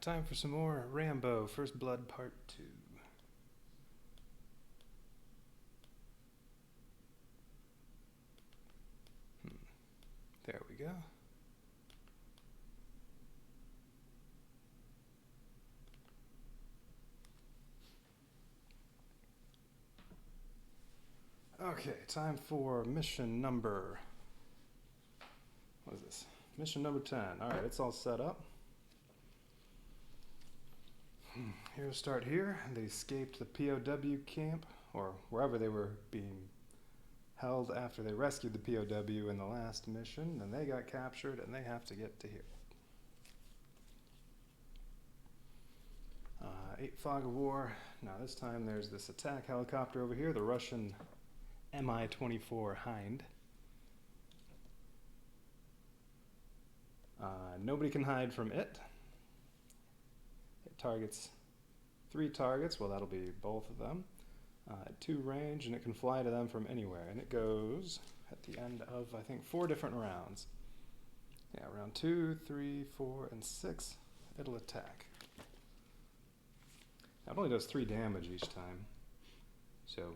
time for some more Rambo, First Blood Part 2. There we go. Okay, time for mission number... What is this? Mission number 10. Alright, it's all set up. Here's start here. They escaped the POW camp, or wherever they were being held after they rescued the POW in the last mission, and they got captured, and they have to get to here. 8 Fog of War. Now this time there's this attack helicopter over here, the Russian Mi-24 Hind. Nobody can hide from it. It targets 3 targets, well that'll be both of them, at 2 range, and it can fly to them from anywhere, and it goes at the end of, I think, 4 different rounds. Yeah, round 2, 3, 4, and 6, it'll attack. Now, it only does 3 damage each time, so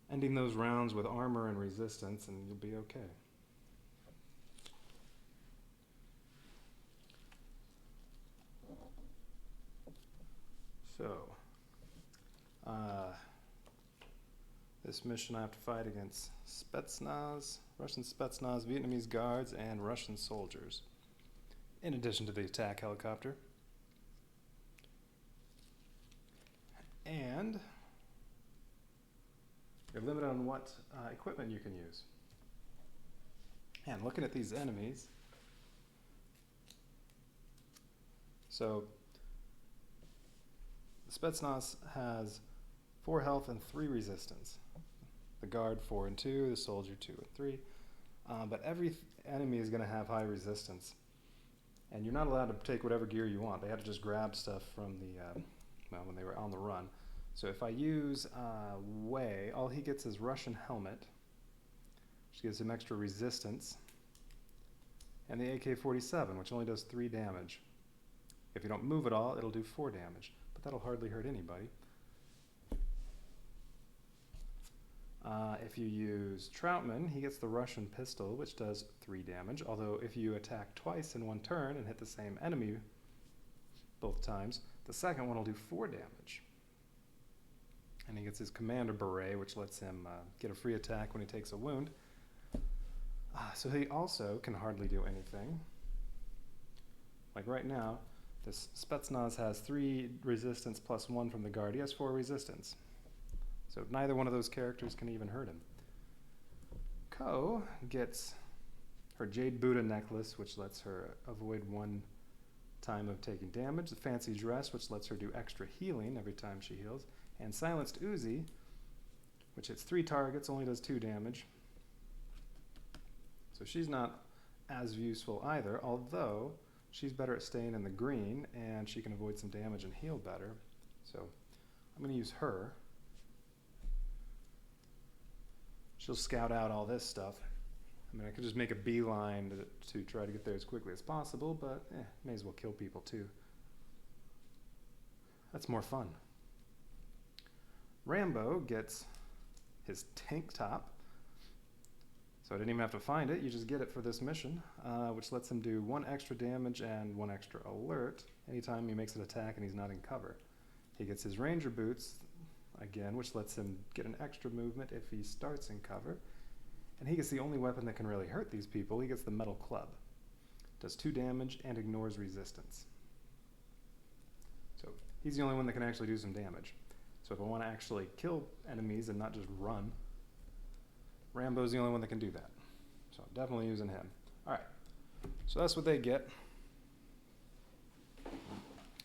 ending those rounds with armor and resistance and you'll be okay. So, this mission I have to fight against Spetsnaz, Russian Spetsnaz, Vietnamese guards, and Russian soldiers, in addition to the attack helicopter. And you're limited on what equipment you can use. And looking at these enemies, so the Spetsnaz has 4 health and 3 resistance. The guard 4 and 2, the soldier 2 and 3. But every enemy is going to have high resistance. And you're not allowed to take whatever gear you want. They had to just grab stuff from the, when they were on the run. So if I use Wei, all he gets is Russian helmet, which gives him extra resistance, and the AK-47, which only does 3 damage. If you don't move at all, it'll do 4 damage. But that'll hardly hurt anybody. If you use Troutman, he gets the Russian pistol, which does 3 damage, although if you attack twice in one turn and hit the same enemy both times, the second one will do 4 damage. And he gets his Commander Beret, which lets him get a free attack when he takes a wound. So he also can hardly do anything. Like right now, this Spetsnaz has 3 resistance plus 1 from the guard. He has 4 resistance. So neither one of those characters can even hurt him. Ko gets her Jade Buddha necklace, which lets her avoid 1 time of taking damage. The fancy dress, which lets her do extra healing every time she heals. And Silenced Uzi, which hits 3 targets, only does 2 damage. So she's not as useful either, although she's better at staying in the green, and she can avoid some damage and heal better. So I'm going to use her. She'll scout out all this stuff. I mean, I could just make a beeline to try to get there as quickly as possible, but may as well kill people too. That's more fun. Rambo gets his tank top. So I didn't even have to find it, you just get it for this mission, which lets him do 1 extra damage and 1 extra alert anytime he makes an attack and he's not in cover. He gets his Ranger boots, again, which lets him get an extra movement if he starts in cover. And he gets the only weapon that can really hurt these people. He gets the Metal Club. Does 2 damage and ignores resistance. So he's the only one that can actually do some damage. So if I want to actually kill enemies and not just run, Rambo's the only one that can do that. So I'm definitely using him. Alright, so that's what they get.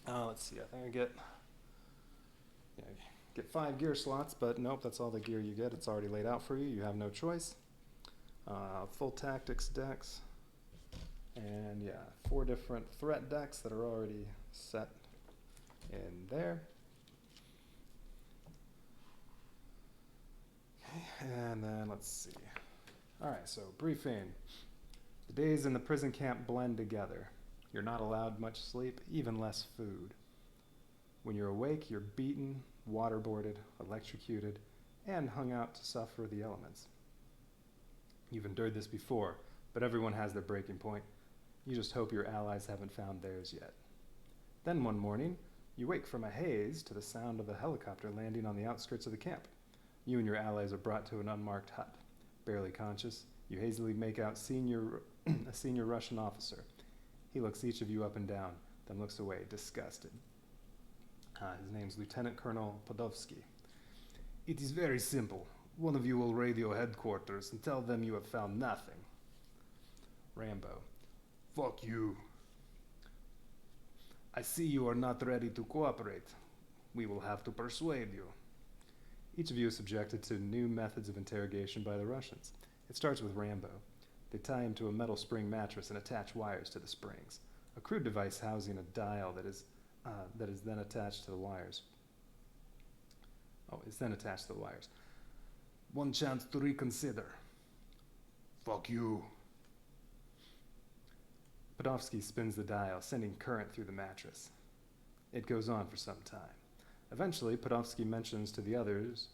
Let's see, I think I get 5 gear slots, but nope, that's all the gear you get. It's already laid out for you. You have no choice. Full tactics decks. And yeah, 4 different threat decks that are already set in there. And then let's see. Alright, so briefing. The days in the prison camp blend together. You're not allowed much sleep, even less food. When you're awake, you're beaten, waterboarded, electrocuted, and hung out to suffer the elements. You've endured this before, but everyone has their breaking point. You just hope your allies haven't found theirs yet. Then one morning, you wake from a haze to the sound of a helicopter landing on the outskirts of the camp. You and your allies are brought to an unmarked hut. Barely conscious, you hazily make out a senior Russian officer. He looks each of you up and down, then looks away, disgusted. His name's Lieutenant Colonel Podolsky. It is very simple. One of you will radio headquarters and tell them you have found nothing. Rambo. Fuck you. I see you are not ready to cooperate. We will have to persuade you. Each of you is subjected to new methods of interrogation by the Russians. It starts with Rambo. They tie him to a metal spring mattress and attach wires to the springs, a crude device housing a dial that is then attached to the wires. It's then attached to the wires. One chance to reconsider. Fuck you. Podolsky spins the dial, sending current through the mattress. It goes on for some time. Eventually, Podolsky mentions to the others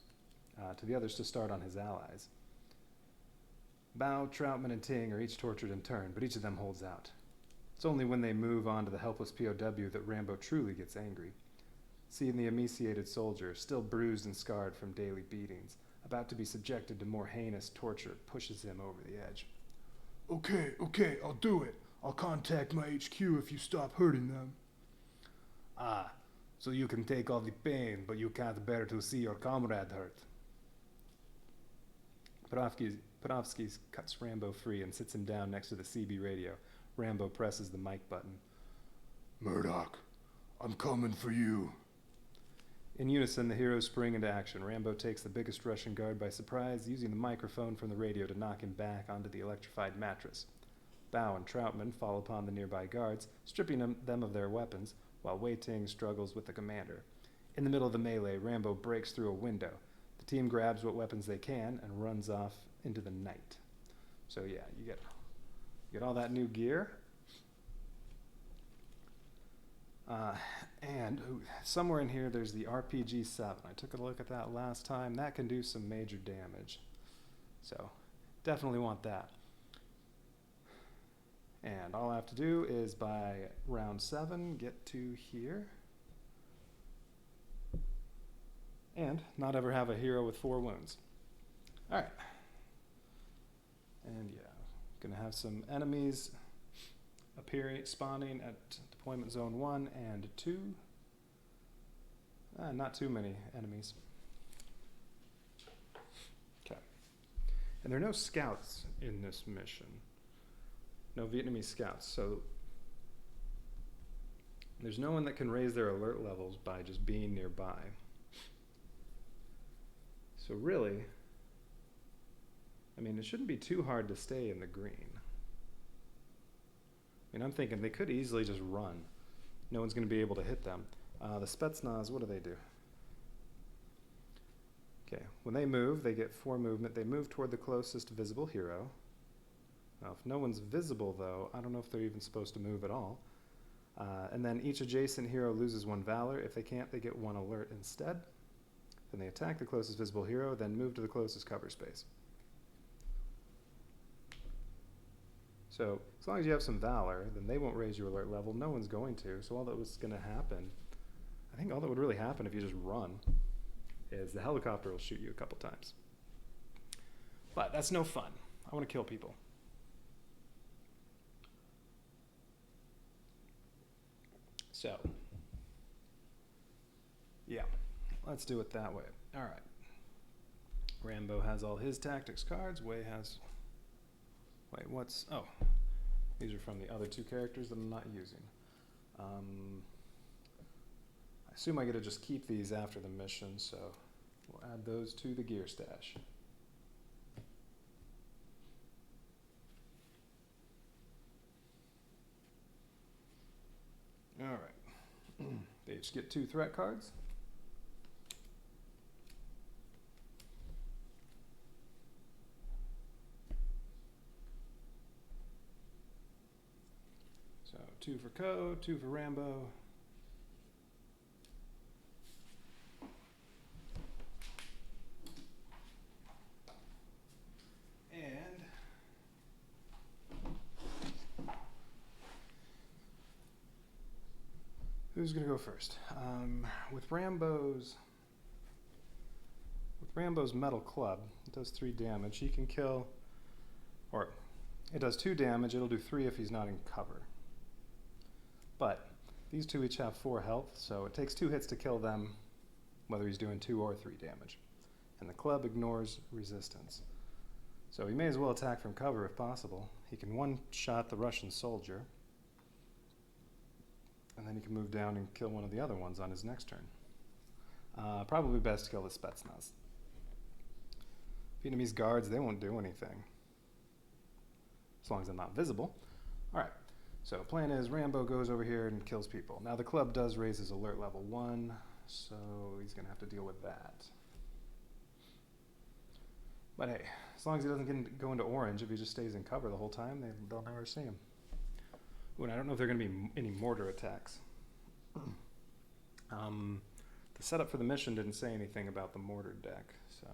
to start on his allies. Bao, Troutman, and Ting are each tortured in turn, but each of them holds out. It's only when they move on to the helpless POW that Rambo truly gets angry. Seeing the emaciated soldier, still bruised and scarred from daily beatings, about to be subjected to more heinous torture, pushes him over the edge. Okay, I'll do it. I'll contact my HQ if you stop hurting them. Ah, so you can take all the pain, but you can't bear to see your comrade hurt. Podolsky cuts Rambo free and sits him down next to the CB radio. Rambo presses the mic button. Murdoch, I'm coming for you. In unison, the heroes spring into action. Rambo takes the biggest Russian guard by surprise, using the microphone from the radio to knock him back onto the electrified mattress. Bao and Troutman fall upon the nearby guards, stripping them of their weapons, while Wei Ting struggles with the commander. In the middle of the melee, Rambo breaks through a window. The team grabs what weapons they can and runs off into the night. So yeah, you get all that new gear. And somewhere in here there's the RPG-7. I took a look at that last time. That can do some major damage. So definitely want that. And all I have to do is by round 7 get to here. And not ever have a hero with 4 wounds. Alright. And yeah, gonna have some enemies spawning at deployment zone 1 and 2. Not too many enemies. Okay. And there are no scouts in this mission. No Vietnamese scouts, so there's no one that can raise their alert levels by just being nearby. So really, I mean, it shouldn't be too hard to stay in the green. I mean, I'm thinking they could easily just run. No one's going to be able to hit them. The Spetsnaz, what do? Okay, when they move, they get 4 movement. They move toward the closest visible hero. Now, if no one's visible, though, I don't know if they're even supposed to move at all. And then each adjacent hero loses 1 valor. If they can't, they get 1 alert instead. Then they attack the closest visible hero, then move to the closest cover space. So, as long as you have some valor, then they won't raise your alert level. No one's going to. So all that was going to happen, I think all that would really happen if you just run, is the helicopter will shoot you a couple times. But that's no fun. I want to kill people. So, yeah, let's do it that way. All right. Rambo has all his tactics cards. Wei has... Wait, what's... Oh, these are from the other 2 characters that I'm not using. I assume I get to just keep these after the mission, so we'll add those to the gear stash. All right. They each get 2 threat cards. So 2 for Co, 2 for Rambo. And who's gonna go first? With Rambo's metal club, it does 3 damage. He can kill, or it does 2 damage. It'll do 3 if he's not in cover. But these two each have 4 health, so it takes 2 hits to kill them, whether he's doing 2 or 3 damage. And the club ignores resistance. So he may as well attack from cover if possible. He can one-shot the Russian soldier, and then he can move down and kill one of the other ones on his next turn. Probably best to kill the Spetsnaz. Vietnamese guards, they won't do anything, as long as they're not visible. All right, so plan is Rambo goes over here and kills people. Now the club does raise his alert level 1, so he's gonna have to deal with that. But hey, as long as he doesn't go into orange, if he just stays in cover the whole time, they'll never see him. Ooh, and I don't know if there are going to be any mortar attacks. The setup for the mission didn't say anything about the mortar deck, so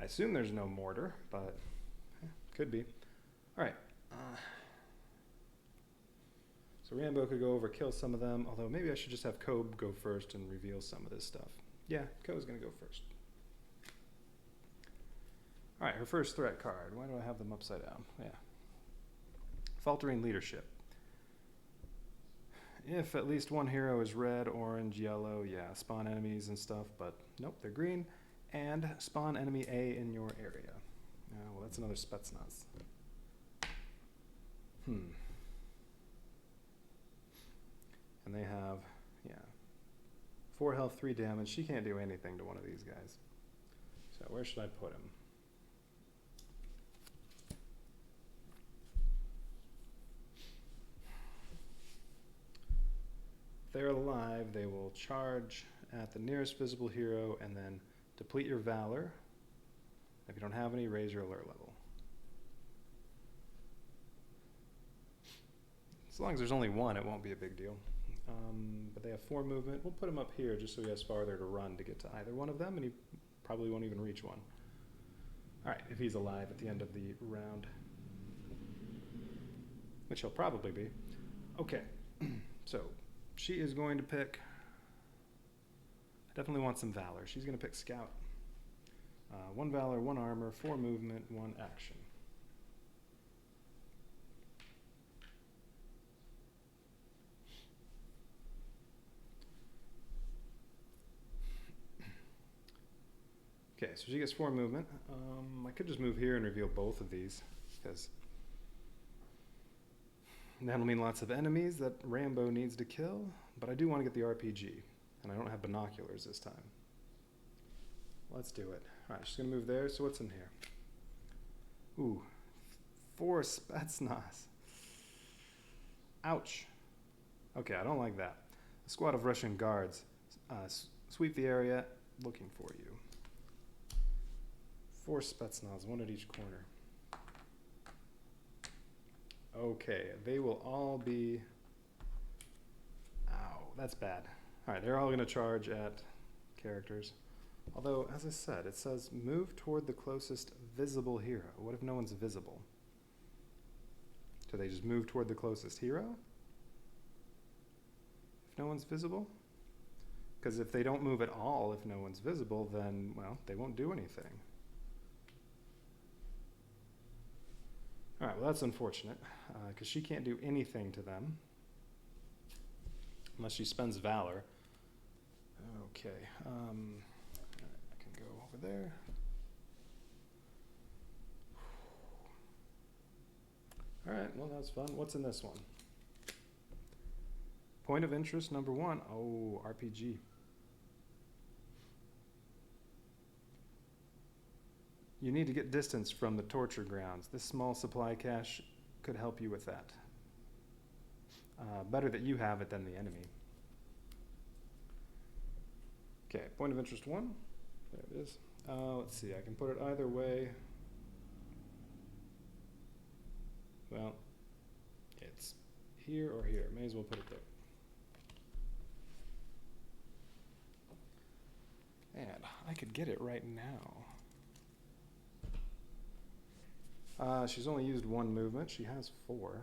I assume there's no mortar, but could be. All right. So Rambo could go over, kill some of them, although maybe I should just have Kobe go first and reveal some of this stuff. Yeah, Kobe's going to go first. All right, her first threat card. Why do I have them upside down? Yeah. Faltering leadership. If at least one hero is red, orange, yellow, yeah, spawn enemies and stuff, but nope, they're green. And spawn enemy A in your area. Well, that's another Spetsnaz. And they have, 4 health, 3 damage. She can't do anything to one of these guys. So where should I put him? If they're alive, they will charge at the nearest visible hero and then deplete your valor. If you don't have any, raise your alert level. As long as there's only one, it won't be a big deal. But they have 4 movement. We'll put him up here just so he has farther to run to get to either one of them, and he probably won't even reach one. All right, if he's alive at the end of the round, which he'll probably be. Okay, so she is going to pick, I definitely want some valor. She's going to pick Scout. 1 valor, 1 armor, 4 movement, 1 action. Okay, so she gets 4 movement. I could just move here and reveal both of these, because that'll mean lots of enemies that Rambo needs to kill, but I do want to get the RPG, and I don't have binoculars this time. Let's do it. All right, she's going to move there, so what's in here? Ooh, 4 Spetsnaz. Ouch. Okay, I don't like that. A squad of Russian guards sweep the area looking for you. 4 Spetsnaz, 1 at each corner. Okay, they will all be... Ow, that's bad. All right, they're all going to charge at characters. Although, as I said, it says move toward the closest visible hero. What if no one's visible? Do they just move toward the closest hero? If no one's visible? Because if they don't move at all, if no one's visible, then, well, they won't do anything. All right, well, that's unfortunate, because she can't do anything to them unless she spends valor. Okay, I can go over there. All right, well, that's fun. What's in this one? Point of interest number 1. Oh, RPG. You need to get distance from the torture grounds. This small supply cache could help you with that. Better that you have it than the enemy. Okay, point of interest 1. There it is. Let's see, I can put it either way. Well, it's here or here. May as well put it there. And I could get it right now. She's only used one movement. She has 4.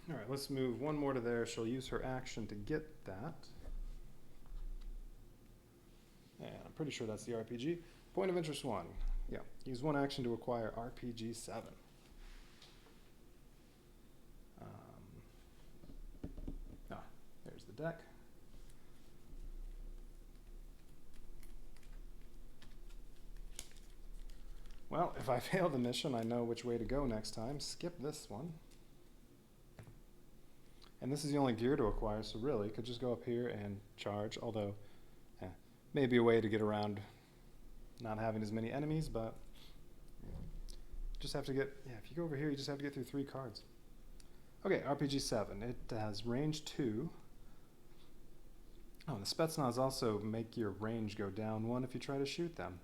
All right, let's move one more to there. She'll use her action to get that. And I'm pretty sure that's the RPG. Point of interest 1. Yeah, use one action to acquire RPG 7. There's the deck. Well, if I fail the mission, I know which way to go next time. Skip this one. And this is the only gear to acquire, so really, could just go up here and charge, although maybe a way to get around not having as many enemies, but just have to get, if you go over here, you just have to get through 3 cards. Okay, RPG 7. It has range 2. Oh, the Spetsnaz also make your range go down 1 if you try to shoot them.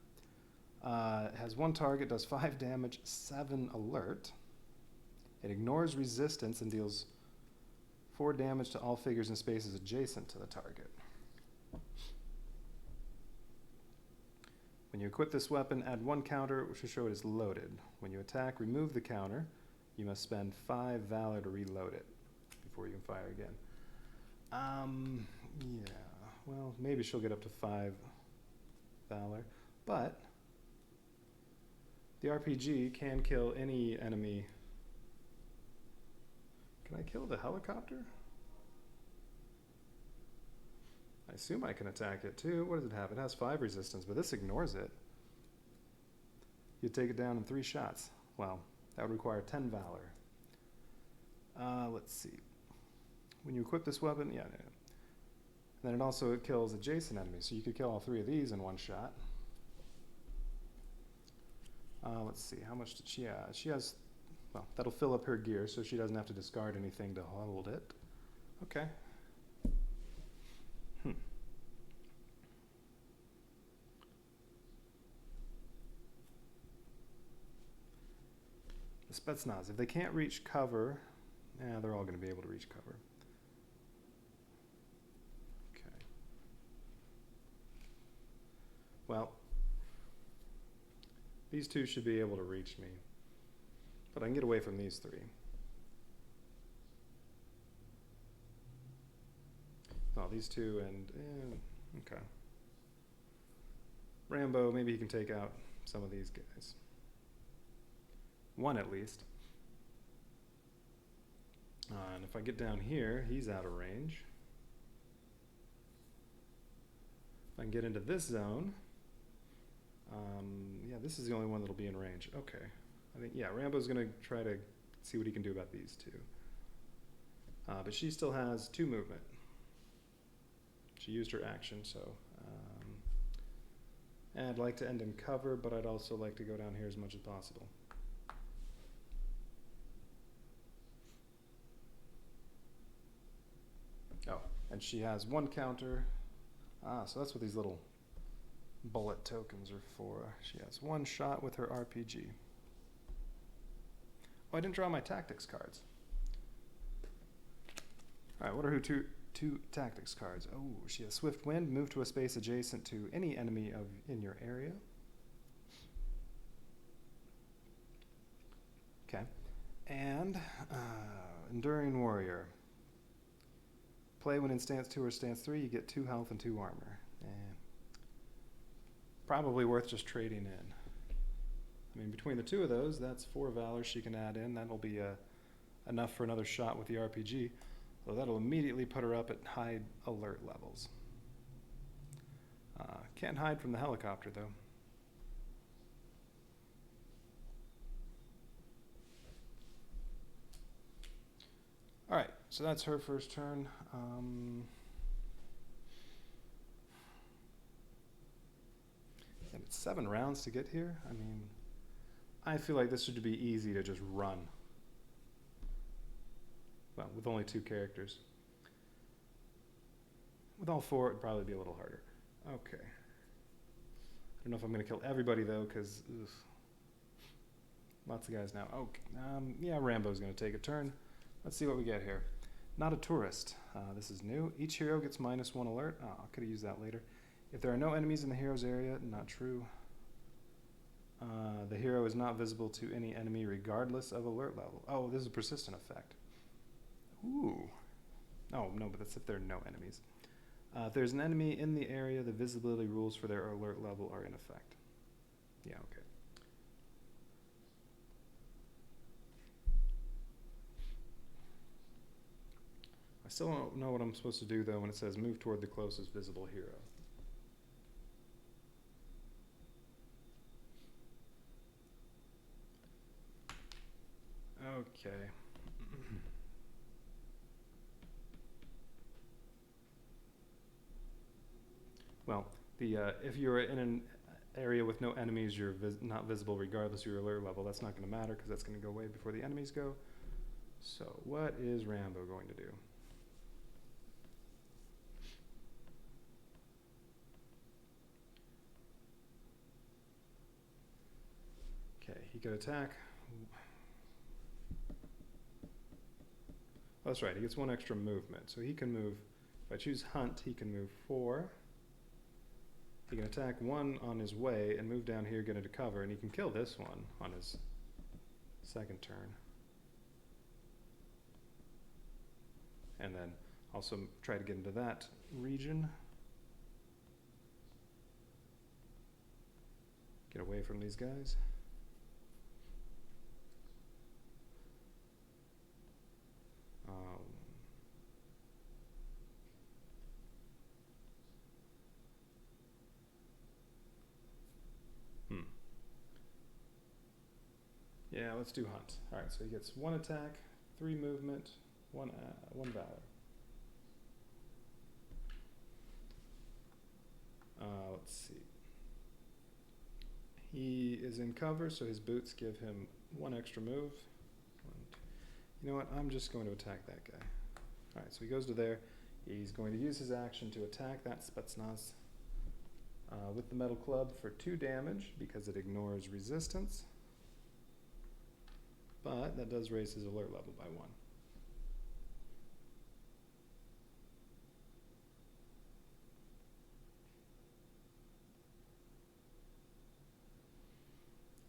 It has 1 target, does 5 damage, 7 alert. It ignores resistance and deals 4 damage to all figures and spaces adjacent to the target. When you equip this weapon, add 1 counter, which will show it is loaded. When you attack, remove the counter. You must spend 5 Valor to reload it before you can fire again. Yeah, well, maybe she'll get up to 5 Valor, but the RPG can kill any enemy. Can I kill the helicopter? I assume I can attack it too. What does it have? It has 5 resistance, but this ignores it. You take it down in 3 shots. Well, that would require 10 Valor. Let's see. When you equip this weapon, yeah. Then it also kills adjacent enemies, so you could kill all 3 of these in 1 shot. Let's see, how much did she have? She has, well, that'll fill up her gear, so she doesn't have to discard anything to hold it. Okay. The Spetsnaz, if they can't reach cover, they're all going to be able to reach cover. Okay. Well, these 2 should be able to reach me, but I can get away from these 3. Oh, these 2 and, okay. Rambo, maybe he can take out some of these guys. 1 at least. And if I get down here, he's out of range. If I can get into this zone, yeah, this is the only one that'll be in range. Okay. I think, yeah, Rambo's going to try to see what he can do about these 2. But she still has 2 movement. She used her action, so... and I'd like to end in cover, but I'd also like to go down here as much as possible. Oh, and she has 1 counter. So that's what these little bullet tokens are for. She has 1 shot with her RPG. Oh, I didn't draw my tactics cards. All right, what are her two tactics cards? Oh, she has Swift Wind, move to a space adjacent to any enemy in your area. Okay, and Enduring Warrior. Play when in stance 2 or stance 3, you get 2 health and 2 armor. Probably worth just trading in. I mean, between the 2 of those, that's 4 Valor she can add in. That'll be enough for another shot with the RPG. Well, that'll immediately put her up at high alert levels. Can't hide from the helicopter, though. All right, so that's her first turn. And it's 7 rounds to get here. I mean, I feel like this should be easy to just run. Well, with only 2 characters. With all 4, it'd probably be a little harder. Okay. don't know if I'm going to kill everybody, though, because lots of guys now. Oh, yeah, Rambo's going to take a turn. Let's see what we get here. Not a tourist. This is new. Each hero gets -1 alert. Oh, I could have used that later. If there are no enemies in the hero's area, not true. The hero is not visible to any enemy regardless of alert level. Oh, this is a persistent effect. Ooh. Oh, no, but that's if there are no enemies. If there's an enemy in the area, the visibility rules for their alert level are in effect. Yeah, okay. I still don't know what I'm supposed to do, though, when it says move toward the closest visible hero. Okay. Well, if you're in an area with no enemies, you're not visible regardless of your alert level. That's not going to matter because that's going to go way before the enemies go. So what is Rambo going to do? Okay, he could attack. Oh, that's right, he gets 1 extra movement. So he can move, if I choose Hunt, he can move 4. He can attack 1 on his way and move down here, get into cover, and he can kill this one on his second turn. And then also try to get into that region. Get away from these guys. Yeah, let's do Hunt. All right, so he gets 1 attack, 3 movement, 1 valor. Let's see. He is in cover, so his boots give him 1 extra move. You know what? I'm just going to attack that guy. All right, so he goes to there. He's going to use his action to attack that Spetsnaz with the metal club for 2 damage because it ignores resistance. But that does raise his alert level by 1.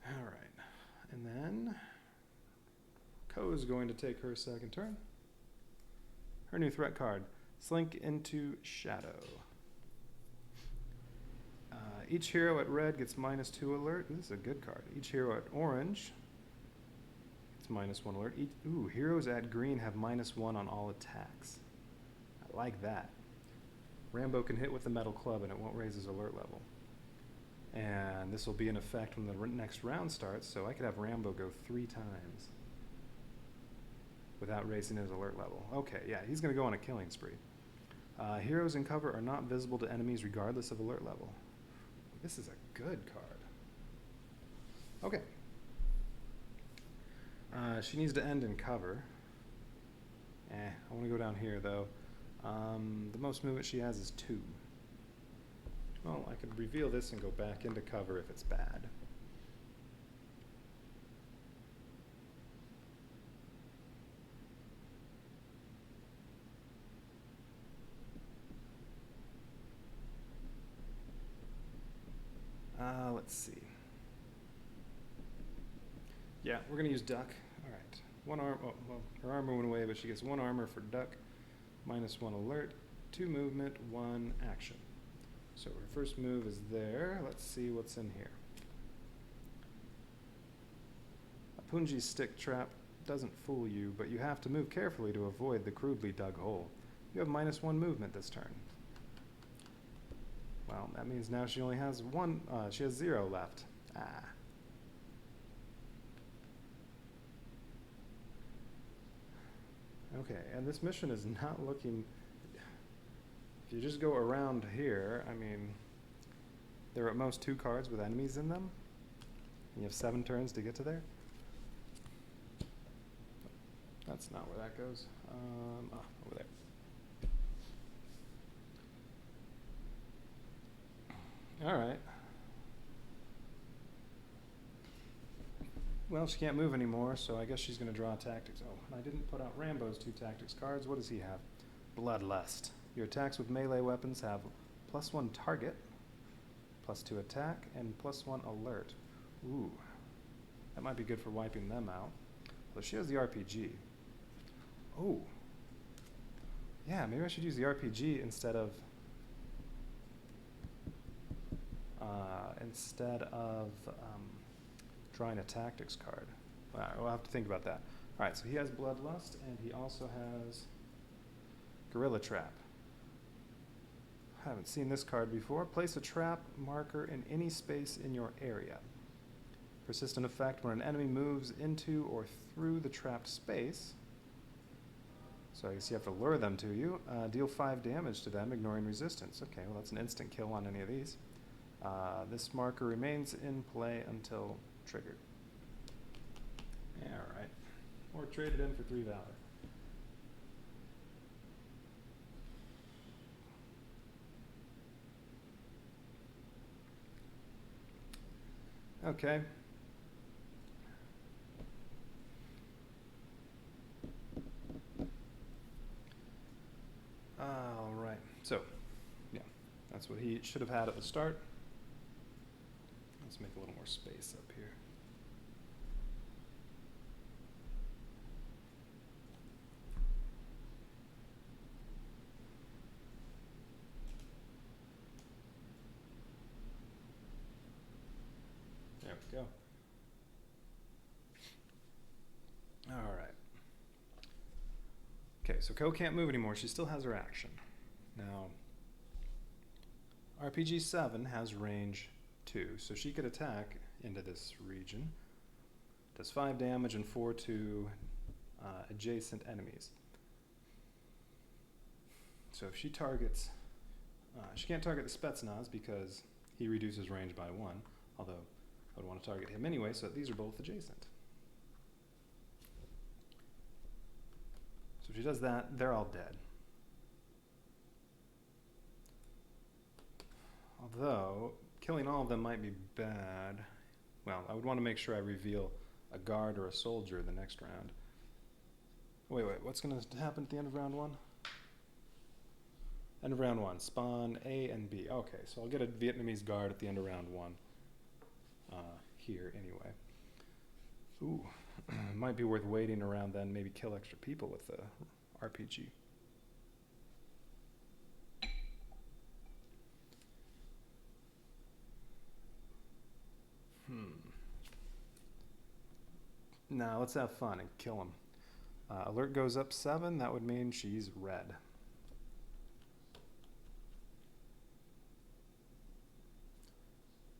All right, and then Ko is going to take her second turn. Her new threat card, Slink into Shadow. Each hero at red gets -2 alert. This is a good card. Each hero at orange gets -1 alert. Heroes at green have -1 on all attacks. I like that. Rambo can hit with the metal club and it won't raise his alert level. And this will be in effect when the next round starts, so I could have Rambo go 3 times without raising his alert level. Okay, yeah, he's going to go on a killing spree. Heroes in cover are not visible to enemies regardless of alert level. This is a good card. Okay. She needs to end in cover. I want to go down here, though. The most movement she has is 2. Well, I could reveal this and go back into cover if it's bad. Let's see. Yeah, we're going to use Duck. All right. 1 arm. Oh, well, her armor went away, but she gets 1 armor for Duck, -1 alert, 2 movement, 1 action. So her first move is there. Let's see what's in here. A Punji stick trap doesn't fool you, but you have to move carefully to avoid the crudely dug hole. You have -1 movement this turn. Well, that means now she only has 1, she has 0 left. Okay, and this mission is not looking, if you just go around here, I mean, there are at most 2 cards with enemies in them. And you have 7 turns to get to there. That's not where that goes. Over there. All right. Well, she can't move anymore, so I guess she's going to draw tactics. Oh, and I didn't put out Rambo's 2 tactics cards. What does he have? Bloodlust. Your attacks with melee weapons have +1 target, +2 attack, and +1 alert. Ooh, that might be good for wiping them out. Well, she has the RPG. Oh, yeah, maybe I should use the RPG instead of drawing a tactics card. We'll have to think about that. All right, so he has Bloodlust, and he also has Gorilla Trap. Haven't seen this card before. Place a trap marker in any space in your area. Persistent effect when an enemy moves into or through the trapped space. So I guess you have to lure them to you. Deal 5 damage to them, ignoring resistance. Okay, well that's an instant kill on any of these. This marker remains in play until triggered. Yeah, all right. Or trade it in for 3 valor. Okay. All right. So, yeah, that's what he should have had at the start. Let's make a little more space up here. There we go. All right. Okay, so Ko can't move anymore. She still has her action. Now, RPG 7 has range 2, so she could attack into this region. Does 5 damage and 4 to adjacent enemies. So if she targets, she can't target the Spetsnaz because he reduces range by 1, although I would want to target him anyway, so these are both adjacent. So if she does that, they're all dead. Although, killing all of them might be bad. Well, I would want to make sure I reveal a guard or a soldier the next round. Wait, what's going to happen at the end of round 1? End of round 1, spawn A and B. Okay, so I'll get a Vietnamese guard at the end of round 1. Here, anyway. Ooh, might be worth waiting around then, maybe kill extra people with the RPG. Now let's have fun and kill him. Alert goes up 7, that would mean she's red.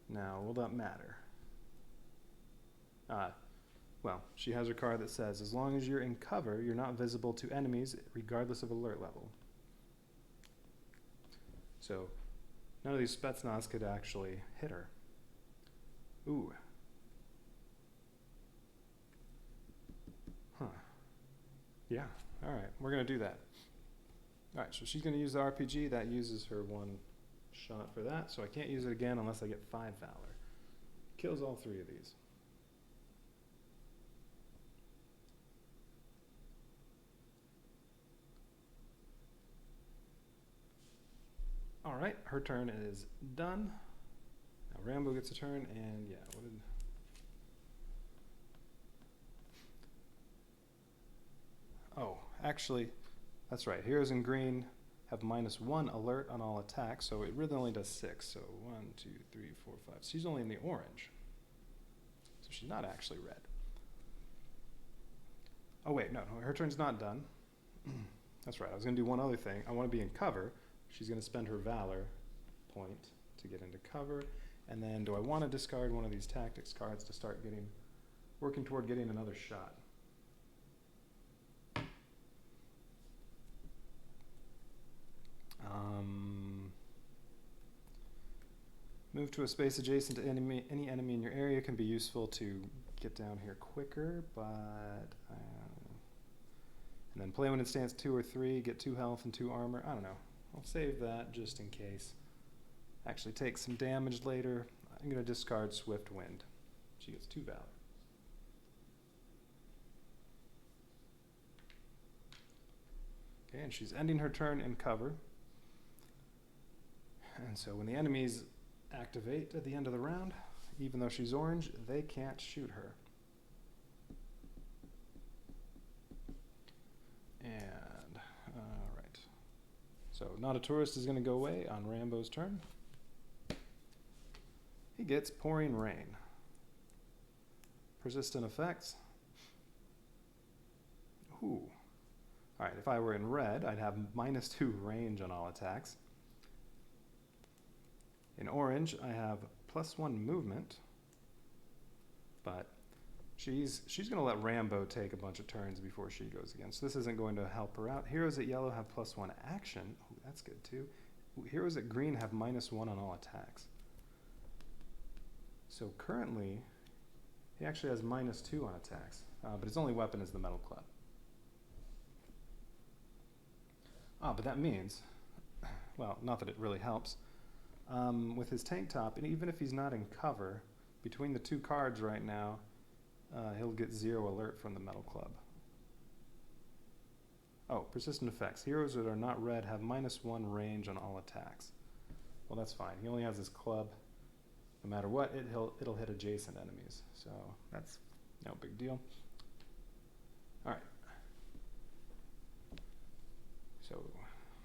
Now, will that matter? Well, she has her card that says, as long as you're in cover, you're not visible to enemies regardless of alert level. So, none of these Spetsnaz could actually hit her. Ooh. Huh. Yeah, alright, we're going to do that. Alright, so she's going to use the RPG. That uses her 1 shot for that, so I can't use it again unless I get 5 valor. Kills all 3 of these. All right, her turn is done. Now Rambo gets a turn, and yeah, what did... Oh, actually, that's right. Heroes in green have -1 alert on all attacks, so it really only does 6. So 1, 2, 3, 4, 5. She's only in the orange. So she's not actually red. Oh wait, no, her turn's not done. That's right, I was gonna do one other thing. I wanna be in cover. She's going to spend her Valor point to get into cover. And then do I want to discard one of these tactics cards to start working toward getting another shot? Move to a space adjacent to any enemy in your area can be useful to get down here quicker, but... and then play when it stands 2 or 3, get 2 health and 2 armor. I don't know. I'll save that just in case. Actually take some damage later. I'm going to discard Swift Wind. She gets 2 valor. Okay, and she's ending her turn in cover. And so when the enemies activate at the end of the round, even though she's orange, they can't shoot her. And, alright. So, not a tourist is going to go away on Rambo's turn. He gets Pouring Rain. Persistent effects. Ooh. Alright, if I were in red, I'd have -2 range on all attacks. In orange, I have +1 movement, but she's going to let Rambo take a bunch of turns before she goes again, so this isn't going to help her out. Heroes at yellow have +1 action. Ooh, that's good too. Ooh, heroes at green have -1 on all attacks. So currently, he actually has -2 on attacks, but his only weapon is the metal club. But that means, well, not that it really helps. With his tank top, and even if he's not in cover, between the two cards right now, he'll get 0 alert from the metal club. Oh, persistent effects. Heroes that are not red have -1 range on all attacks. Well, that's fine. He only has his club. No matter what, it'll hit adjacent enemies. So that's no big deal. All right. So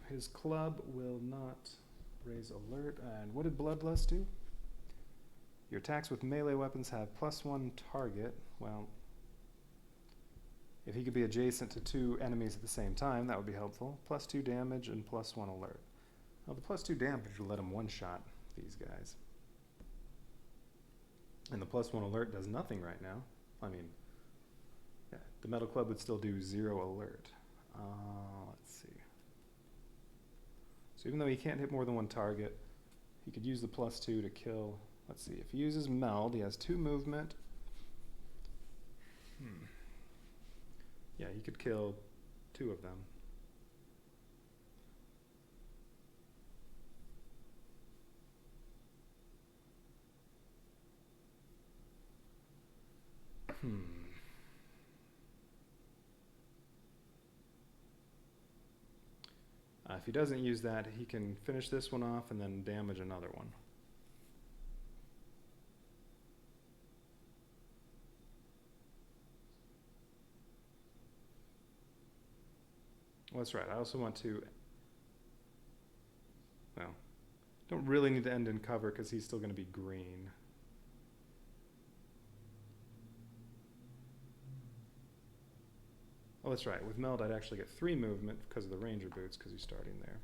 his club will not raise alert. And what did Bloodlust do? Your attacks with melee weapons have +1 target. Well, if he could be adjacent to 2 enemies at the same time, that would be helpful. +2 damage and +1 alert. Well, the +2 damage will let him one-shot these guys. And the +1 alert does nothing right now. I mean, yeah, the metal club would still do 0 alert. Let's see. So even though he can't hit more than 1 target, he could use the +2 to kill. Let's see, if he uses Meld, he has 2 movement. Yeah, he could kill 2 of them. If he doesn't use that, he can finish this one off and then damage another one. Well, that's right. I also want to, well, don't really need to end in cover because he's still going to be green. Oh, that's right. With Meld, I'd actually get 3 movement because of the Ranger boots because he's starting there.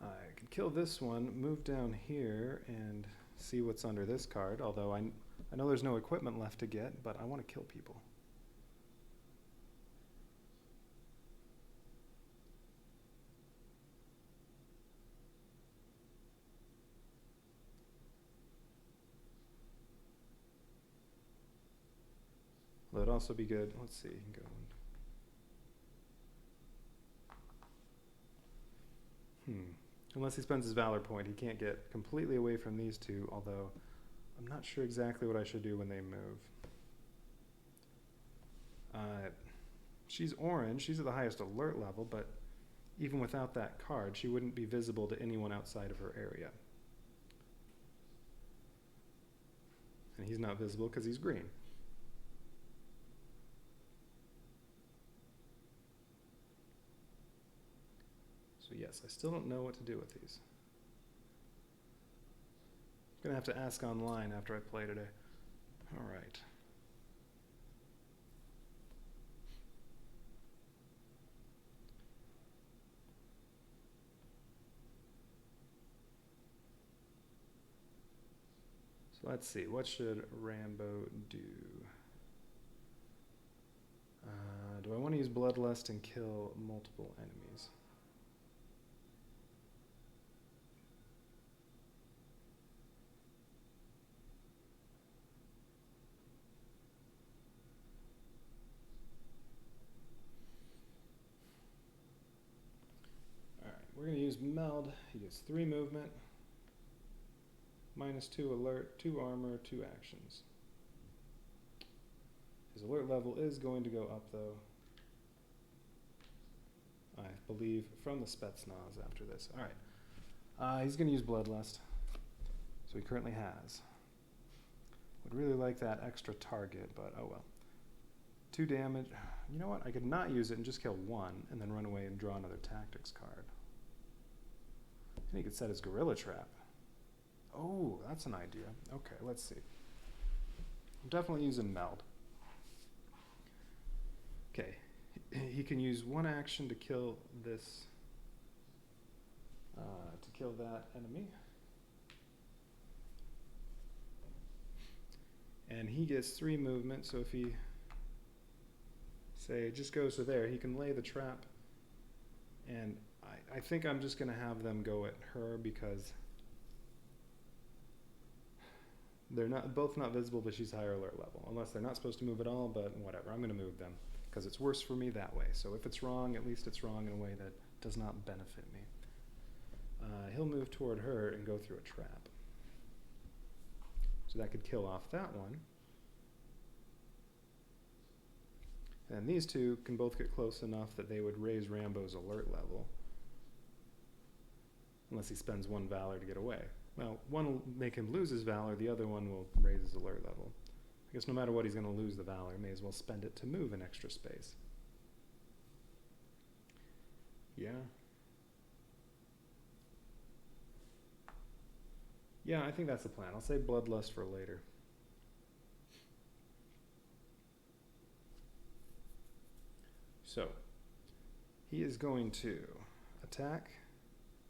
I could kill this one, move down here, and see what's under this card, although I know there's no equipment left to get, but I want to kill people. Although it'd also be good, let's see, you can go. Unless he spends his Valor point, he can't get completely away from these 2, although I'm not sure exactly what I should do when they move. She's orange, she's at the highest alert level, but even without that card, she wouldn't be visible to anyone outside of her area. And he's not visible because he's green. So yes, I still don't know what to do with these. I'm going to have to ask online after I play today. All right. So let's see, what should Rambo do? Do I want to use Bloodlust and kill multiple enemies? We're going to use Meld. He gets 3 movement, -2 alert, 2 armor, 2 actions. alert level is going to go up, though, I believe, from the Spetsnaz after this. All right. He's going to use Bloodlust. So he currently has. Would really like that extra target, but oh well. 2 damage. You know what? I could not use it and just kill 1 and then run away and draw another tactics card. And he could set his gorilla trap. Oh, that's an idea. Okay, let's see. I'm definitely using Meld. Okay. He can use 1 action to kill this, to kill that enemy. And he gets 3 movement, so if he, say, just goes to there, he can lay the trap. And I think I'm just going to have them go at her because they're both not visible, but she's higher alert level. Unless they're not supposed to move at all, but whatever, I'm going to move them. Because it's worse for me that way. So if it's wrong, at least it's wrong in a way that does not benefit me. He'll move toward her and go through a trap. So that could kill off that one. And these 2 can both get close enough that they would raise Rambo's alert level. Unless he spends 1 Valor to get away. Well, one will make him lose his Valor, the other one will raise his alert level. I guess no matter what he's going to lose the Valor, may as well spend it to move an extra space. Yeah. Yeah, I think that's the plan. I'll save Bloodlust for later. So, he is going to attack.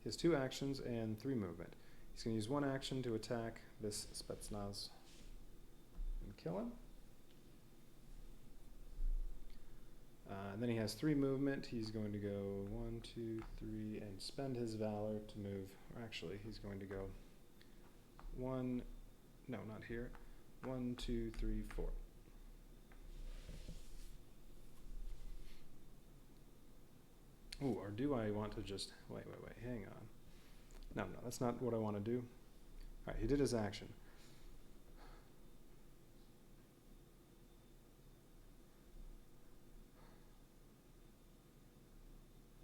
He has 2 actions and 3 movement. He's going to use 1 action to attack this Spetsnaz and kill him. And then he has 3 movement. He's going to go 1, 2, 3, and spend his Valor to move. Or actually, he's going to go 1, no, not here. 1, 2, 3, 4. Ooh, or do I want to just, wait, hang on. No, that's not what I want to do. All right, he did his action.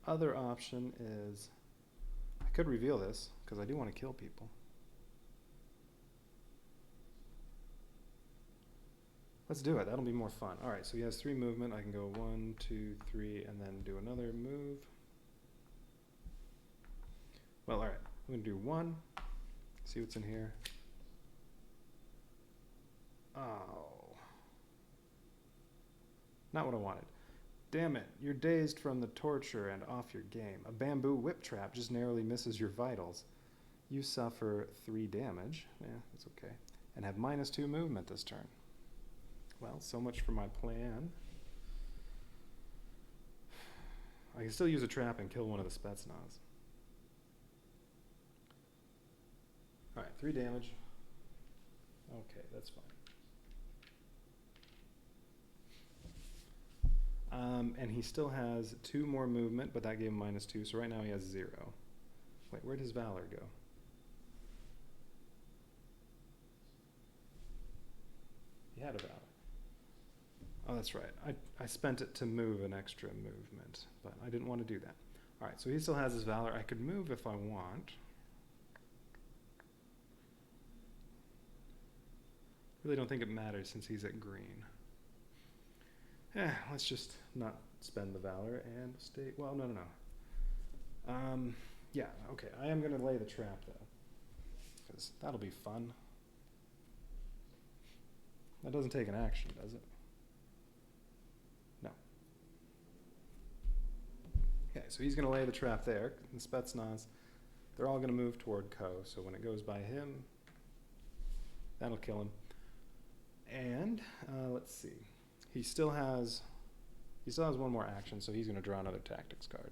Other option is, I could reveal this, because I do want to kill people. Let's do it. That'll be more fun. All right, so he has 3 movement. I can go 1, 2, 3, and then do another move. Well, all right. I'm going to do 1. See what's in here. Oh. Not what I wanted. Damn it. You're dazed from the torture and off your game. A bamboo whip trap just narrowly misses your vitals. You suffer 3 damage. Yeah, that's okay. And have -2 movement this turn. Well, so much for my plan. I can still use a trap and kill one of the Spetsnaz. Alright, 3 damage. Okay, that's fine. And he still has 2 more movement, but that gave him -2, so right now he has 0. Wait, where'd his Valor go? He had a Valor. Oh, that's right. I spent it to move an extra movement, but I didn't want to do that. All right, so he still has his Valor. I could move if I want. Really don't think it matters since he's at green. Let's just not spend the Valor and stay. Well, no. Yeah, okay. I am going to lay the trap, though, because that'll be fun. That doesn't take an action, does it? No. Okay, so he's going to lay the trap there. And Spetsnaz, they're all going to move toward Ko, so when it goes by him, that'll kill him. And let's see. He still has 1 more action, so he's going to draw another tactics card.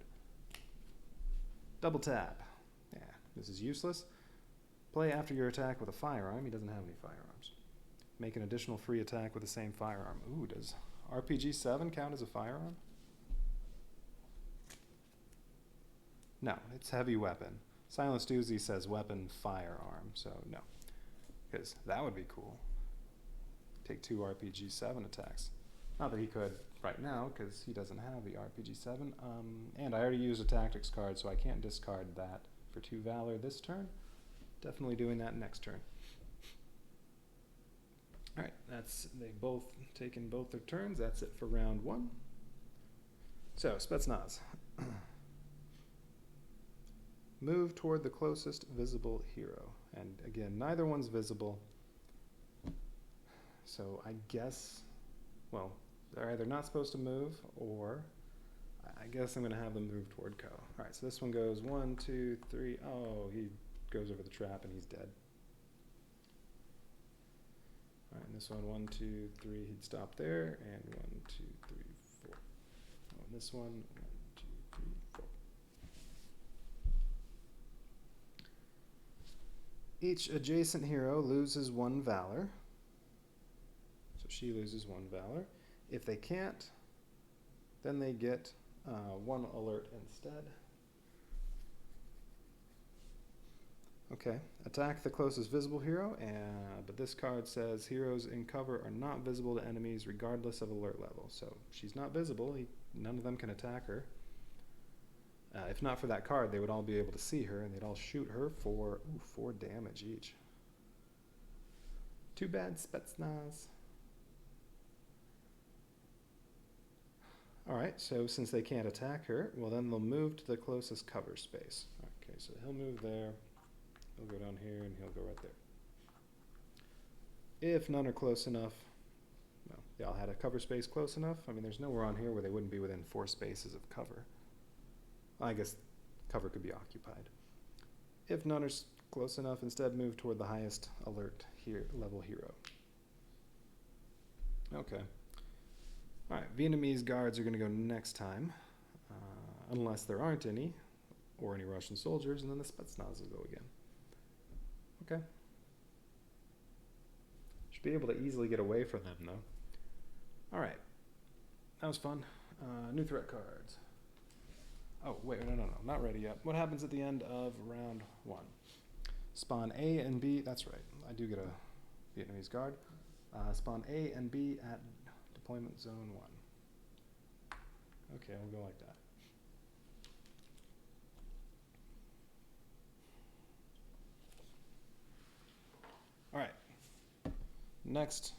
Double tap. Yeah, this is useless. Play after your attack with a firearm. He doesn't have any firearms. Make an additional free attack with the same firearm. Ooh, does RPG 7 count as a firearm? No, it's heavy weapon. Silenced Uzi says weapon firearm, so no. Because that would be cool. Take 2 RPG 7 attacks. Not that he could right now, because he doesn't have the RPG-7. And I already used a tactics card, so I can't discard that for 2 Valor this turn. Definitely doing that next turn. Alright, they've both taken both their turns. That's it for round 1. So, Spetsnaz. Move toward the closest visible hero. And again, neither one's visible. So I guess, well, they're either not supposed to move, or I guess I'm going to have them move toward Ko. Alright, so this one goes 1, 2, 3. Oh, he goes over the trap and he's dead. Alright, and this one, 1, 2, 3, he'd stop there, and 1, 2, 3, 4. Oh, and this one, 1, 2, 3, 4. Each adjacent hero loses 1 Valor. So she loses 1 Valor. If they can't, then they get 1 alert instead. Okay, attack the closest visible hero, but this card says heroes in cover are not visible to enemies regardless of alert level. So she's not visible, none of them can attack her. If not for that card, they would all be able to see her, and they'd all shoot her for 4 damage each. Too bad, Spetsnaz. Alright, so since they can't attack her, well then they'll move to the closest cover space. Okay, so he'll move there. He'll go down here, and he'll go right there. If none are close enough, well, they all had a cover space close enough. I mean, there's nowhere on here where they wouldn't be within 4 spaces of cover. Well, I guess cover could be occupied. If none are close enough, instead move toward the highest alert level hero. Okay. Alright, Vietnamese guards are going to go next time, unless there aren't any, or any Russian soldiers, and then the Spetsnaz will go again. Okay. Should be able to easily get away from them, though. Alright. That was fun. New threat cards. Oh, wait, no, not ready yet. What happens at the end of round 1? Spawn A and B, that's right, I do get a Vietnamese guard. Spawn A and B at deployment zone 1. Okay, we'll go like that. Alright, next,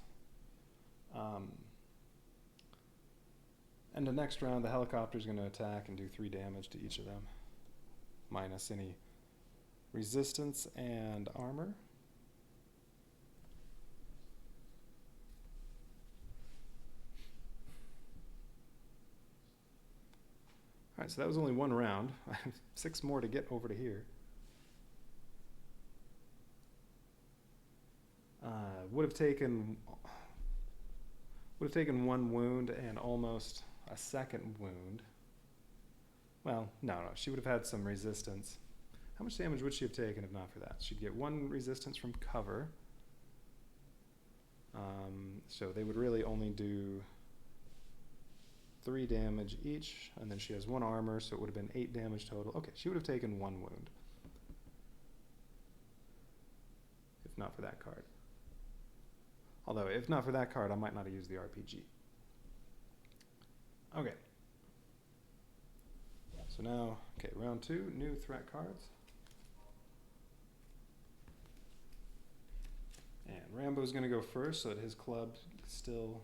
and the next round, the helicopter's going to attack and do 3 damage to each of them, minus any resistance and armor. Alright, so that was only 1 round. I have 6 more to get over to here. Would have taken 1 wound and almost a 2nd wound. Well, no, she would have had some resistance. How much damage would she have taken if not for that? She'd get 1 resistance from cover. So they would really only do 3 damage each, and then she has 1 armor, so it would have been 8 damage total. Okay, she would have taken 1 wound. If not for that card. Although, if not for that card, I might not have used the RPG. Okay. So now, okay, round 2, new threat cards. And Rambo's going to go first, so that his club still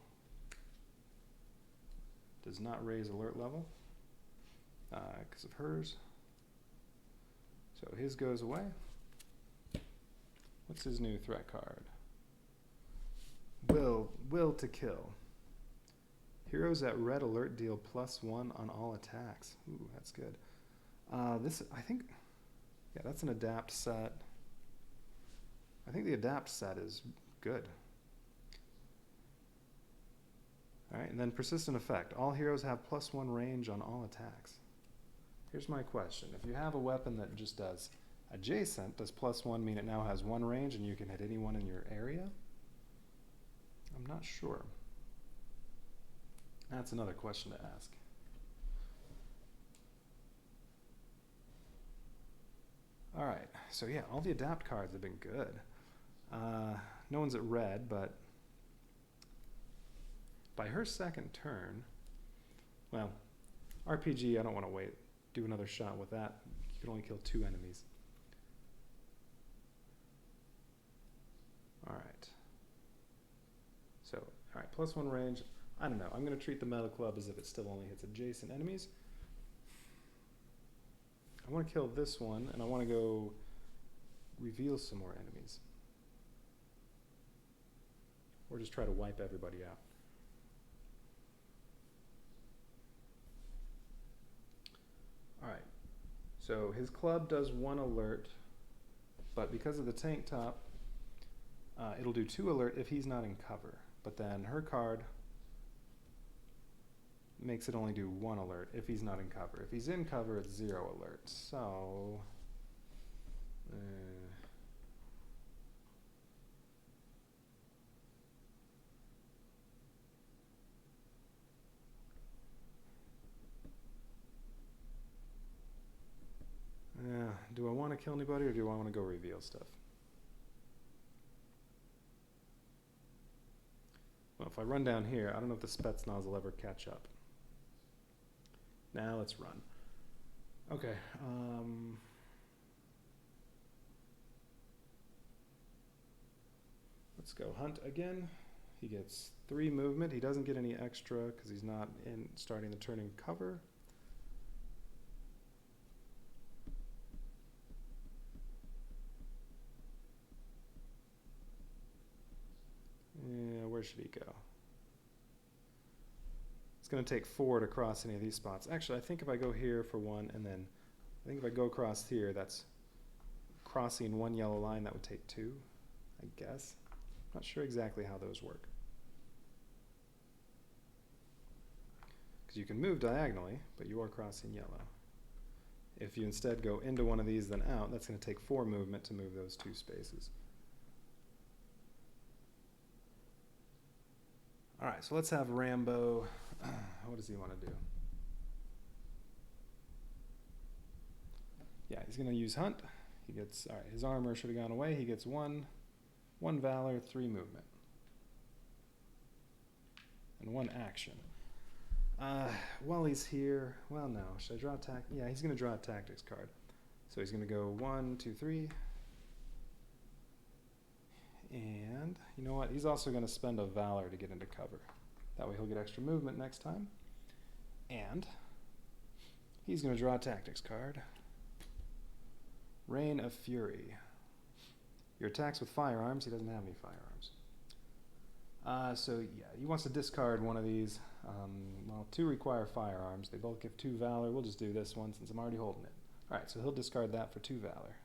does not raise alert level because of hers. So his goes away. What's his new threat card? Will to kill. Heroes at red alert deal +1 on all attacks. Ooh, that's good. This, I think, yeah, that's an adapt set. I think the adapt set is good. Alright, and then persistent effect. All heroes have +1 range on all attacks. Here's my question. If you have a weapon that just does adjacent, does +1 mean it now has 1 range and you can hit anyone in your area? I'm not sure. That's another question to ask. Alright, so yeah, all the adapt cards have been good. No one's at red, but By her second turn, well, RPG, I don't want to wait. Do another shot with that. You can only kill 2 enemies. Alright. So, alright, +1 range. I don't know. I'm going to treat the metal club as if it still only hits adjacent enemies. I want to kill this one, and I want to go reveal some more enemies. Or just try to wipe everybody out. Alright, so his club does 1 alert, but because of the tank top, it'll do 2 alert if he's not in cover. But then her card makes it only do 1 alert if he's not in cover. If he's in cover, it's 0 alert. So, do I want to kill anybody or do I want to go reveal stuff? Well, if I run down here, I don't know if the Spetsnaz will ever catch up. Now let's run. Okay. Let's go hunt again. He gets 3 movement. He doesn't get any extra because he's not in starting the turn in cover. Yeah, where should he go? It's going to take 4 to cross any of these spots. Actually, I think if I go here for 1, and then I think if I go across here, that's crossing 1 yellow line. That would take 2, I guess. Not sure exactly how those work. Because you can move diagonally, but you are crossing yellow. If you instead go into one of these then out, that's going to take 4 movement to move those 2 spaces. Alright, so let's have Rambo. What does he want to do? Yeah, he's going to use Hunt. He gets, alright, his armor should have gone away. He gets 1 Valor, 3 movement. And 1 action. While he's here, well, no. Should I draw a tactics? Yeah, he's going to draw a tactics card. So he's going to go 1, 2, 3. And you know what? He's also going to spend a Valor to get into cover. That way he'll get extra movement next time. And he's going to draw a tactics card. Reign of Fury. Your attacks with firearms. He doesn't have any firearms. So yeah, he wants to discard one of these. Well, 2 require firearms. They both give 2 Valor. We'll just do this one since I'm already holding it. Alright, so he'll discard that for 2 Valor.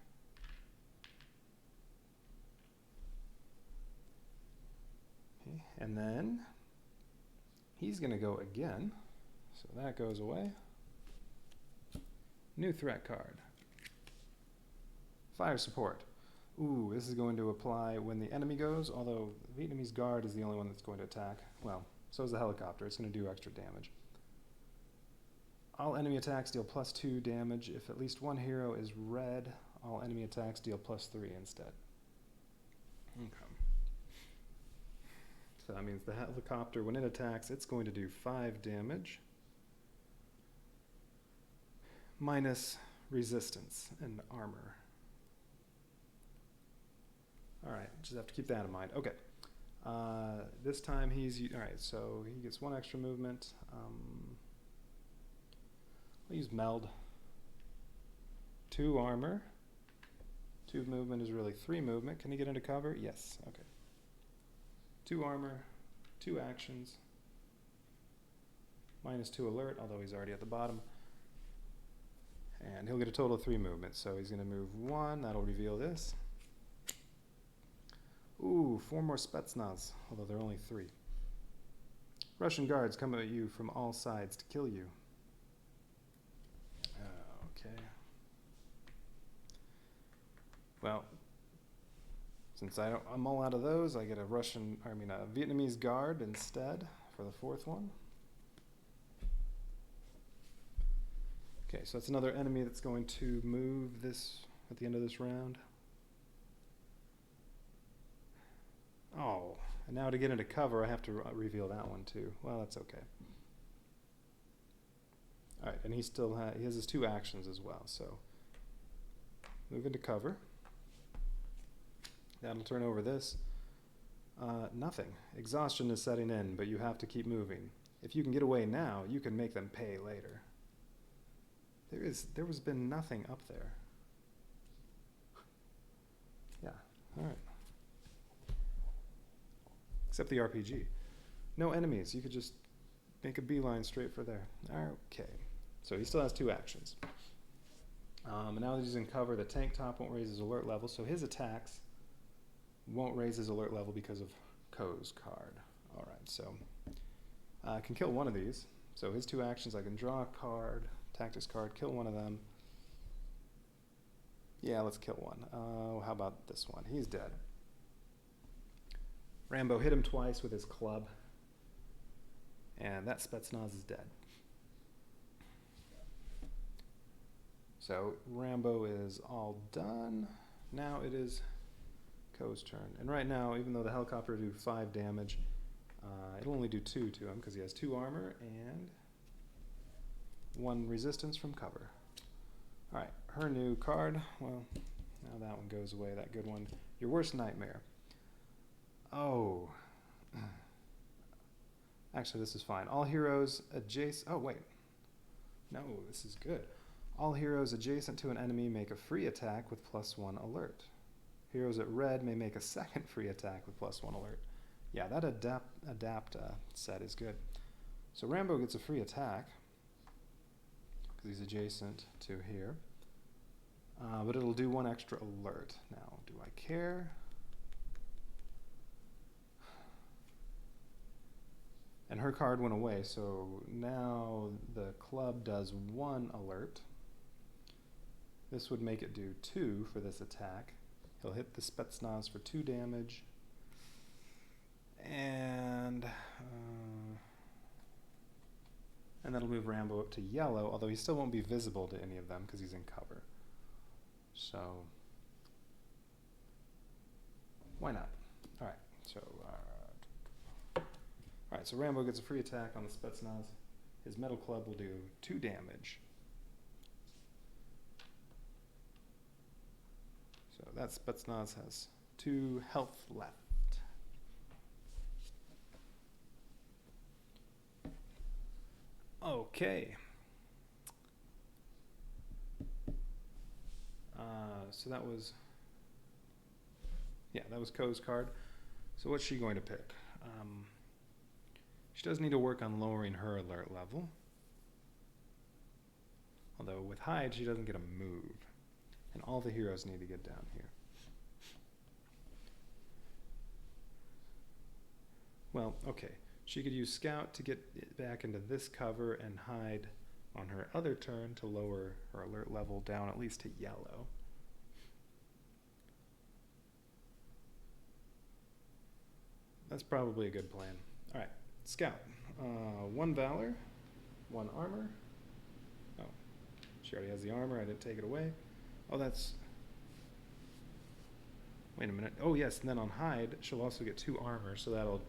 Okay, and then he's going to go again. So that goes away. New threat card. Fire support. Ooh, this is going to apply when the enemy goes, although the Vietnamese guard is the only one that's going to attack. Well, so is the helicopter. It's going to do extra damage. All enemy attacks deal +2 damage. If at least 1 hero is red, all enemy attacks deal +3 instead. Okay. So that means the helicopter, when it attacks, it's going to do 5 damage. Minus resistance and armor. Alright, just have to keep that in mind. Okay. This time he's... Alright, so he gets 1 extra movement. I'll use Meld. 2 armor. 2 movement is really 3 movement. Can he get into cover? Yes. Okay. 2 armor. 2 actions. Minus 2 alert, although he's already at the bottom. And he'll get a total of 3 movement. So he's going to move 1. That'll reveal this. Ooh, 4 more Spetsnaz, although they're only 3. Russian guards come at you from all sides to kill you. Okay. Well, since I'm all out of those, I get a Vietnamese guard instead for the 4th one. Okay, so that's another enemy that's going to move this at the end of this round. Oh, And now to get into cover, I have to reveal that one too. Well, that's okay. All right, and he has his 2 actions as well. So move into cover. That'll turn over this. Nothing. Exhaustion is setting in, but you have to keep moving. If you can get away now, you can make them pay later. There has been nothing up there. Yeah, all right. Except the RPG. No enemies. You could just make a beeline straight for there. Okay. So he still has 2 actions. And now that he's in cover, the tank top won't raise his alert level, so his attacks won't raise his alert level because of Ko's card. All right, so I can kill one of these. So his 2 actions, I can draw a card, tactics card, kill one of them. Yeah, let's kill one. How about this one? He's dead. Rambo hit him twice with his club, and that Spetsnaz is dead. So Rambo is all done. Now it is Ko's turn. And right now, even though the helicopter will do 5 damage, it'll only do 2 to him because he has 2 armor and 1 resistance from cover. All right, her new card. Well, now that one goes away, that good one. Your worst nightmare. Oh. Actually, this is fine. All heroes adjacent... Oh, wait. No, this is good. All heroes adjacent to an enemy make a free attack with +1 alert. Heroes at red may make a second free attack with +1 alert. Yeah, that adapt set is good. So Rambo gets a free attack because he's adjacent to here. But it'll do 1 extra alert. Now, do I care? And her card went away, so now the club does 1 alert. This would make it do 2 for this attack. He'll hit the Spetsnaz for 2 damage. And that'll move Rambo up to yellow, although he still won't be visible to any of them because he's in cover. So, why not? All right, so... Alright, so Rambo gets a free attack on the Spetsnaz. His metal club will do 2 damage. So that Spetsnaz has 2 health left. Okay. So that was... Yeah, that was Ko's card. So what's she going to pick? She does need to work on lowering her alert level. Although with hide, she doesn't get a move. And all the heroes need to get down here. Well, okay. She could use scout to get it back into this cover and hide on her other turn to lower her alert level down at least to yellow. That's probably a good plan. All right. Scout. 1 valor, 1 armor. Oh, she already has the armor. I didn't take it away. Oh, that's... Wait a minute. Oh, yes, and then on hide, she'll also get 2 armor, so that'll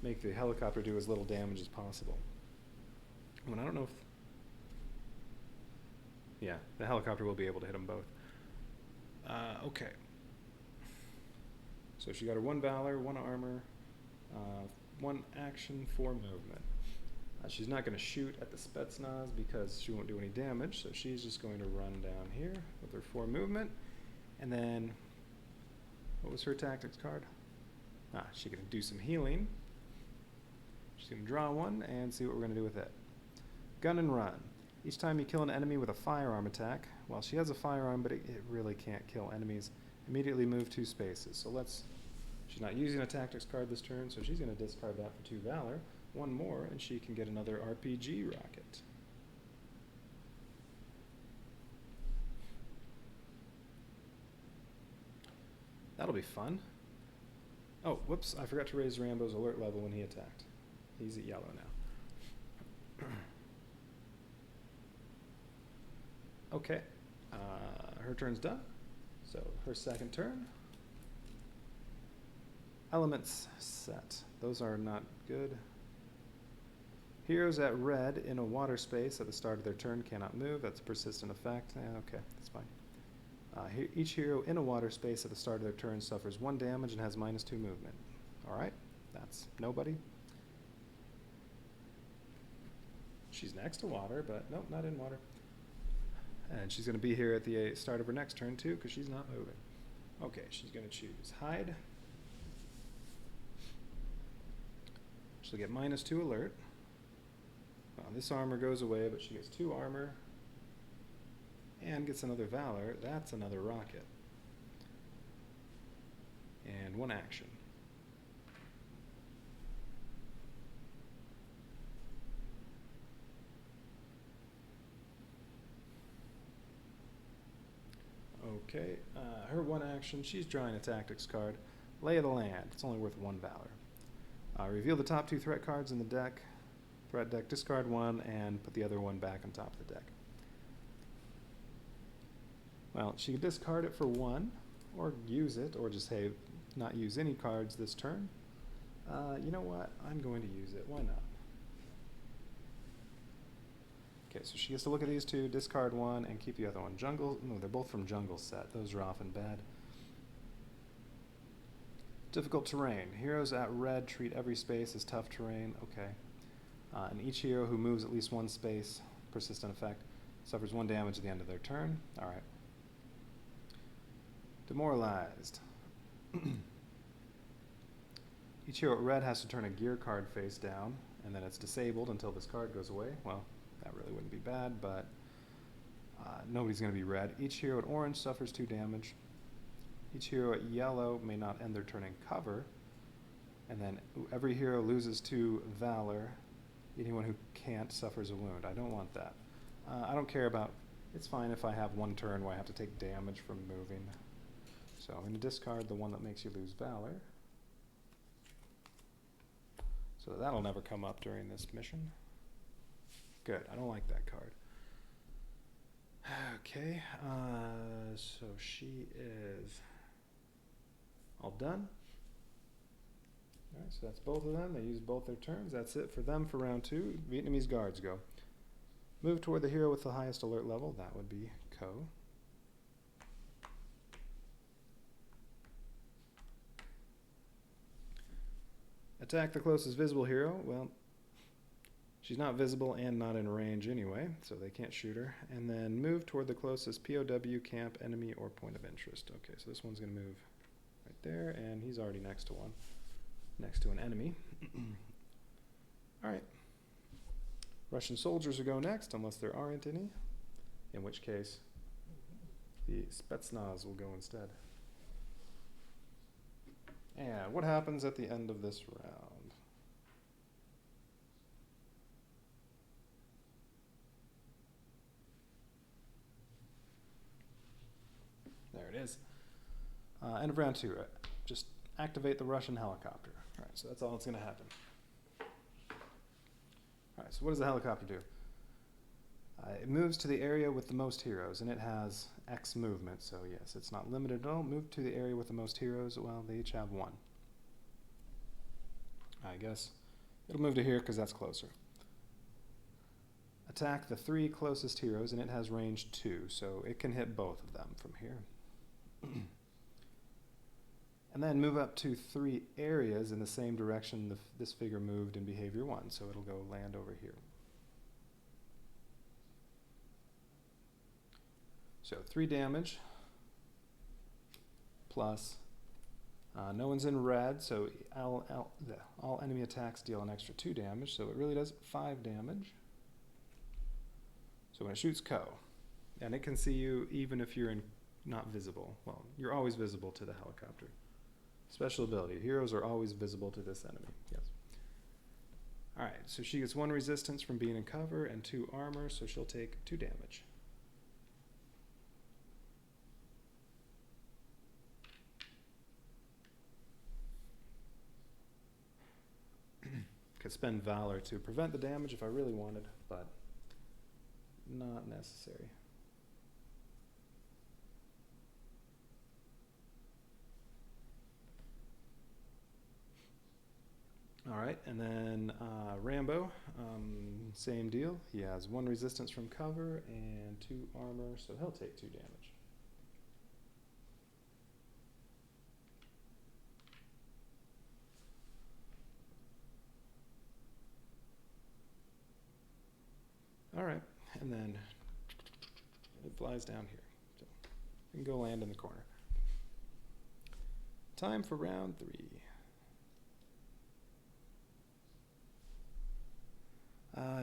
make the helicopter do as little damage as possible. Well, I don't know if... Yeah, the helicopter will be able to hit them both. Okay. So she got her 1 valor, 1 armor, 1 action, 4 movement. She's not going to shoot at the Spetsnaz because she won't do any damage, so she's just going to run down here with her 4 movement. And then, what was her tactics card? She can do some healing. She's going to draw 1 and see what we're going to do with it. Gun and run. Each time you kill an enemy with a firearm attack, well, she has a firearm, but it really can't kill enemies, immediately move 2 spaces. So let's... She's not using a tactics card this turn, so she's going to discard that for 2 valor. 1 more, and she can get another RPG rocket. That'll be fun. Oh, whoops, I forgot to raise Rambo's alert level when he attacked. He's at yellow now. Okay, her turn's done. So her second turn. Elements set. Those are not good. Heroes at red in a water space at the start of their turn cannot move. That's a persistent effect. Okay, that's fine. Each hero in a water space at the start of their turn suffers 1 damage and has -2 movement. Alright, that's nobody. She's next to water, but nope, not in water. And she's going to be here at the start of her next turn too, because she's not moving. Okay, she's going to choose hide. She'll get -2 alert. This armor goes away, but she gets 2 armor and gets another valor. That's another rocket. And 1 action. Okay, her 1 action, she's drawing a tactics card. Lay of the land, it's only worth 1 valor. Reveal the top 2 threat cards in the deck. Threat deck, discard 1 and put the other 1 back on top of the deck. Well, she could discard it for 1 or use it, or just, hey, not use any cards this turn. You know what? I'm going to use it. Why not? Okay, so she gets to look at these 2, discard 1, and keep the other 1. Jungle, no, they're both from Jungle set. Those are often bad. Difficult terrain. Heroes at red treat every space as tough terrain. Okay. And each hero who moves at least 1 space, persistent effect, suffers 1 damage at the end of their turn. Alright. Demoralized. Each hero at red has to turn a gear card face down, and then it's disabled until this card goes away. Well, that really wouldn't be bad, but nobody's going to be red. Each hero at orange suffers 2 damage. Each hero at yellow may not end their turn in cover. And then every hero loses 2 valor. Anyone who can't suffers a wound. I don't want that. I don't care about... It's fine if I have 1 turn where I have to take damage from moving. So I'm going to discard the one that makes you lose valor. So that'll never come up during this mission. Good. I don't like that card. Okay. So she is all done. Alright, so that's both of them. They use both their turns. That's it for them for round 2. Vietnamese guards go. Move toward the hero with the highest alert level. That would be Ko. Attack the closest visible hero. Well, she's not visible and not in range anyway, so they can't shoot her. And then move toward the closest POW, camp, enemy, or point of interest. Okay, so this one's going to move right there, and he's already next to one. Next to an enemy. Alright. Russian soldiers will go next, unless there aren't any. In which case, the Spetsnaz will go instead. And what happens at the end of this round? There it is. End of round 2. Just activate the Russian helicopter. All right, so that's all that's going to happen. All right, so what does the helicopter do? It moves to the area with the most heroes, and it has X movement, so yes, it's not limited at all. Move to the area with the most heroes. Well, they each have 1. I guess it'll move to here because that's closer. Attack the 3 closest heroes, and it has range 2, so it can hit both of them from here. And then move up to 3 areas in the same direction this figure moved in behavior 1, so it'll go land over here. So 3 damage, plus no one's in red, so all enemy attacks deal an extra 2 damage, so it really does 5 damage. So when it shoots Ko, and it can see you even if you're not visible. Well, you're always visible to the helicopter. Special ability, heroes are always visible to this enemy, yes. Alright, so she gets 1 resistance from being in cover and 2 armor, so she'll take 2 damage. Could spend Valor to prevent the damage if I really wanted, but not necessary. All right, and then Rambo, same deal. He has 1 resistance from cover and 2 armor, so he'll take 2 damage. All right, and then it flies down here. So we can go land in the corner. Time for round 3.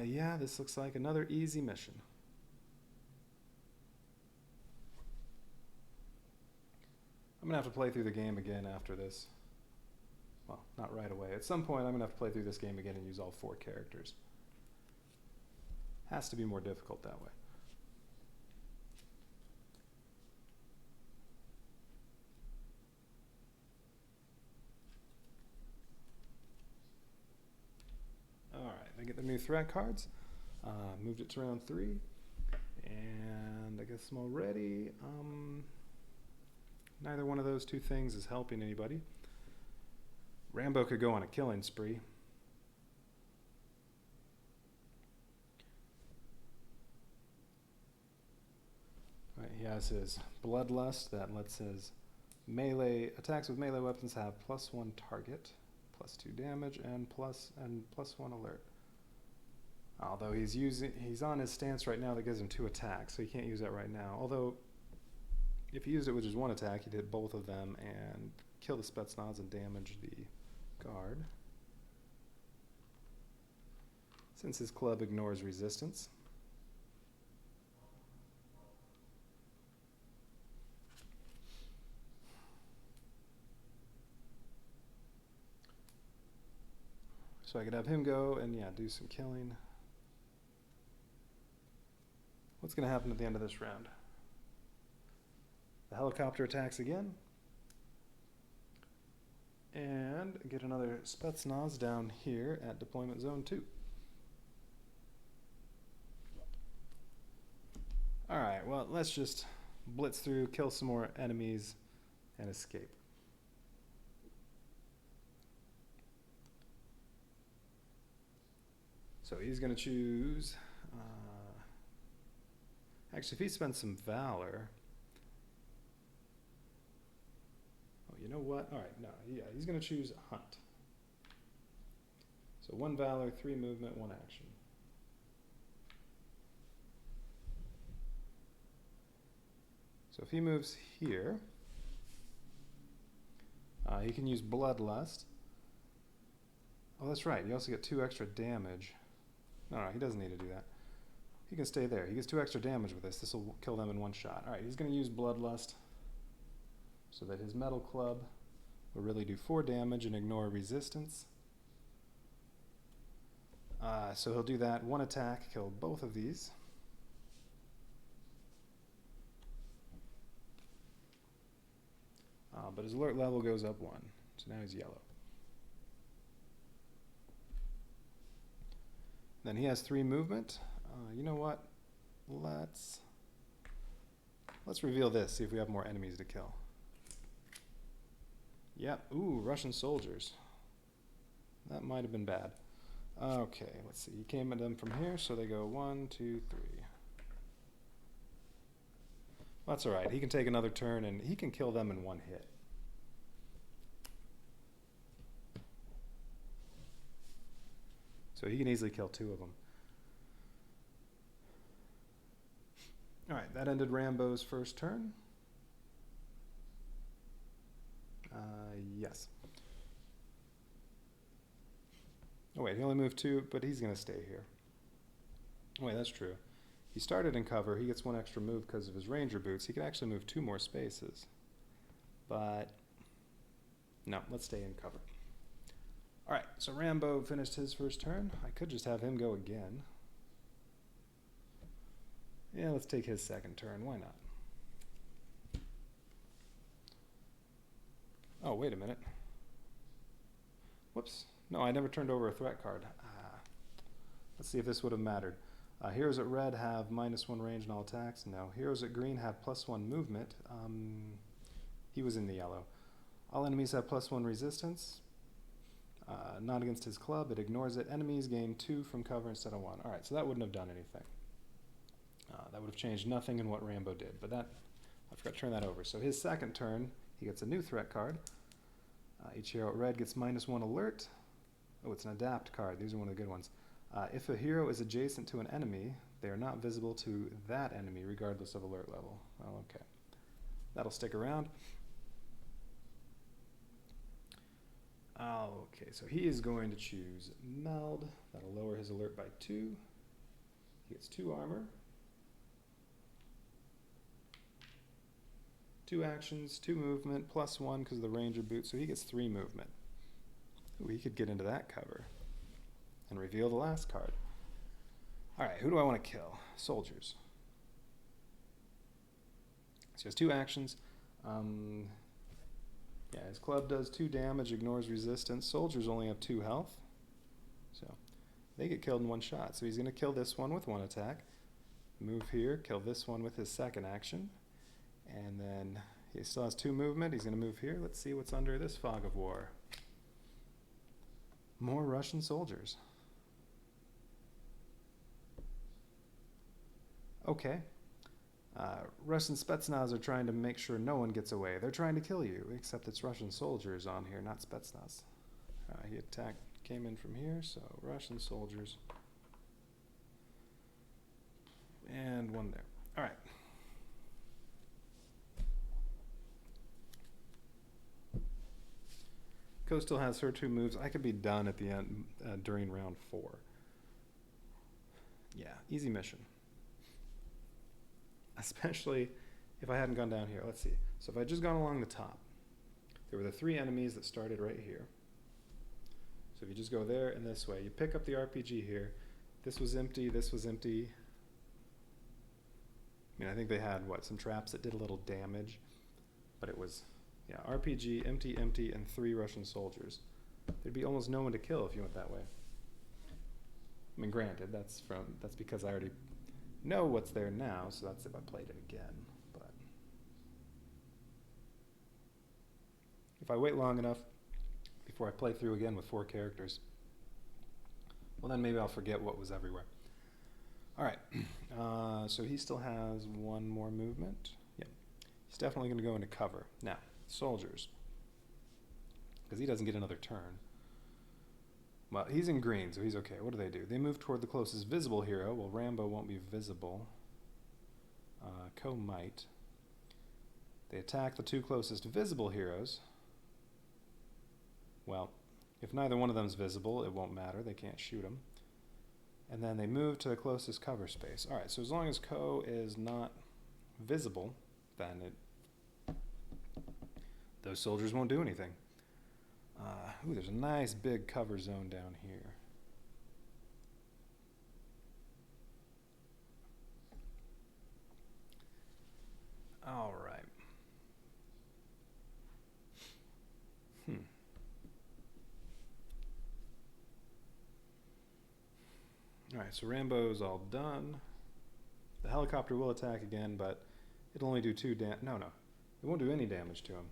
Yeah, this looks like another easy mission. I'm gonna have to play through the game again after this. Well, not right away. At some point, I'm gonna have to play through this game again and use all 4 characters. Has to be more difficult that way. Alright, I get the new threat cards. Moved it to round 3. And I guess I'm all ready. Neither one of those 2 things is helping anybody. Rambo could go on a killing spree. Right, he has his Bloodlust that lets his melee attacks with melee weapons have +1 target, +2 damage, and plus +1 alert. Although he's on his stance right now that gives him 2 attacks, so he can't use that right now. Although if he used it with just 1 attack, he'd hit both of them and kill the Spetsnaz and damage the guard. Since his club ignores resistance. So I could have him go and, yeah, do some killing. What's going to happen at the end of this round? The helicopter attacks again. And get another Spetsnaz down here at deployment zone 2. Alright, well, let's just blitz through, kill some more enemies, and escape. So he's going to choose... actually, if he spends some Valor... Oh, you know what? Alright, no, yeah, he's going to choose Hunt. So 1 Valor, 3 movement, 1 action. So if he moves here, he can use Bloodlust. Oh, that's right, you also get 2 extra damage. No, he doesn't need to do that. He can stay there. He gets 2 extra damage with this. This will kill them in 1 shot. Alright, he's going to use Bloodlust so that his Metal Club will really do 4 damage and ignore resistance. So he'll do that. 1 attack, kill both of these. But his alert level goes up 1. So now he's yellow. Then he has 3 movement. You know what? Let's reveal this, see if we have more enemies to kill. Yep. Ooh, Russian soldiers. That might have been bad. Okay, let's see. He came at them from here, so they go 1, 2, 3. Well, that's alright. He can take another turn, and he can kill them in 1 hit. So he can easily kill 2 of them. Alright, that ended Rambo's first turn. Yes. Oh wait, he only moved 2, but he's going to stay here. Oh wait, that's true. He started in cover. He gets 1 extra move because of his ranger boots. He can actually move 2 more spaces. But no, let's stay in cover. Alright, so Rambo finished his first turn. I could just have him go again. Yeah, let's take his second turn. Why not? Oh, wait a minute. Whoops. No, I never turned over a threat card. Let's see if this would have mattered. Heroes at red have -1 range in all attacks. No. Heroes at green have +1 movement. He was in the yellow. All enemies have +1 resistance. Not against his club, it ignores it. Enemies gain 2 from cover instead of 1. Alright, so that wouldn't have done anything. That would have changed nothing in what Rambo did, but that, I forgot to turn that over. So his second turn, he gets a new threat card. Each hero at red gets -1 alert. Oh, it's an adapt card. These are one of the good ones. If a hero is adjacent to an enemy, they are not visible to that enemy regardless of alert level. Well, okay. That'll stick around. Okay, so he is going to choose Meld. That'll lower his alert by 2. He gets 2 armor. 2 actions, 2 movement, +1 because of the ranger boot, so he gets 3 movement. Ooh, he could get into that cover and reveal the last card. Alright, who do I want to kill? Soldiers. So he has 2 actions. Yeah, his club does 2 damage, ignores resistance. Soldiers only have 2 health. So they get killed in 1 shot. So he's going to kill this one with 1 attack. Move here, kill this one with his second action. And then he still has 2 movement. He's going to move here. Let's see what's under this fog of war. More Russian soldiers. Okay. Russian Spetsnaz are trying to make sure no one gets away. They're trying to kill you, except it's Russian soldiers on here, not Spetsnaz. He came in from here, so Russian soldiers. And 1 there. All right. Ko still has her 2 moves. I could be done at the end during round 4. Yeah, easy mission. Especially if I hadn't gone down here. Let's see. So if I had just gone along the top, there were the 3 enemies that started right here. So if you just go there and this way, you pick up the RPG here. This was empty, this was empty. I mean, I think they had, some traps that did a little damage. But it was, yeah, RPG, empty, empty, and 3 Russian soldiers. There'd be almost no one to kill if you went that way. I mean, granted, that's because I already know what's there now, so that's if I played it again. But if I wait long enough before I play through again with 4 characters, well, then maybe I'll forget what was everywhere. All right, so he still has 1 more movement. Yep, he's definitely going to go into cover. Now, soldiers, because he doesn't get another turn. Well, he's in green, so he's okay. What do? They move toward the closest visible hero. Well, Rambo won't be visible. Ko might. They attack the 2 closest visible heroes. Well, if neither one of them is visible, it won't matter. They can't shoot them. And then they move to the closest cover space. All right, so as long as Ko is not visible, then those soldiers won't do anything. Ooh, there's a nice big cover zone down here. All right. All right, so Rambo's all done. The helicopter will attack again, but it'll only do 2 damage. No, it won't do any damage to him.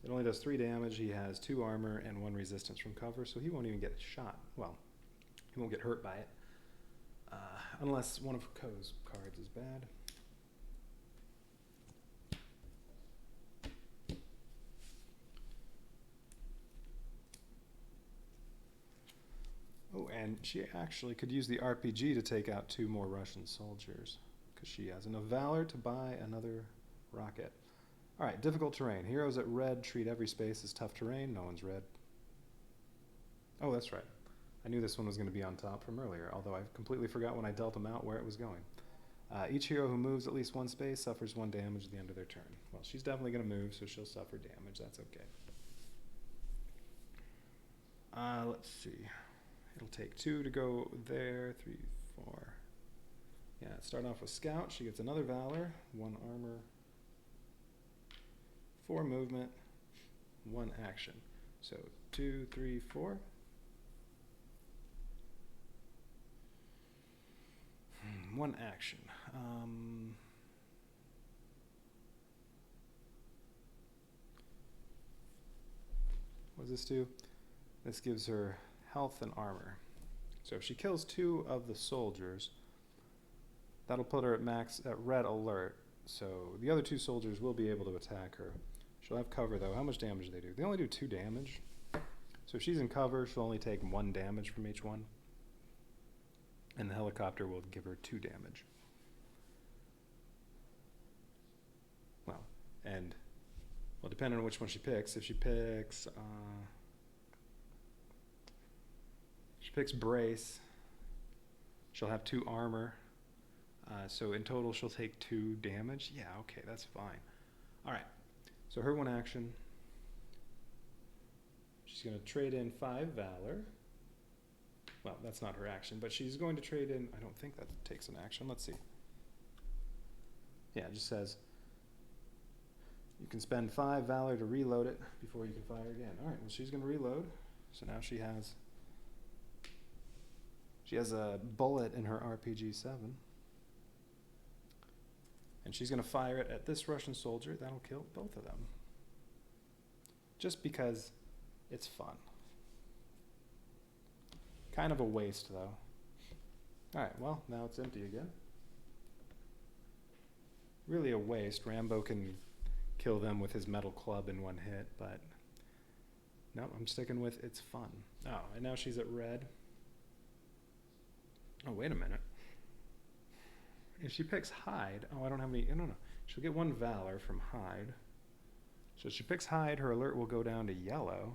It only does 3 damage. He has 2 armor and 1 resistance from cover, so he won't even get shot. Well, he won't get hurt by it. Unless one of Ko's cards is bad. Oh, and she actually could use the RPG to take out 2 more Russian soldiers, because she has enough valor to buy another rocket. All right, difficult terrain. Heroes at red treat every space as tough terrain. No one's red. Oh, that's right. I knew this one was going to be on top from earlier, although I completely forgot when I dealt them out where it was going. Each hero who moves at least 1 space suffers 1 damage at the end of their turn. Well, she's definitely going to move, so she'll suffer damage. That's okay. Let's see. It'll take 2 to go there, 3, 4. Yeah, start off with Scout. She gets another Valor, 1 armor, 4 movement, 1 action. So 2, 3, 4. One action. What does this do? This gives her health and armor. So if she kills 2 of the soldiers, that'll put her at red alert. So the other 2 soldiers will be able to attack her. She'll have cover though. How much damage do they do? They only do 2 damage. So if she's in cover, she'll only take 1 damage from each one. And the helicopter will give her 2 damage. Well, depending on which one she picks, if she picks brace, she'll have 2 armor. So in total, she'll take 2 damage. Yeah, okay, that's fine. All right, so her one action, she's going to trade in 5 valor. Well, that's not her action, but she's going to trade in, I don't think that takes an action. Let's see. Yeah, it just says you can spend 5 valor to reload it before you can fire again. All right, well, she's going to reload. So now she has a bullet in her RPG-7. And she's going to fire it at this Russian soldier. That'll kill both of them. Just because it's fun. Kind of a waste, though. All right, well, now it's empty again. Really a waste. Rambo can kill them with his metal club in 1 hit, but no, I'm sticking with it's fun. Oh, and now she's at red. Oh, wait a minute. If she picks hide, oh, I don't have any, no. She'll get 1 valor from hide. So if she picks hide, her alert will go down to yellow,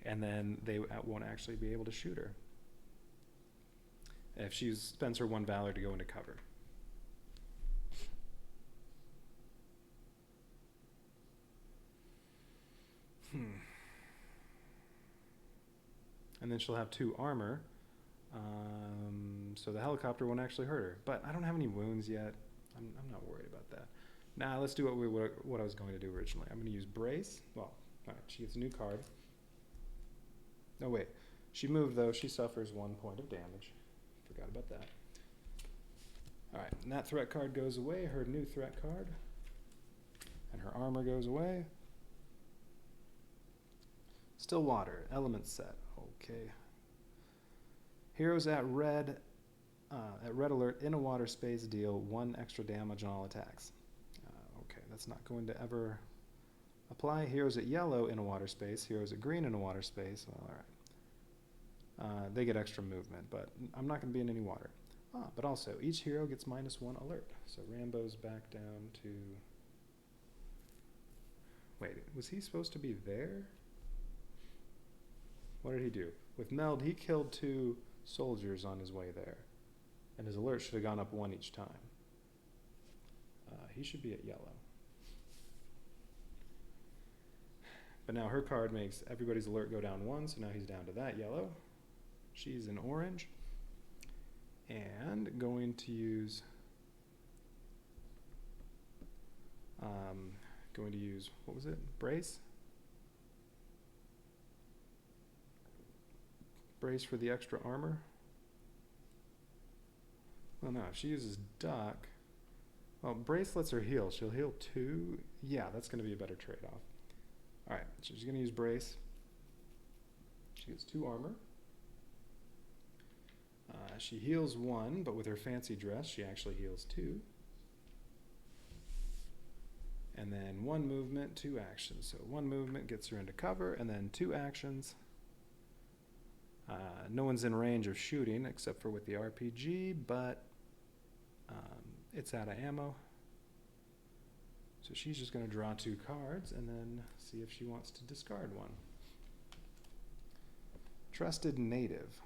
and then they won't actually be able to shoot her. If she spends her 1 valor to go into cover. And then she'll have 2 armor. So the helicopter won't actually hurt her. But I don't have any wounds yet. I'm not worried about that. Now let's do what I was going to do originally. I'm going to use brace. Well, all right, she gets a new card. No, wait. She moved, though. She suffers 1 point of damage. Forgot about that. All right, and that threat card goes away. Her new threat card. And her armor goes away. Still water. Element set. Okay. Heroes at red alert in a water space deal 1 extra damage on all attacks. Okay, that's not going to ever apply. Heroes at yellow in a water space. Heroes at green in a water space. Well, all right. They get extra movement, but I'm not going to be in any water. But also, each hero gets -1 alert. So Rambo's back down to... Wait, was he supposed to be there? What did he do? With Meld, he killed 2 soldiers on his way there. And his alert should have gone up 1 each time. He should be at yellow. But now her card makes everybody's alert go down 1, so now he's down to that yellow. She's in orange. And going to use... what was it? Brace? Brace for the extra armor. Well, no, if she uses duck... Well, brace lets her heal. She'll heal 2. Yeah, that's going to be a better trade-off. All right, so she's going to use brace. She gets 2 armor. She heals 1, but with her fancy dress, she actually heals 2. And then 1 movement, 2 actions. So 1 movement gets her into cover, and then 2 actions. No one's in range of shooting except for with the RPG, but it's out of ammo. So she's just going to draw 2 cards and then see if she wants to discard 1. Trusted Native.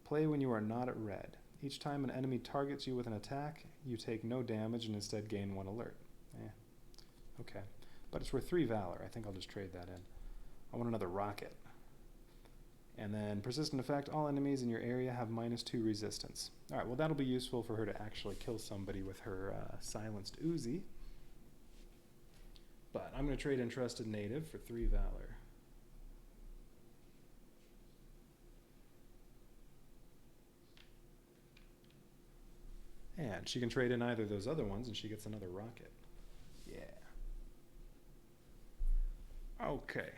Play when you are not at red. Each time an enemy targets you with an attack, you take no damage and instead gain 1 alert. Okay. But it's worth 3 valor. I think I'll just trade that in. I want another rocket. And then persistent effect, all enemies in your area have -2 resistance. All right, well, that'll be useful for her to actually kill somebody with her silenced Uzi. But I'm going to trade in Trusted Native for 3 valor. And she can trade in either of those other ones and she gets another rocket. Yeah. Okay.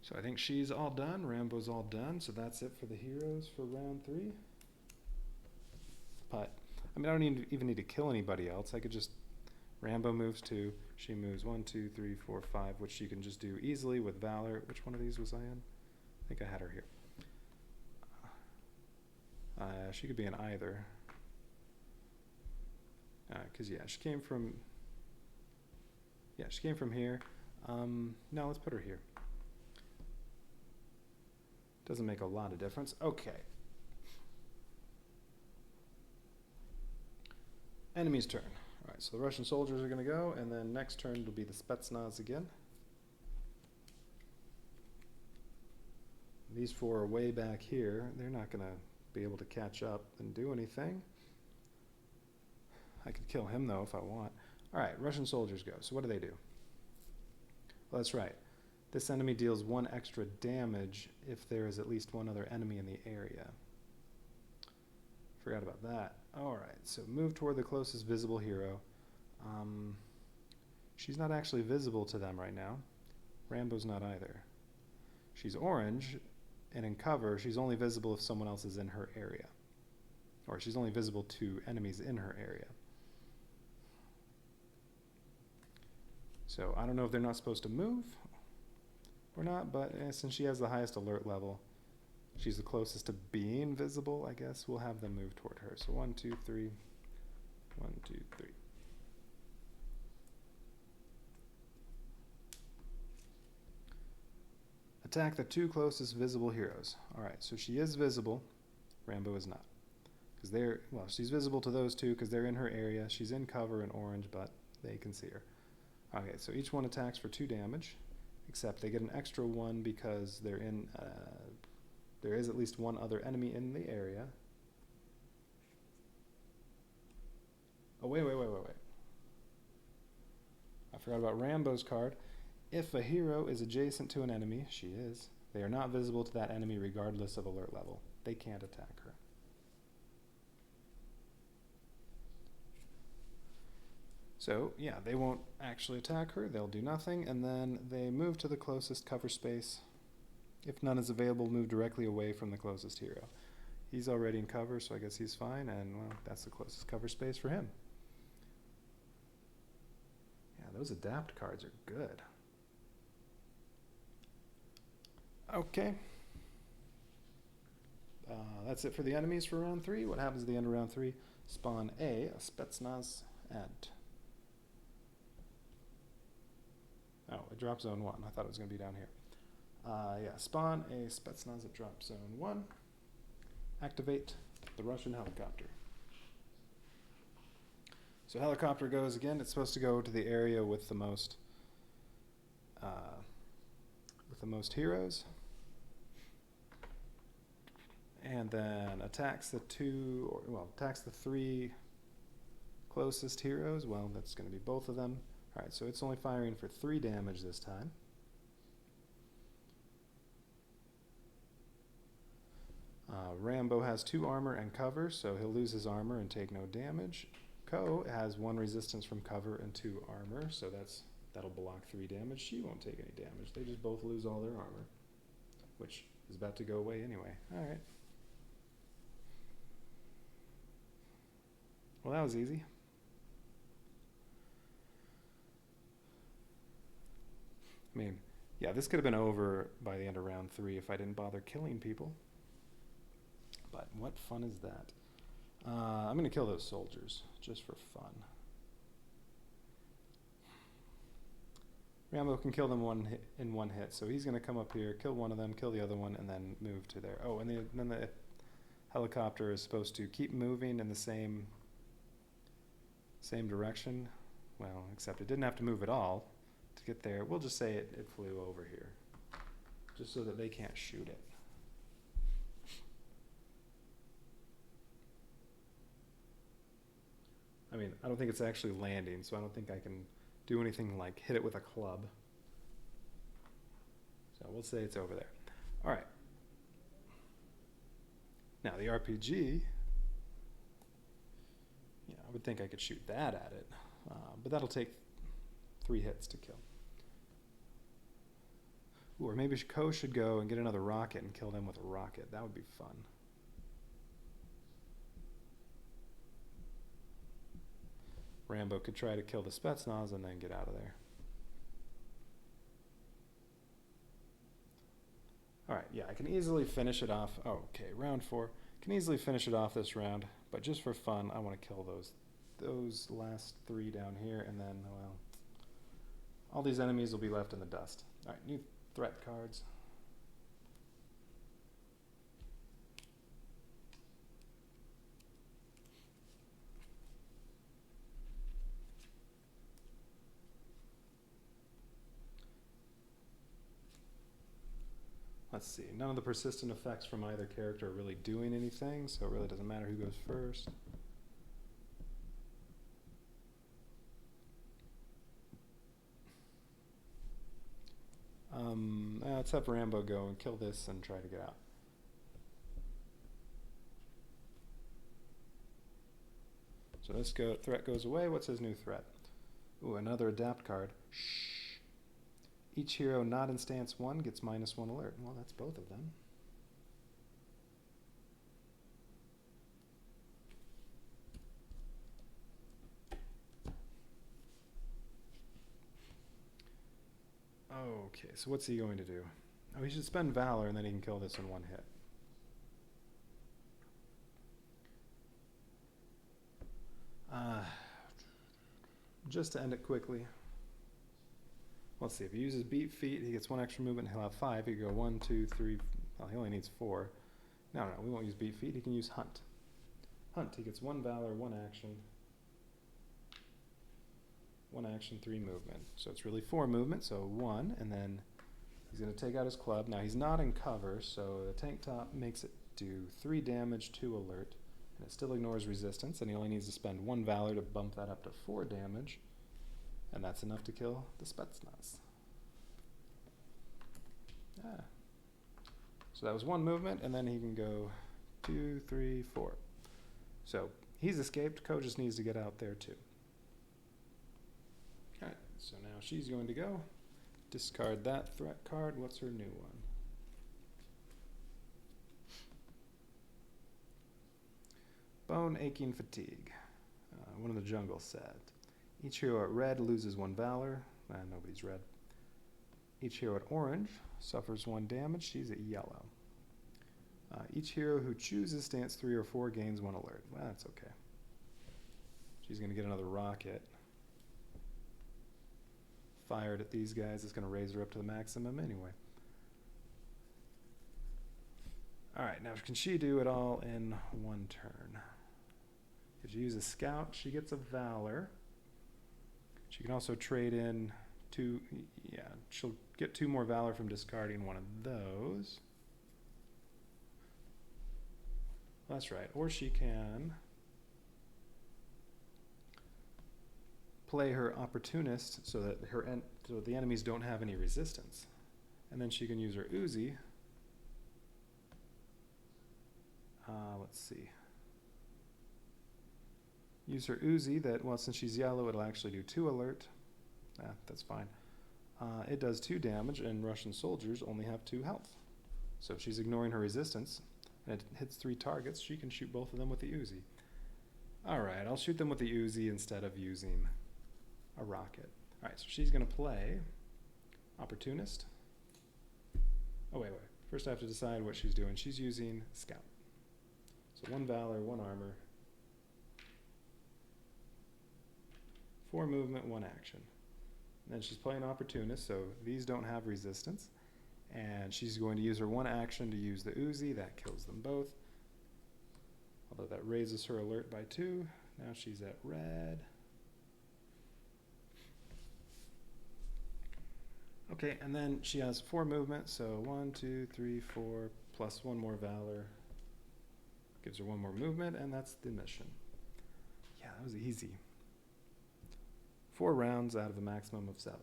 So I think she's all done. Rambo's all done. So that's it for the heroes for round 3. But, I mean, I don't even need to kill anybody else. I could just... Rambo moves 2. She moves 1, 2, 3, 4, 5, which you can just do easily with Valor. Which one of these was I in? I think I had her here. She could be in either. Because, yeah, she came from... Yeah, she came from here. No, let's put her here. Doesn't make a lot of difference. Okay. Enemy's turn. All right, so the Russian soldiers are going to go, and then next turn will be the Spetsnaz again. These 4 are way back here. They're not going to be able to catch up and do anything. I could kill him, though, if I want. All right, Russian soldiers go. So what do they do? Well, that's right. This enemy deals 1 extra damage if there is at least 1 other enemy in the area. Forgot about that. All right, so move toward the closest visible hero. She's not actually visible to them right now. Rambo's not either. She's orange, and in cover, she's only visible if someone else is in her area. Or she's only visible to enemies in her area. So I don't know if they're not supposed to move or not, but since she has the highest alert level, she's the closest to being visible, I guess. We'll have them move toward her. So 1, 2, 3. 1, 2, 3. Attack the 2 closest visible heroes. Alright, so she is visible. Rambo is not. Because they're, well, she's visible to those 2 because they're in her area. She's in cover in orange, but they can see her. Okay, so each one attacks for 2 damage, except they get an extra 1 because they're in, there is at least 1 other enemy in the area. Oh, wait. I forgot about Rambo's card. If a hero is adjacent to an enemy, she is, they are not visible to that enemy regardless of alert level. They can't attack her. So, yeah, they won't actually attack her. They'll do nothing, and then they move to the closest cover space. If none is available, move directly away from the closest hero. He's already in cover, so I guess he's fine, and, well, that's the closest cover space for him. Yeah, those adapt cards are good. Okay. That's it for the enemies for round 3. What happens at the end of round 3? Spawn a Spetsnaz Ant. Oh, it drops zone 1. I thought it was going to be down here. Yeah, spawn a Spetsnaz at drop zone 1. Activate the Russian helicopter. So helicopter goes again. It's supposed to go to the area with the most heroes, and then attacks the 3 closest heroes. Well, that's going to be both of them. All right, so it's only firing for 3 damage this time. Rambo has 2 armor and cover, so he'll lose his armor and take no damage. Ko has 1 resistance from cover and 2 armor, so that'll block 3 damage. She won't take any damage. They just both lose all their armor, which is about to go away anyway. All right. Well, that was easy. I mean, yeah, this could have been over by the end of round 3 if I didn't bother killing people. But what fun is that? I'm going to kill those soldiers, just for fun. Rambo can kill them in one hit, so he's going to come up here, kill one of them, kill the other one, and then move to there. Oh, and then the helicopter is supposed to keep moving in the same direction. Well, except it didn't have to move at all to get there. We'll just say it flew over here, just so that they can't shoot it. I mean, I don't think it's actually landing, so I don't think I can do anything like hit it with a club. So we'll say it's over there. All right. Now the RPG, yeah, I would think I could shoot that at it, but that'll take 3 hits to kill. Ooh, or maybe Ko should go and get another rocket and kill them with a rocket. That would be fun. Rambo could try to kill the Spetsnaz and then get out of there. Alright, yeah, I can easily finish it off. Oh, okay, round 4. Can easily finish it off this round, but just for fun, I want to kill those last 3 down here, and then, well, all these enemies will be left in the dust. Alright, new threat cards. Let's see, none of the persistent effects from either character are really doing anything, so it really doesn't matter who goes first. Let's have Rambo go and kill this and try to get out. So this threat goes away. What's his new threat? Ooh, another adapt card. Shh. Each hero not in stance 1 gets -1 alert. Well, that's both of them. Okay, so what's he going to do? Oh, he should spend Valor and then he can kill this in 1 hit. Just to end it quickly. Let's see, if he uses Beat Feet, he gets 1 extra movement, he'll have 5. He can go 1, 2, 3, well, he only needs 4. No, we won't use Beat Feet, he can use Hunt. Hunt, he gets 1 Valor, 1 action. 1 action, 3 movement. So it's really 4 movement, so 1, and then he's going to take out his club. Now he's not in cover, so the tank top makes it do 3 damage, 2 alert, and it still ignores resistance, and he only needs to spend 1 Valor to bump that up to 4 damage, and that's enough to kill the Spetsnaz. Ah. So that was 1 movement, and then he can go 2, 3, 4. So he's escaped. Ko just needs to get out there too. Alright, so now she's going to go. Discard that threat card. What's her new one? Bone Aching Fatigue. One of the jungle set. Each hero at red loses 1 Valor. Nobody's red. Each hero at orange suffers 1 damage. She's at yellow. Each hero who chooses stance 3 or 4 gains 1 alert. Well, that's okay. She's going to get another rocket. Fired at these guys. It's going to raise her up to the maximum anyway. Alright, now can she do it all in 1 turn? If she uses Scout, she gets a Valor. She can also trade in 2, yeah, she'll get 2 more Valor from discarding 1 of those. That's right, or she can play her Opportunist so that so the enemies don't have any resistance. And then she can use her Uzi. Let's see. Use her Uzi that, well, since she's yellow, it'll actually do 2 alert. That's fine. It does 2 damage, and Russian soldiers only have 2 health. So if she's ignoring her resistance, and it hits 3 targets, she can shoot both of them with the Uzi. Alright, I'll shoot them with the Uzi instead of using a rocket. Alright, so she's going to play Opportunist. Oh, wait. First I have to decide what she's doing. She's using Scout. So 1 Valor, 1 armor. 4 movement, 1 action. And then she's playing Opportunist, so these don't have resistance. And she's going to use her 1 action to use the Uzi. That kills them both. Although that raises her alert by 2. Now she's at red. Okay, and then she has 4 movement, so 1, 2, 3, 4, plus 1 more Valor. Gives her 1 more movement, and that's the mission. Yeah, that was easy. 4 rounds out of a maximum of 7.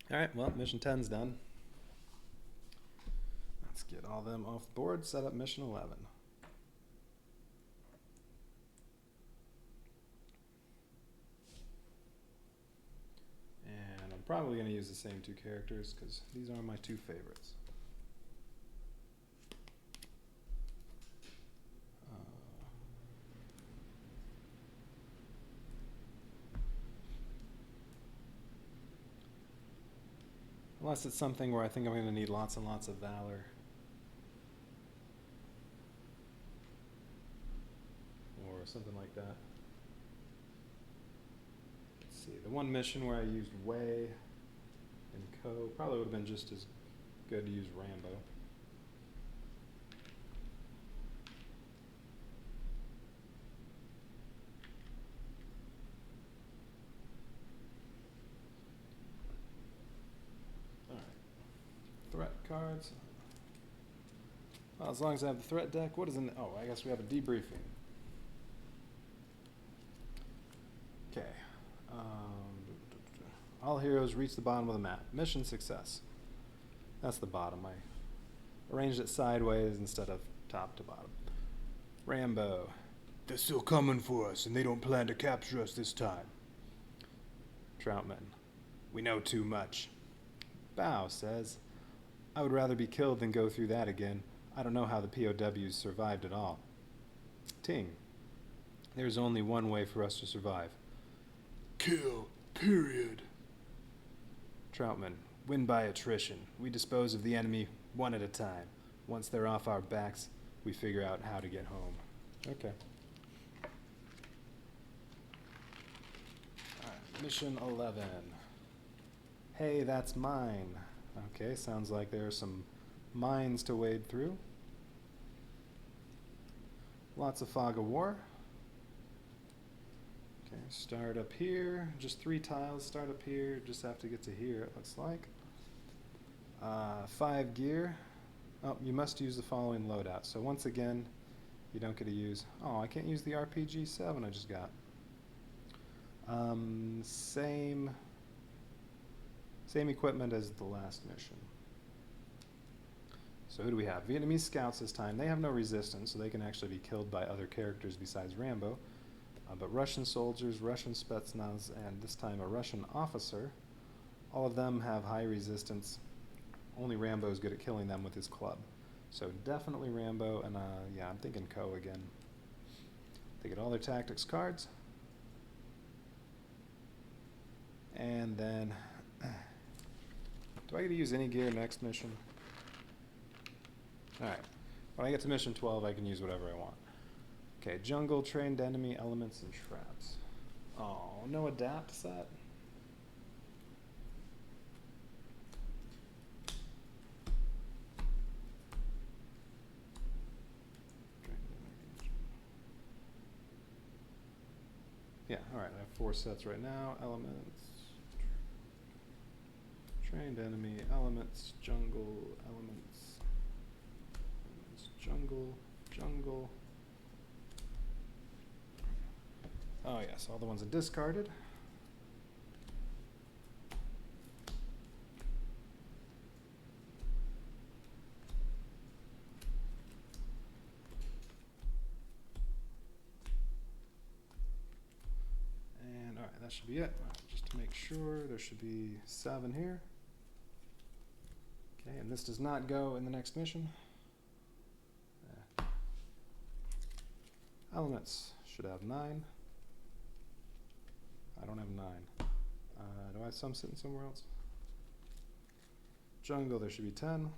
Alright, well, mission 10's done. Let's get all them off the board, set up mission 11. I'm probably going to use the same two characters because these are my two favorites. Unless it's something where I think I'm going to need lots and lots of valor. Or something like that. Let's see, the one mission where I used Way and Co. probably would have been just as good to use Rambo. Threat cards. Well, as long as I have the threat deck, what is in? Oh, I guess we have a debriefing. Okay. All heroes reach the bottom of the map. Mission success. That's the bottom. I arranged it sideways instead of top to bottom. Rambo. They're still coming for us, and they don't plan to capture us this time. Troutman. We know too much. Bao says, I would rather be killed than go through that again. I don't know how the POWs survived at all. Ting. There's only one way for us to survive. Kill. Period. Troutman. Win by attrition. We dispose of the enemy one at a time. Once they're off our backs, we figure out how to get home. Okay. Alright, mission 11. Hey, that's mine. Okay, sounds like there are some mines to wade through. Lots of fog of war. Okay, start up here. Just 3 tiles. Start up here. Just have to get to here, it looks like. 5 gear. Oh, you must use the following loadout. So once again, you don't get to use... Oh, I can't use the RPG-7 I just got. Same equipment as the last mission. So who do we have? Vietnamese scouts this time. They have no resistance, so they can actually be killed by other characters besides Rambo. But Russian soldiers, Russian Spetsnaz, and this time a Russian officer, all of them have high resistance. Only Rambo is good at killing them with his club. So definitely Rambo, and yeah, I'm thinking Co again. They get all their tactics cards. And then, do I get to use any gear next mission? Alright, when I get to mission 12, I can use whatever I want. Okay, jungle, trained enemy, elements, and traps. Oh, no adapt set? Yeah, alright, I have 4 sets right now. Elements, trained enemy, elements, jungle, elements, jungle, jungle. Oh yes, all the ones I discarded. And alright, that should be it. Just to make sure, there should be 7 here. Okay, and this does not go in the next mission. Elements should have 9. I don't have 9. Do I have some sitting somewhere else? Jungle, there should be 10.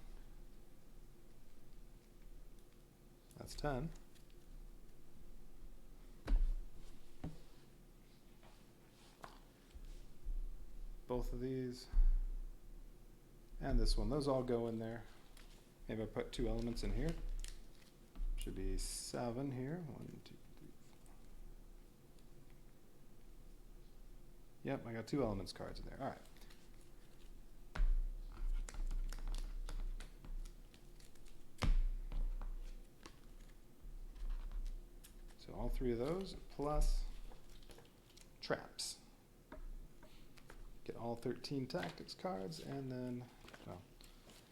That's 10. Both of these. And this one. Those all go in there. Maybe I put 2 elements in here. Should be 7 here. 1, 2, 3. Yep, I got 2 elements cards in there. All right. So all 3 of those plus traps. Get all 13 tactics cards and then, well,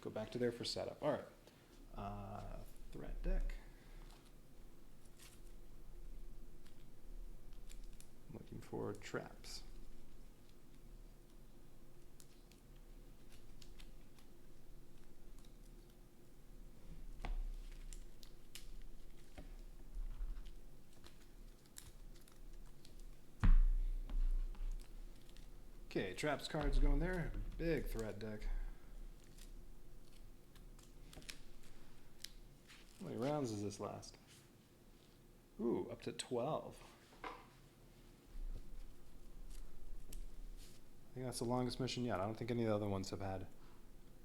go back to there for setup. All right. Threat deck. Looking for traps. Okay, traps cards going there. Big threat deck. How many rounds does this last? Ooh, up to 12. I think that's the longest mission yet. I don't think any of the other ones have had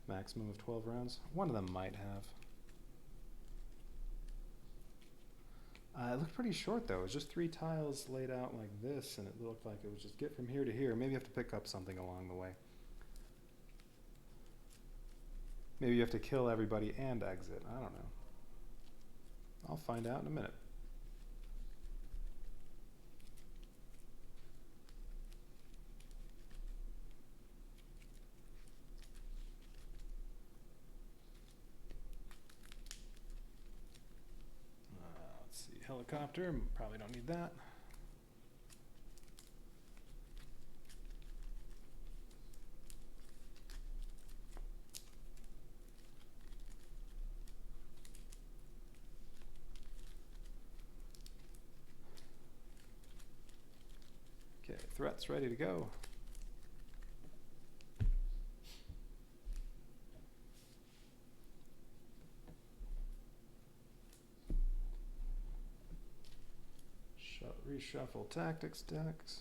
maximum of 12 rounds. One of them might have. It looked pretty short though. It was just 3 tiles laid out like this, and it looked like it was just get from here to here. Maybe you have to pick up something along the way. Maybe you have to kill everybody and exit. I don't know. I'll find out in a minute. Let's see, helicopter, probably don't need that. Okay, threats ready to go. Reshuffle tactics decks.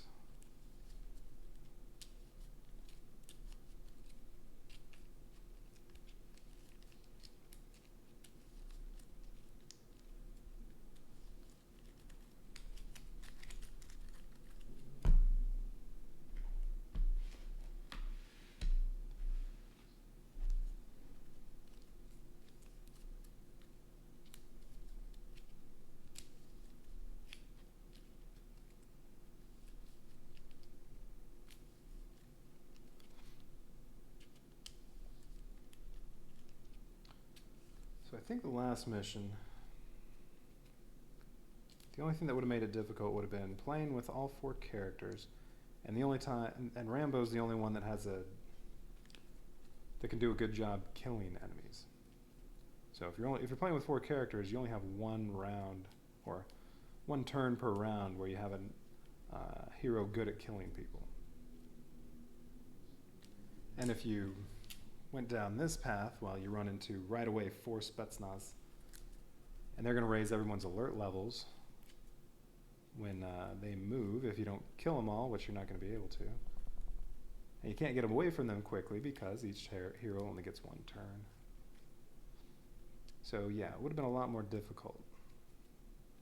So I think the last mission, the only thing that would have made it difficult would have been playing with all 4 characters, and the only time, and Rambo's the only one that has that can do a good job killing enemies. So if you're playing with 4 characters, you only have 1 round or 1 turn per round where you have a hero good at killing people. And if you went down this path, well, you run into right away 4 Spetsnaz, and they're going to raise everyone's alert levels when they move if you don't kill them all, which you're not going to be able to. And you can't get away from them quickly because each hero only gets 1 turn. So yeah, it would have been a lot more difficult.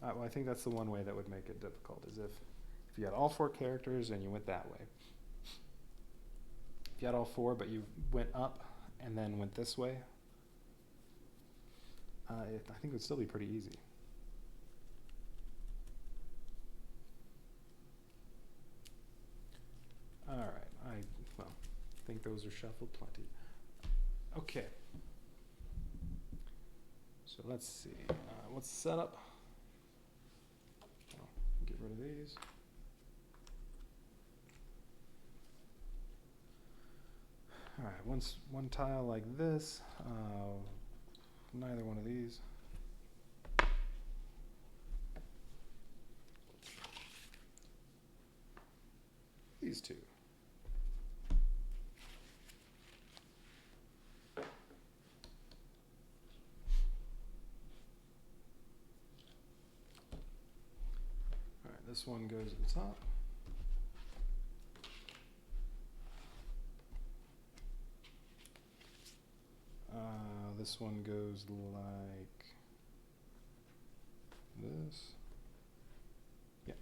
Well, I think that's the one way that would make it difficult, is if you had all 4 characters and you went that way. If you had all 4 but you went up and then went this way, I think it would still be pretty easy. Alright, I think those are shuffled plenty. Okay. So let's see, what's the setup? Oh, get rid of these. All right, one tile like this, neither one of these. These 2. All right, this one goes at the top. This one goes like this. Yeah.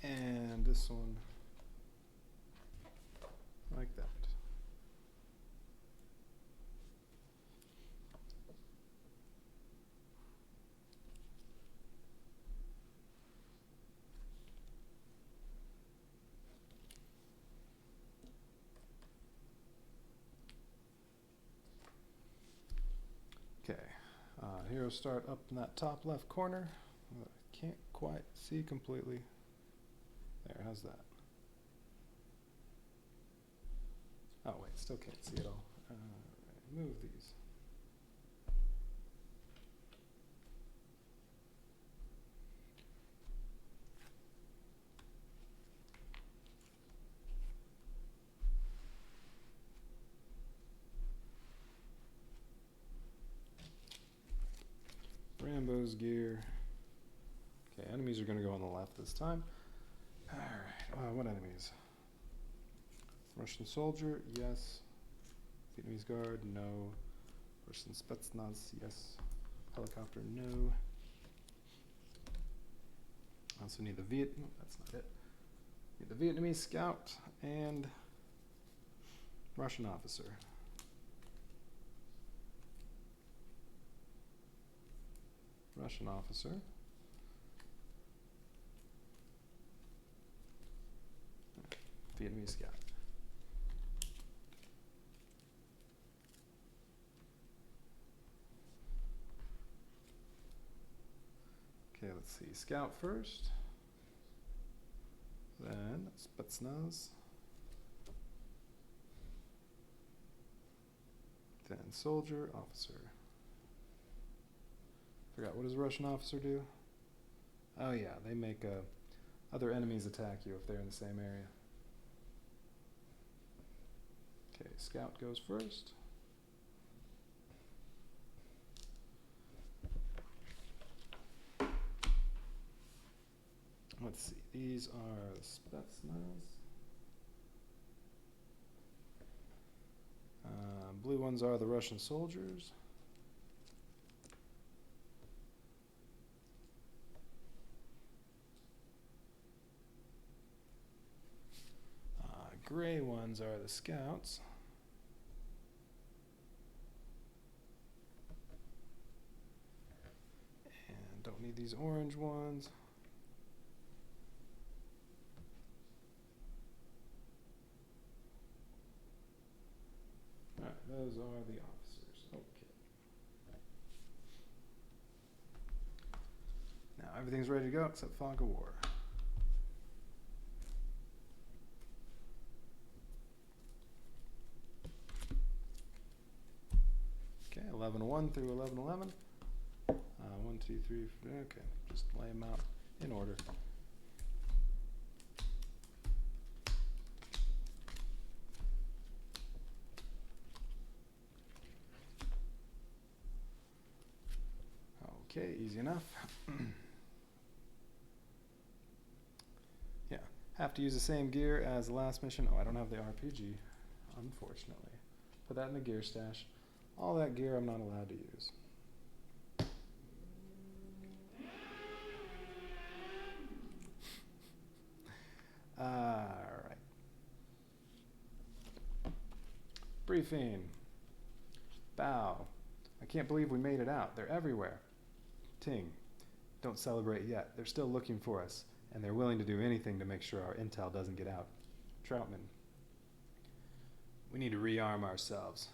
And this one like that. Okay, heroes start up in that top left corner. Can't quite see completely. There, how's that? Oh wait, still can't see it all. Move these. nose gear. Okay, enemies are going to go on the left this time. Alright, what enemies? Russian soldier, yes. Vietnamese guard, no. Russian Spetsnaz, yes. Helicopter, no. I also need the that's not it. Need the Vietnamese scout and Russian officer. Russian officer. Vietnamese scout. Okay, let's see. Scout first. Then Spetsnaz. Then soldier, officer. Forgot, what does a Russian officer do? Oh yeah, they make other enemies attack you if they're in the same area. Okay, scout goes first. Let's see, these are the Spetsnaz. Blue ones are the Russian soldiers. Gray ones are the scouts. And don't need these orange ones. Alright, those are the officers. Okay. Now everything's ready to go except fog of war. Okay, 11:01 through 11:11. 1, 2, 3, 4, okay, just lay them out in order. Okay, easy enough. Yeah, have to use the same gear as the last mission. Oh, I don't have the RPG, unfortunately. Put that in the gear stash. All that gear I'm not allowed to use. Alright. Briefing. Bow. I can't believe we made it out. They're everywhere. Ting. Don't celebrate yet. They're still looking for us, and they're willing to do anything to make sure our intel doesn't get out. Troutman. We need to rearm ourselves.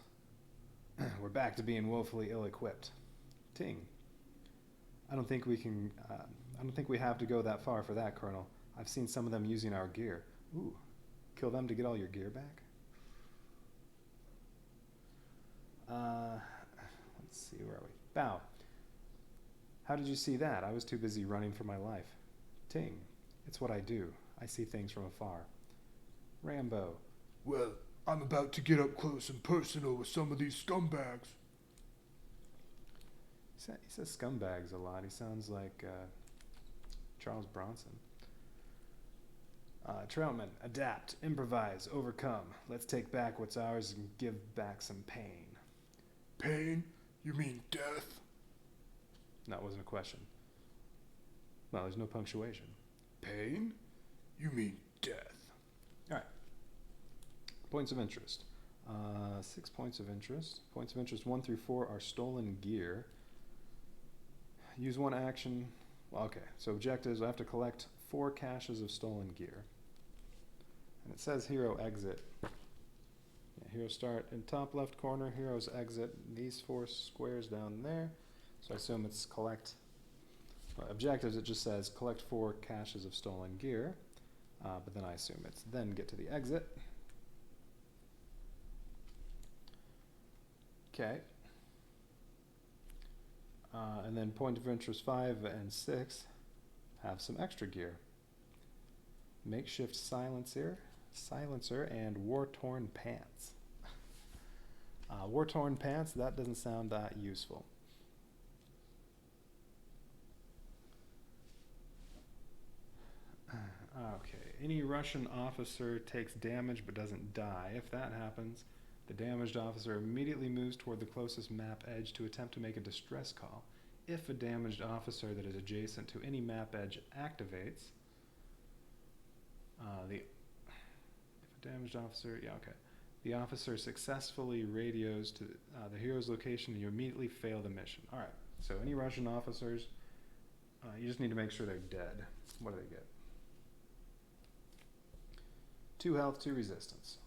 We're back to being woefully ill-equipped. Ting. I don't think we have to go that far for that, Colonel. I've seen some of them using our gear. Ooh. Kill them to get all your gear back? Let's see, where are we? Bow. How did you see that? I was too busy running for my life. Ting. It's what I do. I see things from afar. Rambo. Well, I'm about to get up close and personal with some of these scumbags. He says scumbags a lot. He sounds like Charles Bronson. Troutman, adapt, improvise, overcome. Let's take back what's ours and give back some pain. Pain? You mean death? No, it wasn't a question. Well, there's no punctuation. Pain? You mean death. Alright. Points of interest. 6 points of interest. Points of interest 1 through 4 are stolen gear. Use one action. Well, okay, so objectives, I have to collect 4 caches of stolen gear. And it says hero exit. Yeah, hero start in top left corner, heroes exit these 4 squares down there. So I assume it's collect. Objectives, it just says collect 4 caches of stolen gear. But then I assume it's then get to the exit. Okay. And then point of interest 5 and 6 have some extra gear. Makeshift silencer, and war-torn pants. War-torn pants, that doesn't sound that useful. any Russian officer takes damage but doesn't die. If that happens, the damaged officer immediately moves toward the closest map edge to attempt to make a distress call. If a damaged officer that is adjacent to any map edge activates, if a damaged officer, the officer successfully radios to the hero's location and you immediately fail the mission. Alright, so any Russian officers, you just need to make sure they're dead. What do they get? 2 health, 2 resistance.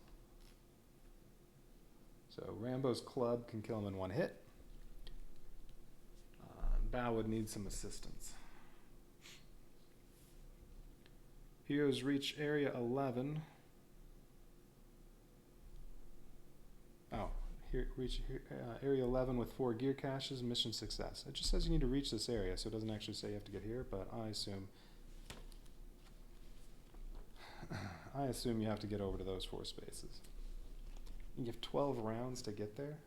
So Rambo's club can kill him in 1 hit. Bao would need some assistance. Heroes reach area 11. Reach area 11 with 4 gear caches, mission success. It just says you need to reach this area, so it doesn't actually say you have to get here, but I assume you have to get over to those 4 spaces. You have 12 rounds to get there.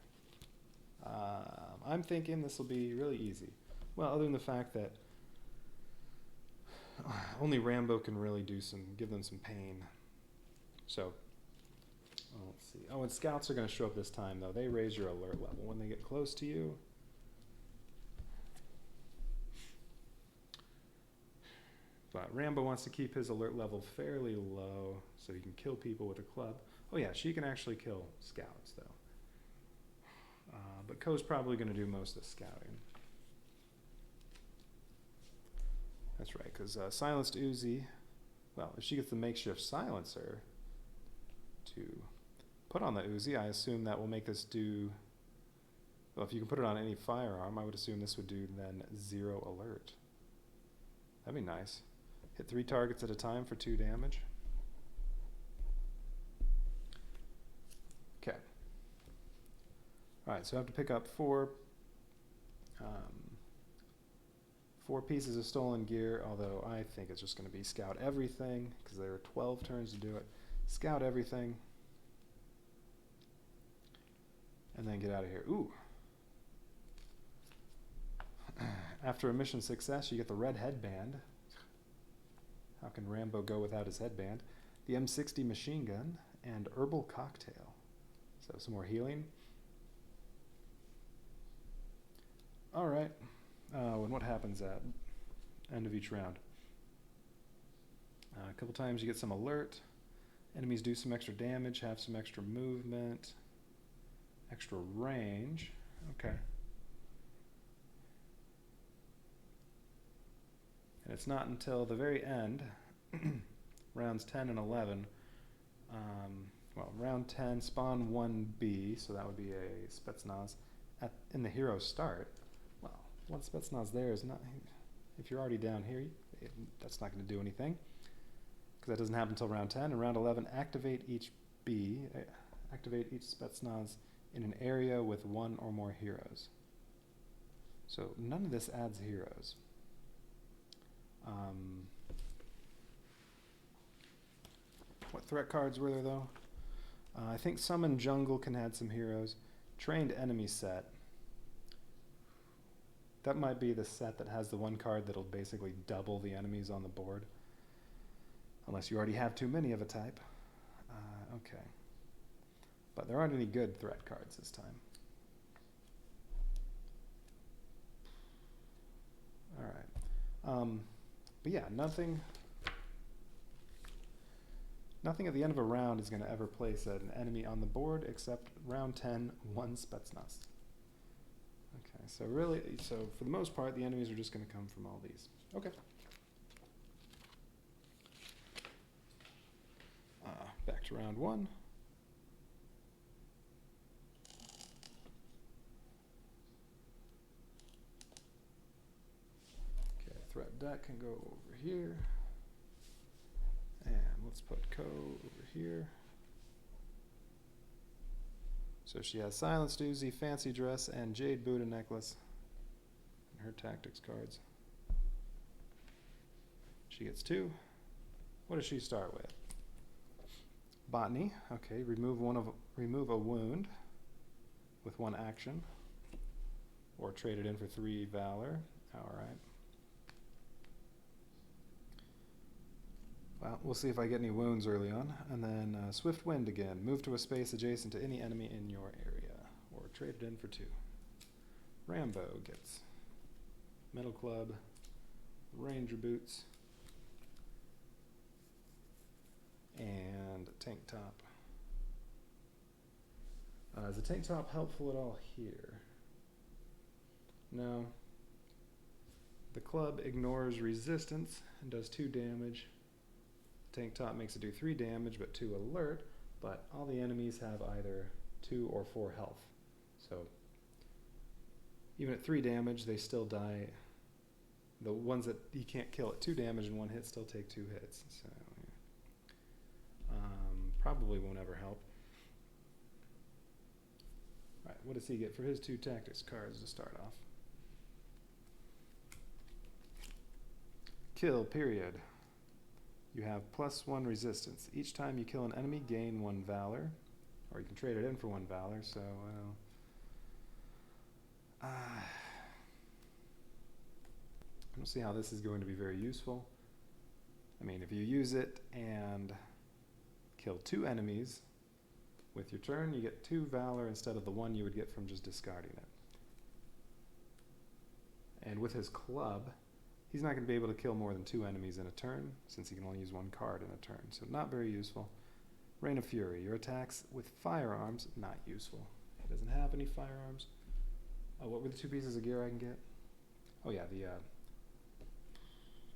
I'm thinking this will be really easy. Well, other than the fact that only Rambo can really give them some pain. So, let's see. Oh, and scouts are going to show up this time, though. They raise your alert level when they get close to you. But Rambo wants to keep his alert level fairly low so he can kill people with a club. Oh yeah, she can actually kill scouts, though. But Ko's probably going to do most of the scouting. That's right, because silenced Uzi, well, if she gets the makeshift silencer to put on the Uzi, I assume that will make this do, well, if you can put it on any firearm, I would assume this would do then 0 alert. That'd be nice. Hit 3 targets at a time for 2 damage. Okay. Alright, so I have to pick up 4 pieces of stolen gear, although I think it's just going to be scout everything, because there are 12 turns to do it. Scout everything. And then get out of here. Ooh. After a mission success, you get the red headband. How can Rambo go without his headband? The M60 machine gun and herbal cocktail. So some more healing. Alright. And what happens at end of each round? A couple times you get some alert. Enemies do some extra damage, have some extra movement, extra range. Okay. And it's not until the very end, rounds 10 and 11, well, round 10, spawn 1B, so that would be a Spetsnaz. In the hero start, well, one Spetsnaz there is not, if you're already down here, that's not going to do anything, because that doesn't happen until round 10. And round 11, activate each Spetsnaz in an area with 1 or more heroes. So none of this adds heroes. What threat cards were there, though? I think Summon Jungle can add some heroes. Trained Enemy set. That might be the set that has the 1 card that'll basically double the enemies on the board. Unless you already have too many of a type. Okay. But there aren't any good threat cards this time. Alright. But yeah, nothing at the end of a round is going to ever place an enemy on the board except round 10, 1 Spetsnaz. Okay, so for the most part, the enemies are just going to come from all these. Okay. Back to round 1. Okay, threat deck can go over here. And let's put Ko over here. So she has Silenced Uzi, Fancy Dress, and Jade Buddha Necklace in her tactics cards. She gets 2. What does she start with? Botany. Okay, remove a wound with 1 action, or trade it in for 3 valor. All right. Well, we'll see if I get any wounds early on. And then Swift Wind again. Move to a space adjacent to any enemy in your area. Or trade it in for 2. Rambo gets Metal Club, Ranger Boots, and Tank Top. Is the Tank Top helpful at all here? No. The club ignores resistance and does 2 damage. Tank Top makes it do 3 damage but 2 alert, but all the enemies have either 2 or 4 health. So even at 3 damage, they still die. The ones that you can't kill at 2 damage in 1 hit still take 2 hits. So probably won't ever help. Right, what does he get for his 2 tactics cards to start off? Kill, period. You have +1 resistance. Each time you kill an enemy, gain 1 valor. Or you can trade it in for 1 valor, so, I don't see how this is going to be very useful. I mean, if you use it and kill 2 enemies with your turn, you get 2 valor instead of the 1 you would get from just discarding it. And with his club, he's not going to be able to kill more than 2 enemies in a turn, since he can only use 1 card in a turn, so not very useful. Rain of Fury. Your attacks with firearms, not useful. He doesn't have any firearms. Oh, what were the 2 pieces of gear I can get? Oh yeah, the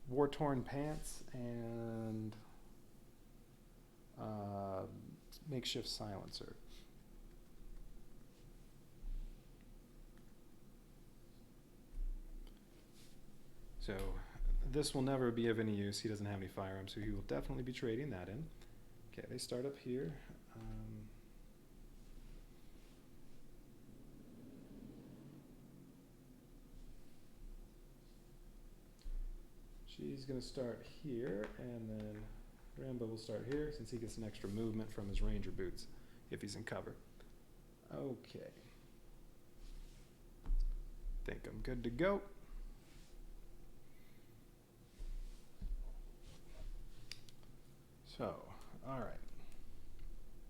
War-Torn Pants and Makeshift Silencer. So this will never be of any use. He doesn't have any firearms, so he will definitely be trading that in. Okay, they start up here. She's going to start here, and then Rambo will start here since he gets an extra movement from his Ranger Boots if he's in cover. Okay. Think I'm good to go. So, alright.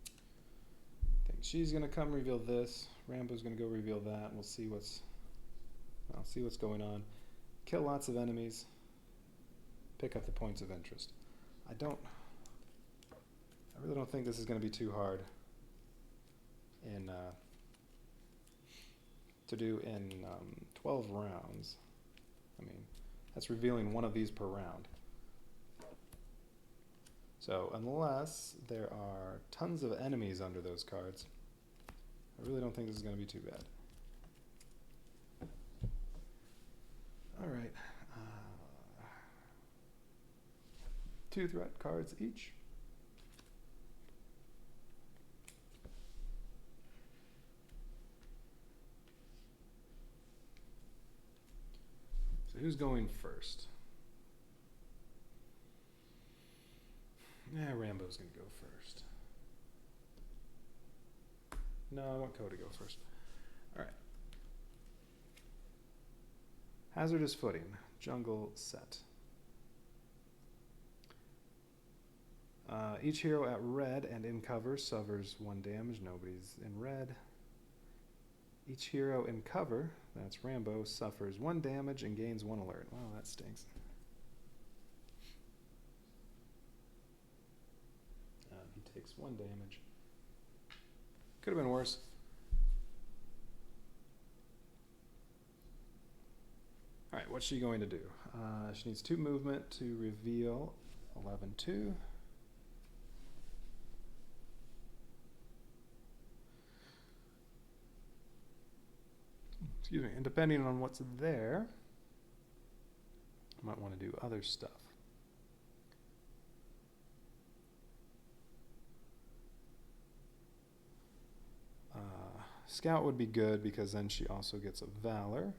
I think she's going to come reveal this. Rambo's going to go reveal that, and we'll see what's going on. Kill lots of enemies. Pick up the points of interest. I really don't think this is going to be too hard to do in 12 rounds. I mean, that's revealing 1 of these per round. So unless there are tons of enemies under those cards, I really don't think this is going to be too bad. All right. 2 threat cards each. So who's going first? Yeah, Rambo's going to go first. No, I want Ko to go first. All right. Hazardous Footing, Jungle Set. Each hero at red and in cover suffers 1 damage. Nobody's in red. Each hero in cover, that's Rambo, suffers 1 damage and gains 1 alert. Wow, that stinks. He takes 1 damage. Could have been worse. Alright, what's she going to do? She needs 2 movement to reveal 11-2. Excuse me, and depending on what's there, I might want to do other stuff. Scout would be good because then she also gets a Valor.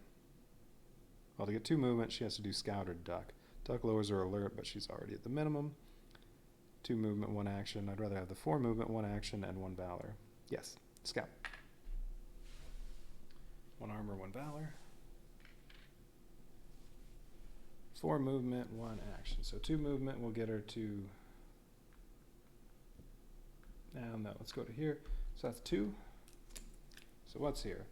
Well, to get 2 movement, she has to do Scout or Duck. Duck lowers her alert, but she's already at the minimum. 2 movement, 1 action. I'd rather have the 4 movement, 1 action, and 1 Valor. Yes, Scout. 1 armor, 1 valor. 4 movement, 1 action. So 2 movement will get her to And let's go to here. So that's 2. So what's here?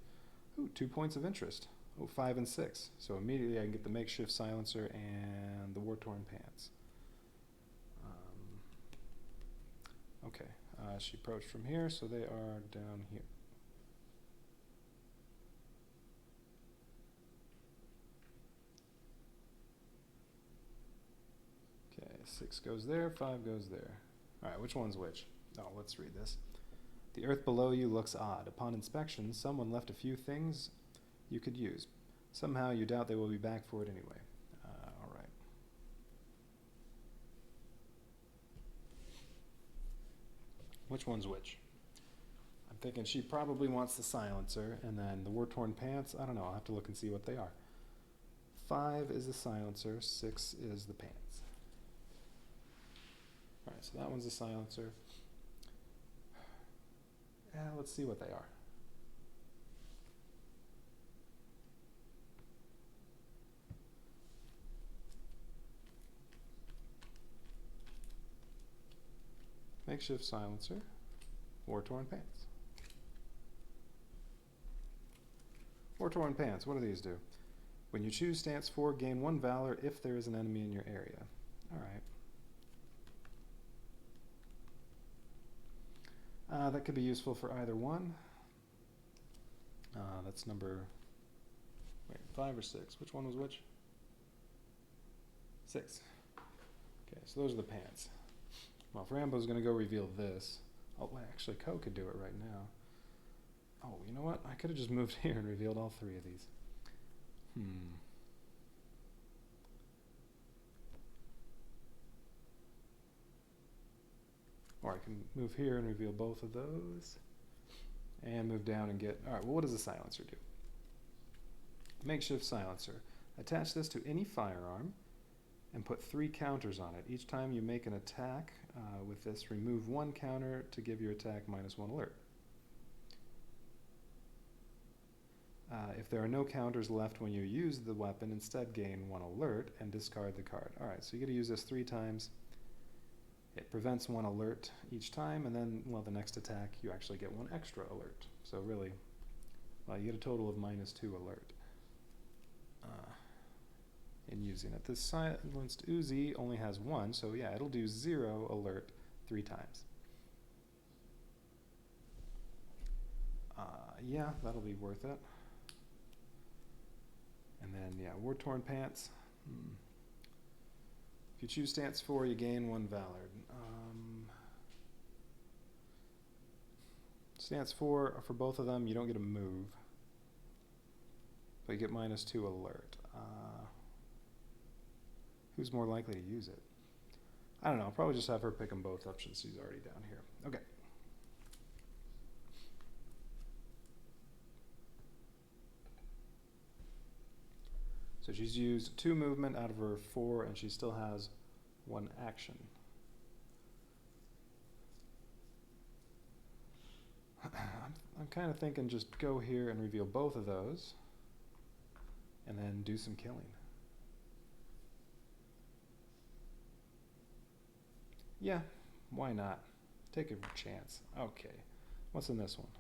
Ooh, 2 points of interest. Oh, 5 and 6. So immediately I can get the makeshift silencer and the war-torn pants. Okay, she approached from here, so they are down here. Okay, 6 goes there, 5 goes there. Alright, which one's which? Oh, let's read this. The earth below you looks odd. Upon inspection, someone left a few things you could use. Somehow you doubt they will be back for it anyway. Alright. Which one's which? I'm thinking she probably wants the silencer, and then the war-torn pants, I don't know, I'll have to look and see what they are. 5 is the silencer, 6 is the pants. Alright, so that one's a silencer. Let's see what they are. Makeshift silencer, war-torn pants. War-torn pants, what do these do? When you choose stance 4, gain 1 valor if there is an enemy in your area. Alright. That could be useful for either one. That's number 5 or 6. Which one was which? 6. Okay, so those are the pants. Well, if Rambo's going to go reveal this... Oh, actually, Ko could do it right now. Oh, you know what? I could have just moved here and revealed all 3 of these. Or I can move here and reveal both of those. And move down and get... Alright, well, what does a silencer do? Makeshift silencer. Attach this to any firearm and put 3 counters on it. Each time you make an attack with this, remove 1 counter to give your attack -1 alert. If there are no counters left when you use the weapon, instead gain 1 alert and discard the card. Alright, so you get to use this 3 times. It prevents 1 alert each time, and then, well, the next attack you actually get 1 extra alert. So really, well, you get a total of -2 alert in using it. This silenced Uzi only has 1, so yeah, it'll do 0 alert 3 times. Yeah, that'll be worth it. And then, yeah, war-torn pants. If you choose stance 4, you gain 1 valor. Stance 4, for both of them, you don't get a move. But you get -2 alert. Who's more likely to use it? I don't know. I'll probably just have her pick them both up since she's already down here. Okay. So she's used 2 movement out of her 4, and she still has 1 action. I'm kind of thinking just go here and reveal both of those, and then do some killing. Yeah, why not? Take a chance. Okay. What's in this one?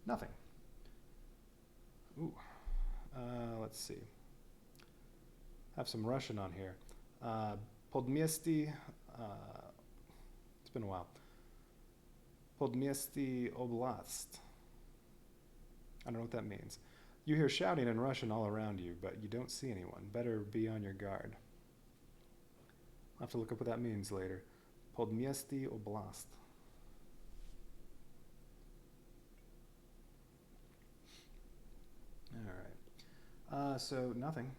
Nothing. Ooh. Let's see. Have some Russian on here. Podmiesti. It's been a while. Podmiesti Oblast. I don't know what that means. You hear shouting in Russian all around you, but you don't see anyone. Better be on your guard. I'll have to look up what that means later. Podmiesti Oblast. Alright. So, nothing.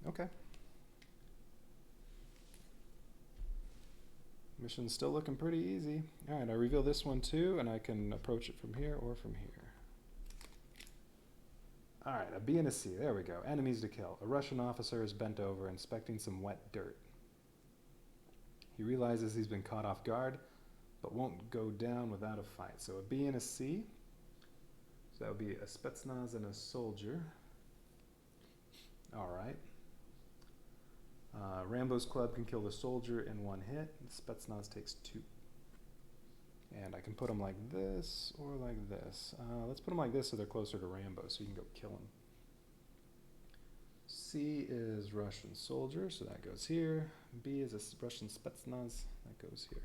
Okay. Mission's still looking pretty easy. Alright, I reveal this one too, and I can approach it from here or from here. Alright, a B and a C. There we go. Enemies to kill. A Russian officer is bent over, inspecting some wet dirt. He realizes he's been caught off guard, but won't go down without a fight. So a B and a C. So that would be a Spetsnaz and a soldier. Alright. Rambo's club can kill the soldier in one hit. Spetsnaz takes 2. And I can put them like this or like this. Let's put them like this so they're closer to Rambo, so you can go kill him. C is Russian soldier, so that goes here. B is a Russian Spetsnaz, that goes here.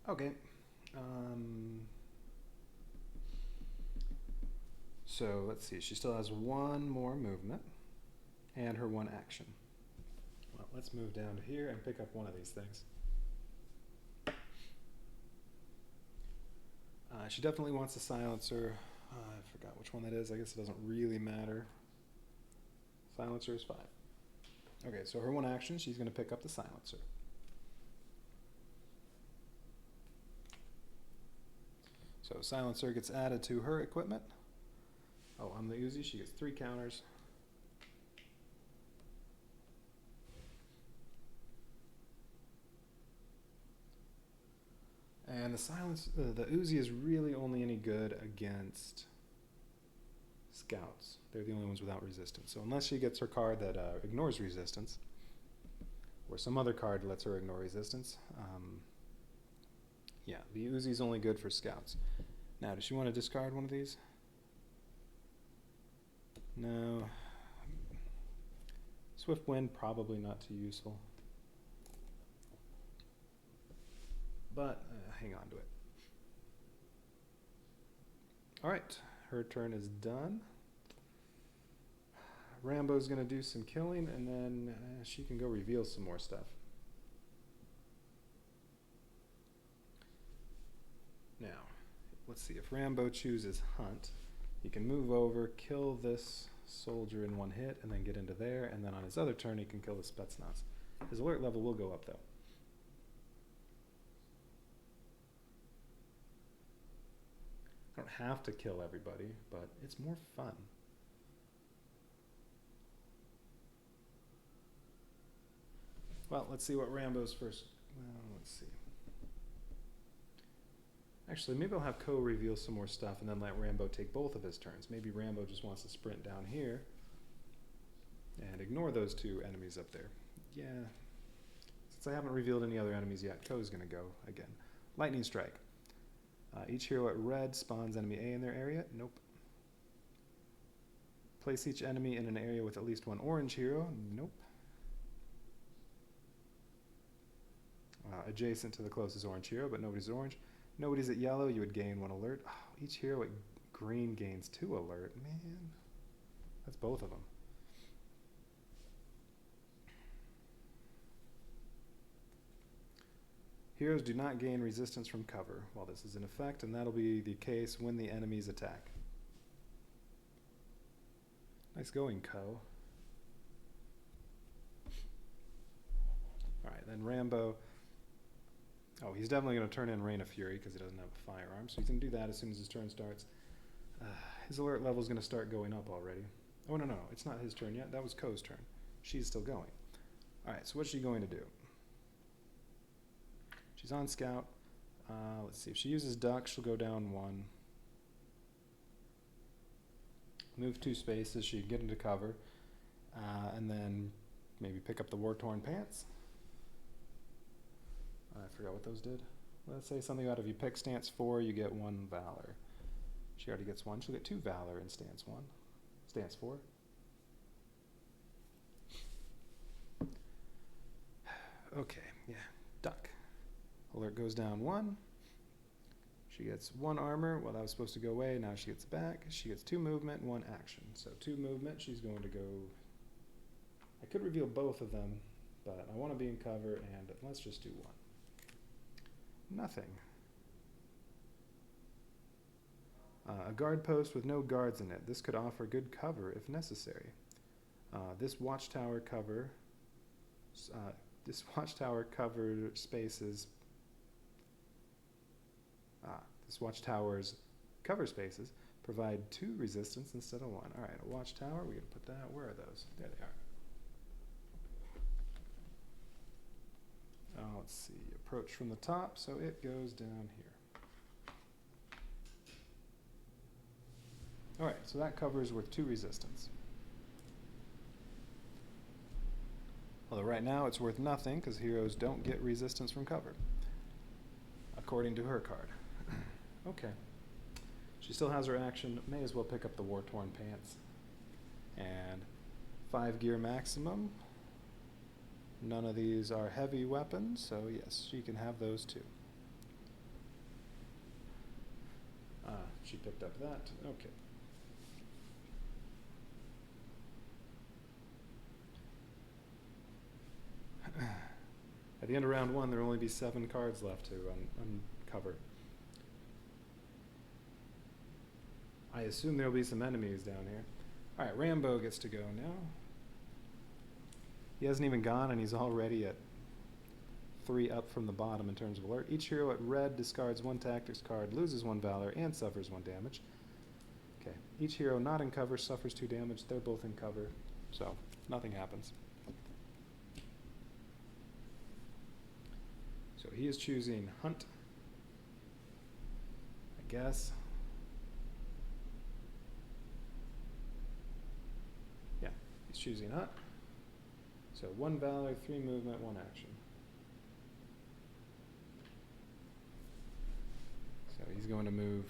Okay. So let's see. She still has 1 more movement and her 1 action. Well, let's move down to here and pick up one of these things. She definitely wants a silencer. I forgot which one that is. I guess it doesn't really matter. Silencer is 5. Okay, so her 1 action, she's going to pick up the silencer. So silencer gets added to her equipment. Oh, on the Uzi, she gets 3 counters. And the Uzi is really only any good against scouts. They're the only ones without resistance. So unless she gets her card that ignores resistance, or some other card lets her ignore resistance, yeah, the Uzi is only good for scouts. Now, does she want to discard one of these? No. Swift Wind, probably not too useful. But hang on to it. Alright, her turn is done. Rambo's going to do some killing, and then she can go reveal some more stuff. Now, let's see. If Rambo chooses Hunt, he can move over, kill this soldier in 1 hit, and then get into there, and then on his other turn he can kill the Spetsnaz. His alert level will go up, though. I don't have to kill everybody, but it's more fun. Well, let's see what Rambo's first... Well, let's see. Actually, maybe I'll have Ko reveal some more stuff and then let Rambo take both of his turns. Maybe Rambo just wants to sprint down here and ignore those 2 enemies up there. Yeah. Since I haven't revealed any other enemies yet, Ko's going to go again. Lightning Strike. Each hero at red spawns enemy A in their area. Nope. Place each enemy in an area with at least 1 orange hero. Nope. Adjacent to the closest orange hero, but nobody's orange. Nobody's at yellow, you would gain 1 alert. Oh, each hero at green gains 2 alert. Man, that's both of them. Heroes do not gain resistance from cover while this is in effect, and that'll be the case when the enemies attack. Nice going, Ko. Alright, then Rambo. Oh, he's definitely going to turn in Rain of Fury because he doesn't have a firearm, so he's going to do that as soon as his turn starts. His alert level is going to start going up already. Oh, no, it's not his turn yet. That was Ko's turn. She's still going. Alright, so what's she going to do? She's on scout. Let's see. If she uses duck, she'll go down 1. Move 2 spaces. She can get into cover. And then maybe pick up the war-torn pants. I forgot what those did. Let's say something about if you pick stance 4, you get 1 valor. She already gets 1. She'll get 2 valor in stance 1. Stance 4. Okay, yeah. Duck. Alert goes down 1. She gets 1 armor. Well, that was supposed to go away. Now she gets back. She gets 2 movement, 1 action. So 2 movement. She's going to go... I could reveal both of them, but I want to be in cover, and let's just do 1. Nothing. A guard post with no guards in it. This could offer good cover if necessary. This watchtower cover spaces. This watchtower's cover spaces provide 2 resistance instead of 1. All right, a watchtower. We're gonna put that. Where are those? There they are. let's see, approach from the top, so it goes down here. Alright, so that cover is worth 2 resistance. Although right now it's worth nothing, because heroes don't get resistance from cover, according to her card. Okay. She still has her action, may as well pick up the War-Torn Pants. And 5 gear maximum. None of these are heavy weapons, so yes, she can have those too. She picked up that, okay. At the end of round 1, there will only be 7 cards left to uncover. I assume there will be some enemies down here. Alright, Rambo gets to go now. He hasn't even gone and he's already at 3 up from the bottom in terms of alert. Each hero at red discards 1 tactics card, loses 1 valor, and suffers 1 damage. Okay, each hero not in cover suffers 2 damage. They're both in cover, so nothing happens. So he is choosing Hunt, I guess. Yeah, he's choosing Hunt. So 1 valor, 3 movement, 1 action. So he's going to move.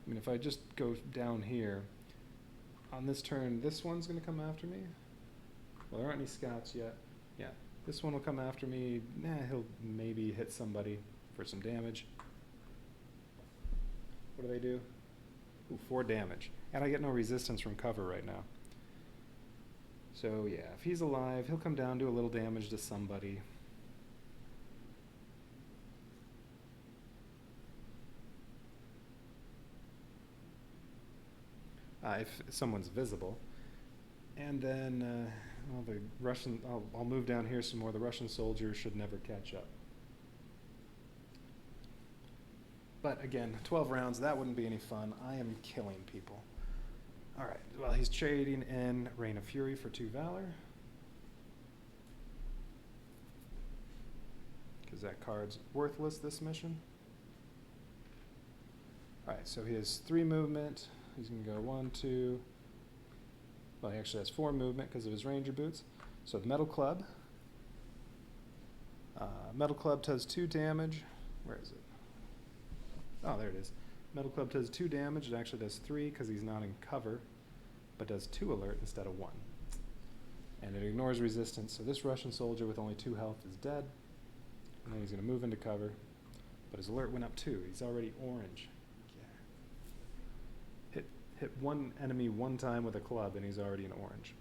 I mean, if I just go down here, on this turn, this one's going to come after me. Well, there aren't any scouts yet. Yeah, this one will come after me. Nah, he'll maybe hit somebody for some damage. What do they do? Ooh, 4 damage. And I get no resistance from cover right now. So yeah, if he's alive, he'll come down, do a little damage to somebody. If someone's visible. And then, well, the Russian, I'll move down here some more. The Russian soldiers should never catch up. But again, 12 rounds, that wouldn't be any fun. I am killing people. All right, well, he's trading in Reign of Fury for 2 valor. Because that card's worthless this mission. All right, so he has 3 movement. He's going to go 1, 2. Well, he actually has 4 movement because of his ranger boots. So the Metal Club. Metal Club does 2 damage. Where is it? Oh, there it is. Metal Club does 2 damage. It actually does 3 because he's not in cover, but does 2 alert instead of 1. And it ignores resistance. So this Russian soldier with only 2 health is dead. And then he's going to move into cover. But his alert went up 2. He's already orange. Hit 1 enemy 1 time with a club and he's already in orange.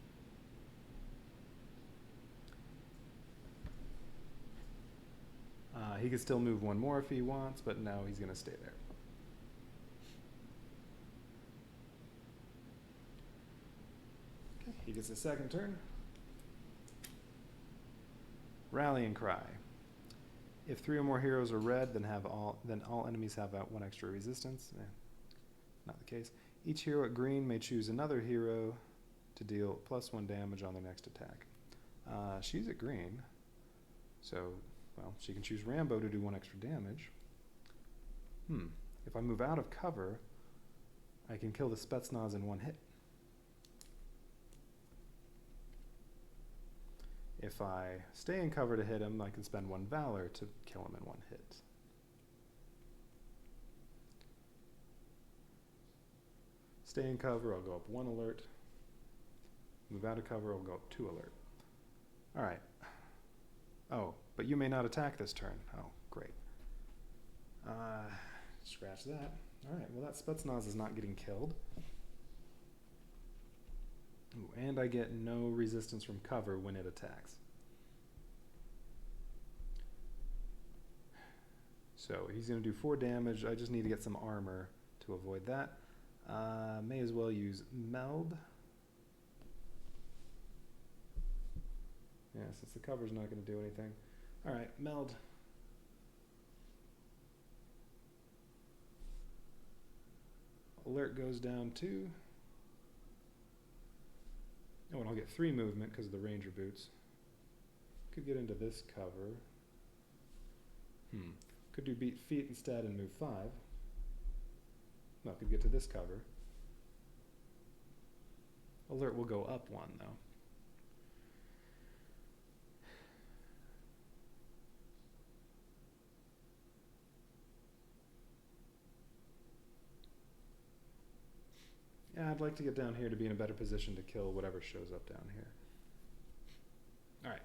He could still move 1 more if he wants, but no, he's going to stay there. Okay, he gets a second turn. Rallying Cry. If 3 or more heroes are red, then all enemies have 1 extra resistance. Not the case. Each hero at green may choose another hero to deal +1 damage on their next attack. She's at green, so, well, she can choose Rambo to do 1 extra damage. If I move out of cover, I can kill the Spetsnaz in 1 hit. If I stay in cover to hit him, I can spend 1 valor to kill him in 1 hit. Stay in cover, I'll go up 1 alert. Move out of cover, I'll go up 2 alert. Alright. Oh, but you may not attack this turn. Oh, great. Scratch that. Alright, well that Spetsnaz is not getting killed. Ooh, and I get no resistance from cover when it attacks. So he's going to do 4 damage. I just need to get some armor to avoid that. May as well use Meld. Yeah, since the cover's not going to do anything. Alright, Meld. Alert goes down 2. Oh, and I'll I'll get 3 movement because of the ranger boots. Could get into this cover. Could do beat feet instead and move 5. No, could get to this cover. Alert will go up 1 though. Yeah, I'd like to get down here to be in a better position to kill whatever shows up down here. Alright.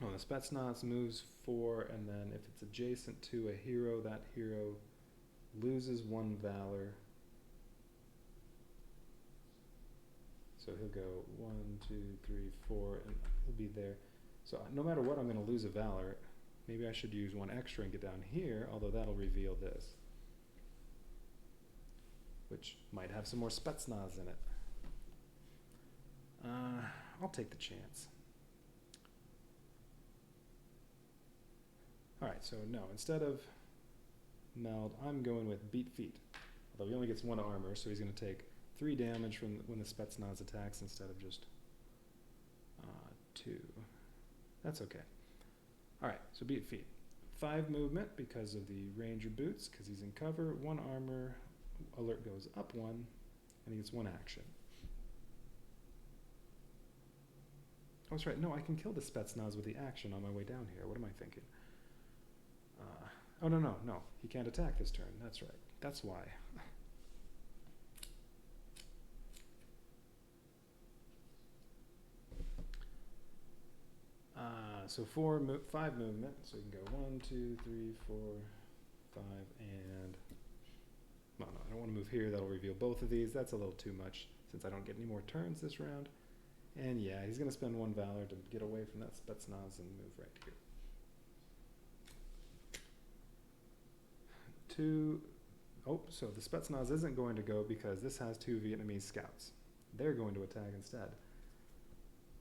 Oh, the Spetsnaz moves 4, and then if it's adjacent to a hero, that hero loses 1 Valor. So he'll go 1, 2, 3, 4, and he'll be there. So no matter what, I'm going to lose a Valor. Maybe I should use 1 extra and get down here, although that'll reveal this, which might have some more Spetsnaz in it. I'll take the chance. Alright, so no, instead of meld, I'm going with beat feet. Although he only gets 1 armor, so he's going to take 3 damage from when the Spetsnaz attacks instead of just 2. That's okay. Alright, so beat feet. 5 movement because of the ranger boots, because he's in cover. 1 armor, alert goes up 1, and he gets 1 action. Oh, that's right. No, I can kill the Spetsnaz with the action on my way down here. What am I thinking? Oh, no. He can't attack this turn. That's right. That's why. So 5 movement. So you can go 1, 2, 3, 4, 5, and... No, I don't want to move here. That'll reveal both of these. That's a little too much since I don't get any more turns this round. And yeah, he's going to spend 1 Valor to get away from that Spetsnaz and move right here. 2... Oh, so the Spetsnaz isn't going to go because this has 2 Vietnamese scouts. They're going to attack instead.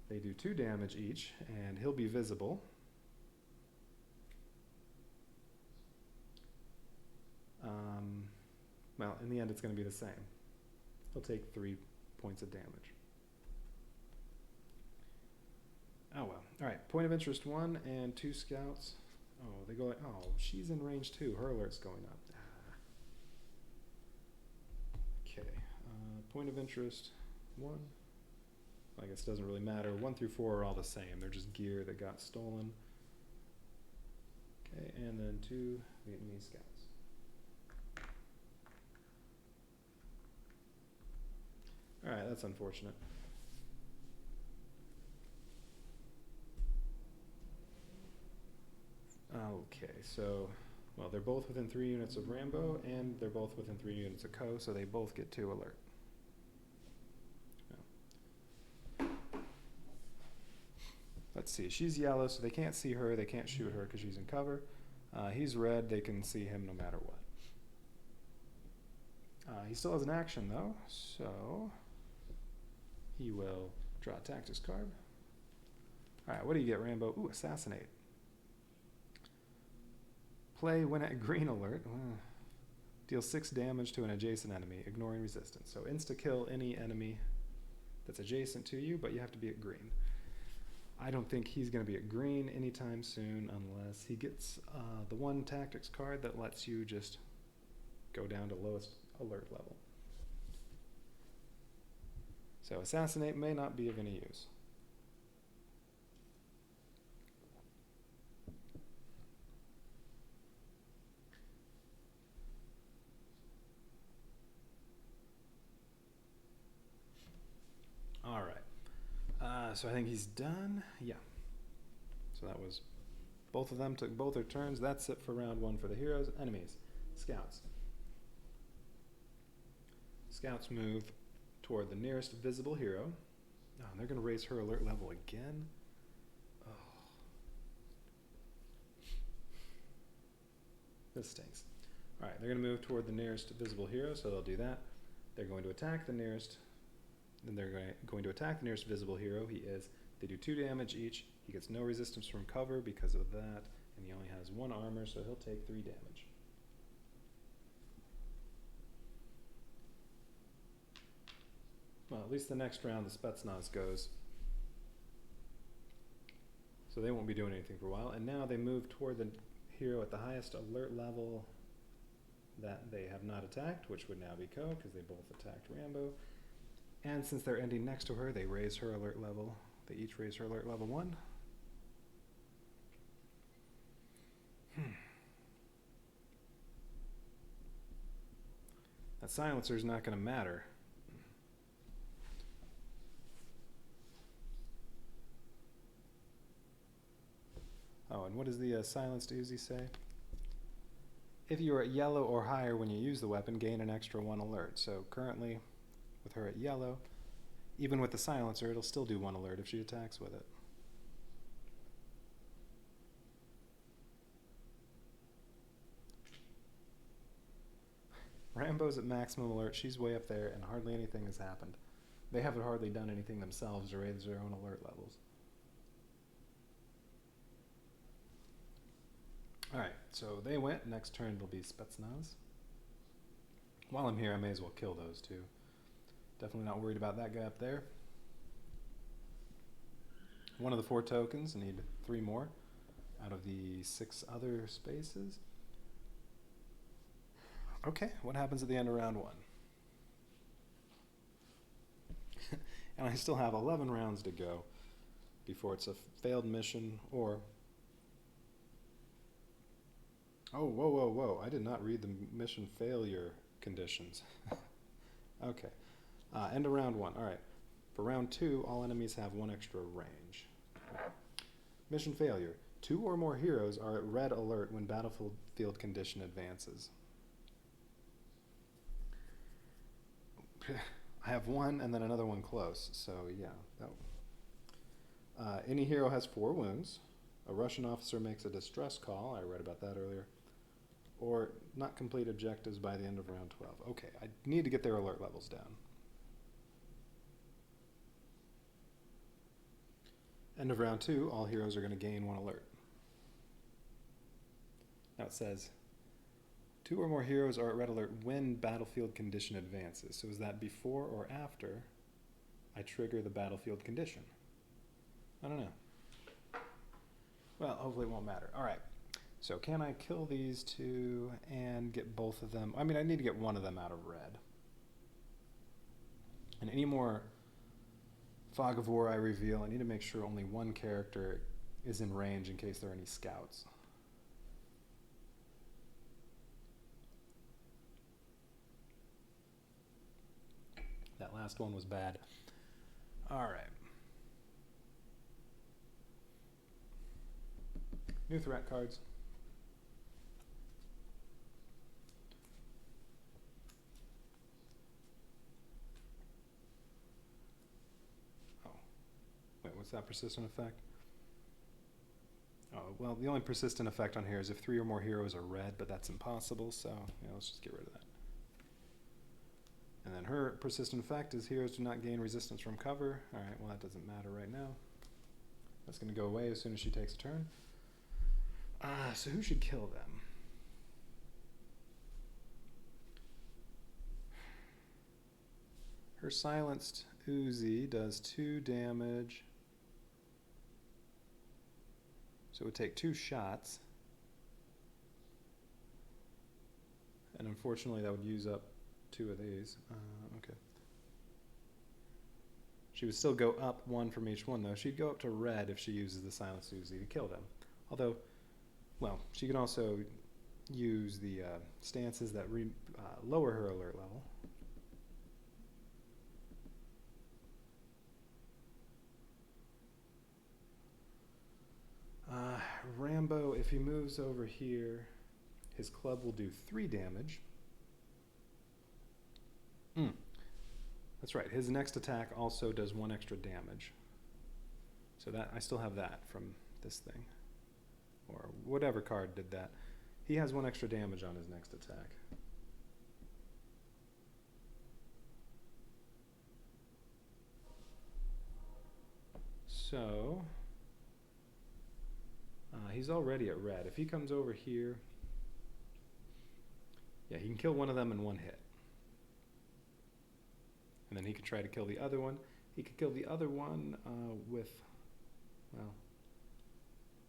They do 2 damage each, and he'll be visible. Well, in the end, it's going to be the same. He'll take 3 points of damage. Oh well. Alright, point of interest 1 and 2 scouts. Oh, they go like, oh, she's in range 2. Her alert's going up. Okay, point of interest 1. I guess it doesn't really matter. 1 through 4 are all the same. They're just gear that got stolen. Okay, and then 2 Vietnamese scouts. Alright, that's unfortunate. Okay, so, well, they're both within 3 units of Rambo, and they're both within 3 units of Co, so they both get 2 alert. No. Let's see, she's yellow, so they can't see her, they can't shoot her because she's in cover. He's red, they can see him no matter what. He still has an action, though, so he will draw a tactics card. Alright, what do you get, Rambo? Ooh, assassinate. Play when at green alert. Deal 6 damage to an adjacent enemy, ignoring resistance. So insta-kill any enemy that's adjacent to you, but you have to be at green. I don't think he's going to be at green anytime soon unless he gets the 1 tactics card that lets you just go down to lowest alert level. So assassinate may not be of any use. So I think he's done. Yeah. So that was, both of them took both their turns. That's it for round 1 for the heroes. Enemies. Scouts. Scouts move toward the nearest visible hero. Oh, and they're going to raise her alert level again. Oh. This stinks. Alright, they're going to move toward the nearest visible hero, so they'll do that. They're going to attack the nearest... Then they're going to attack the nearest visible hero. They do 2 damage each. He gets no resistance from cover because of that, and he only has 1 armor, so he'll take 3 damage. Well, at least the next round the Spetsnaz goes. So they won't be doing anything for a while. And now they move toward the hero at the highest alert level that they have not attacked, which would now be Ko, because they both attacked Rambo. And since they're ending next to her, they raise her alert level. They each raise her alert level 1. That silencer is not going to matter. Oh, and what does the silenced Uzi say? If you are at yellow or higher when you use the weapon, gain an extra 1 alert. So currently, with her at yellow, even with the silencer, it'll still do 1 alert if she attacks with it. Rambo's at maximum alert. She's way up there, and hardly anything has happened. They haven't hardly done anything themselves to raise their own alert levels. Alright, so they went. Next turn it'll be Spetsnaz. While I'm here, I may as well kill those two. Definitely not worried about that guy up there. One of the 4 tokens, I need 3 more out of the 6 other spaces. Okay, what happens at the end of round 1? And I still have 11 rounds to go before it's a failed mission or... Oh, whoa, whoa, whoa. I did not read the mission failure conditions. Okay. End of round 1. Alright. For round 2, all enemies have 1 extra range. Mission failure. 2 or more heroes are at red alert when battlefield condition advances. I have 1 and then another one close, so yeah. Any hero has 4 wounds. A Russian officer makes a distress call. I read about that earlier. Or not complete objectives by the end of round 12. Okay, I need to get their alert levels down. End of round 2, all heroes are going to gain 1 alert. Now it says, 2 or more heroes are at red alert when battlefield condition advances. So is that before or after I trigger the battlefield condition? I don't know. Well, hopefully it won't matter. All right. So can I kill these 2 and get both of them? I mean, I need to get 1 of them out of red. And any more Fog of War I reveal, I need to make sure only 1 character is in range in case there are any scouts. That last one was bad. All right. New threat cards. Oh. Wait, what's that persistent effect? Oh, well, the only persistent effect on here is if 3 or more heroes are red, but that's impossible, so yeah, let's just get rid of that. And then her persistent effect is heroes do not gain resistance from cover. All right, well, that doesn't matter right now. That's going to go away as soon as she takes a turn. So who should kill them? Her silenced Uzi does 2 damage. So it would take 2 shots. And unfortunately that would use up 2 of these. Okay. She would still go up 1 from each one though. She'd go up to red if she uses the silenced Uzi to kill them. Although, well, she can also use the stances that lower her alert level. Rambo, if he moves over here, his club will do 3 damage. That's right, his next attack also does 1 extra damage. So that I still have that from this thing. Or whatever card did that. He has 1 extra damage on his next attack. So, he's already at red. If he comes over here, yeah, he can kill 1 of them in 1 hit. And then he could try to kill the other one. He could kill the other one with, well,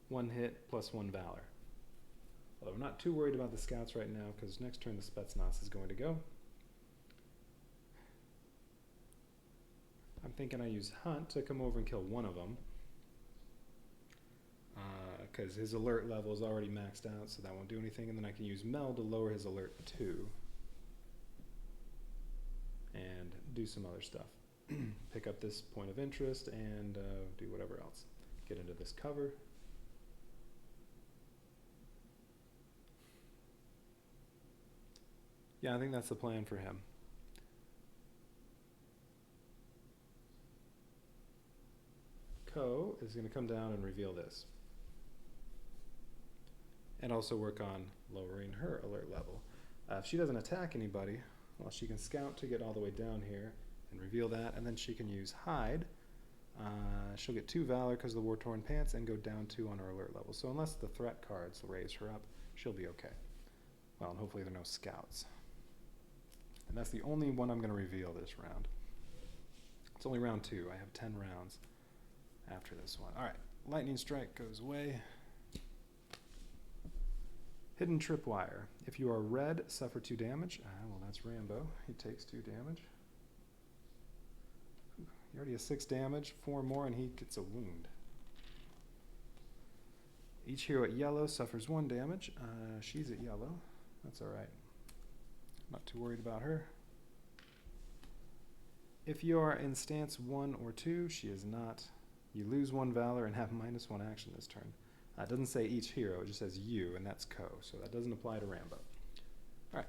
1 hit plus 1 valor. Although I'm not too worried about the scouts right now, because next turn the Spetsnaz is going to go. I'm thinking I use Hunt to come over and kill one of them, because his alert level is already maxed out, so that won't do anything. And then I can use Mel to lower his alert 2 and do some other stuff. Pick up this point of interest and do whatever else. Get into this cover. Yeah, I think that's the plan for him. Ko is going to come down and reveal this. And also work on lowering her alert level. If she doesn't attack anybody, well, she can scout to get all the way down here and reveal that, and then she can use hide. She'll get 2 valor because of the war-torn pants and go down 2 on her alert level. So unless the threat cards raise her up, she'll be okay. Well, and hopefully there are no scouts. And that's the only one I'm going to reveal this round. It's only round 2. I have 10 rounds after this one. All right, lightning strike goes away. Hidden tripwire. If you are red, suffer 2 damage. Well, that's Rambo. He takes 2 damage. He already has 6 damage, 4 more, and he gets a wound. Each hero at yellow suffers 1 damage. She's at yellow. That's all right. Not too worried about her. If you are in stance 1 or 2, she is not. You lose 1 valor and have -1 action this turn. It doesn't say each hero, it just says you, and that's Ko, so that doesn't apply to Rambo. All right.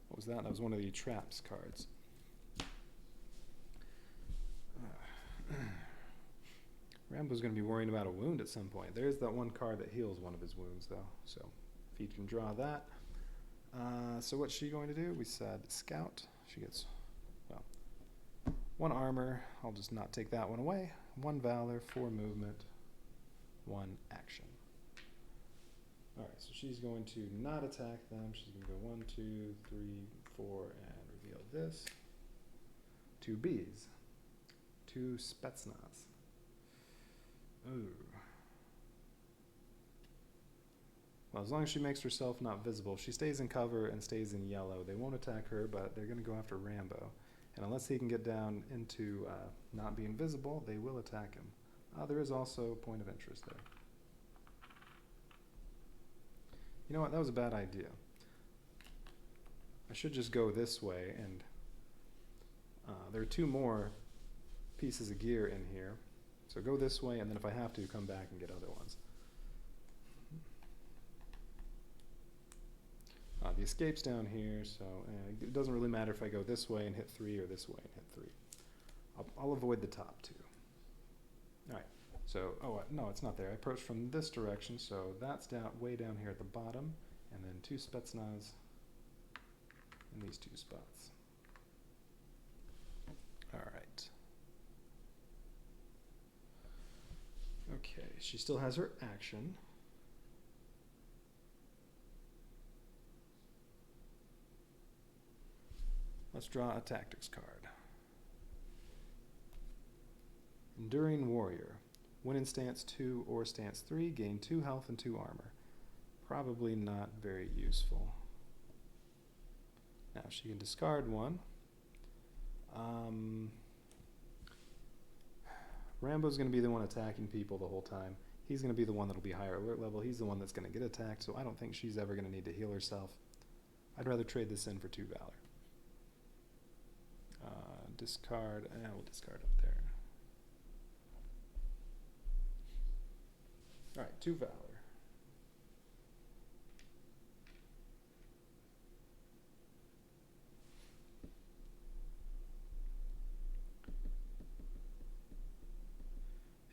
What was that? That was one of the traps cards. Rambo's going to be worrying about a wound at some point. There's that one card that heals one of his wounds, though, so if he can draw that. So what's she going to do? We said scout. She gets, well, 1 armor. I'll just not take that one away. 1 valor, 4 movement, 1 action. All right, so she's going to not attack them. She's going to go 1, 2, 3, 4, and reveal this. 2 bees. 2 Spetsnaz. Ooh. Well, as long as she makes herself not visible, if she stays in cover and stays in yellow, they won't attack her, but they're going to go after Rambo. And unless he can get down into not being visible, they will attack him. There is also a point of interest there. You know what? That was a bad idea. I should just go this way, and there are 2 more pieces of gear in here. So go this way, and then if I have to, come back and get other ones. The escape's down here, so it doesn't really matter if I go this way and hit 3 or this way and hit 3. I'll avoid the top 2. All right, so, no, it's not there. I approached from this direction, so that's down way down here at the bottom, and then 2 Spetsnaz in these 2 spots. All right. Okay, she still has her action. Let's draw a tactics card. Enduring Warrior. When in stance 2 or stance 3, gain 2 health and 2 armor. Probably not very useful. Now she can discard 1. Rambo's going to be the one attacking people the whole time. He's going to be the one that'll be higher alert level. He's the one that's going to get attacked, so I don't think she's ever going to need to heal herself. I'd rather trade this in for 2 valor. Discard, we'll discard up there. All right, 2 valor.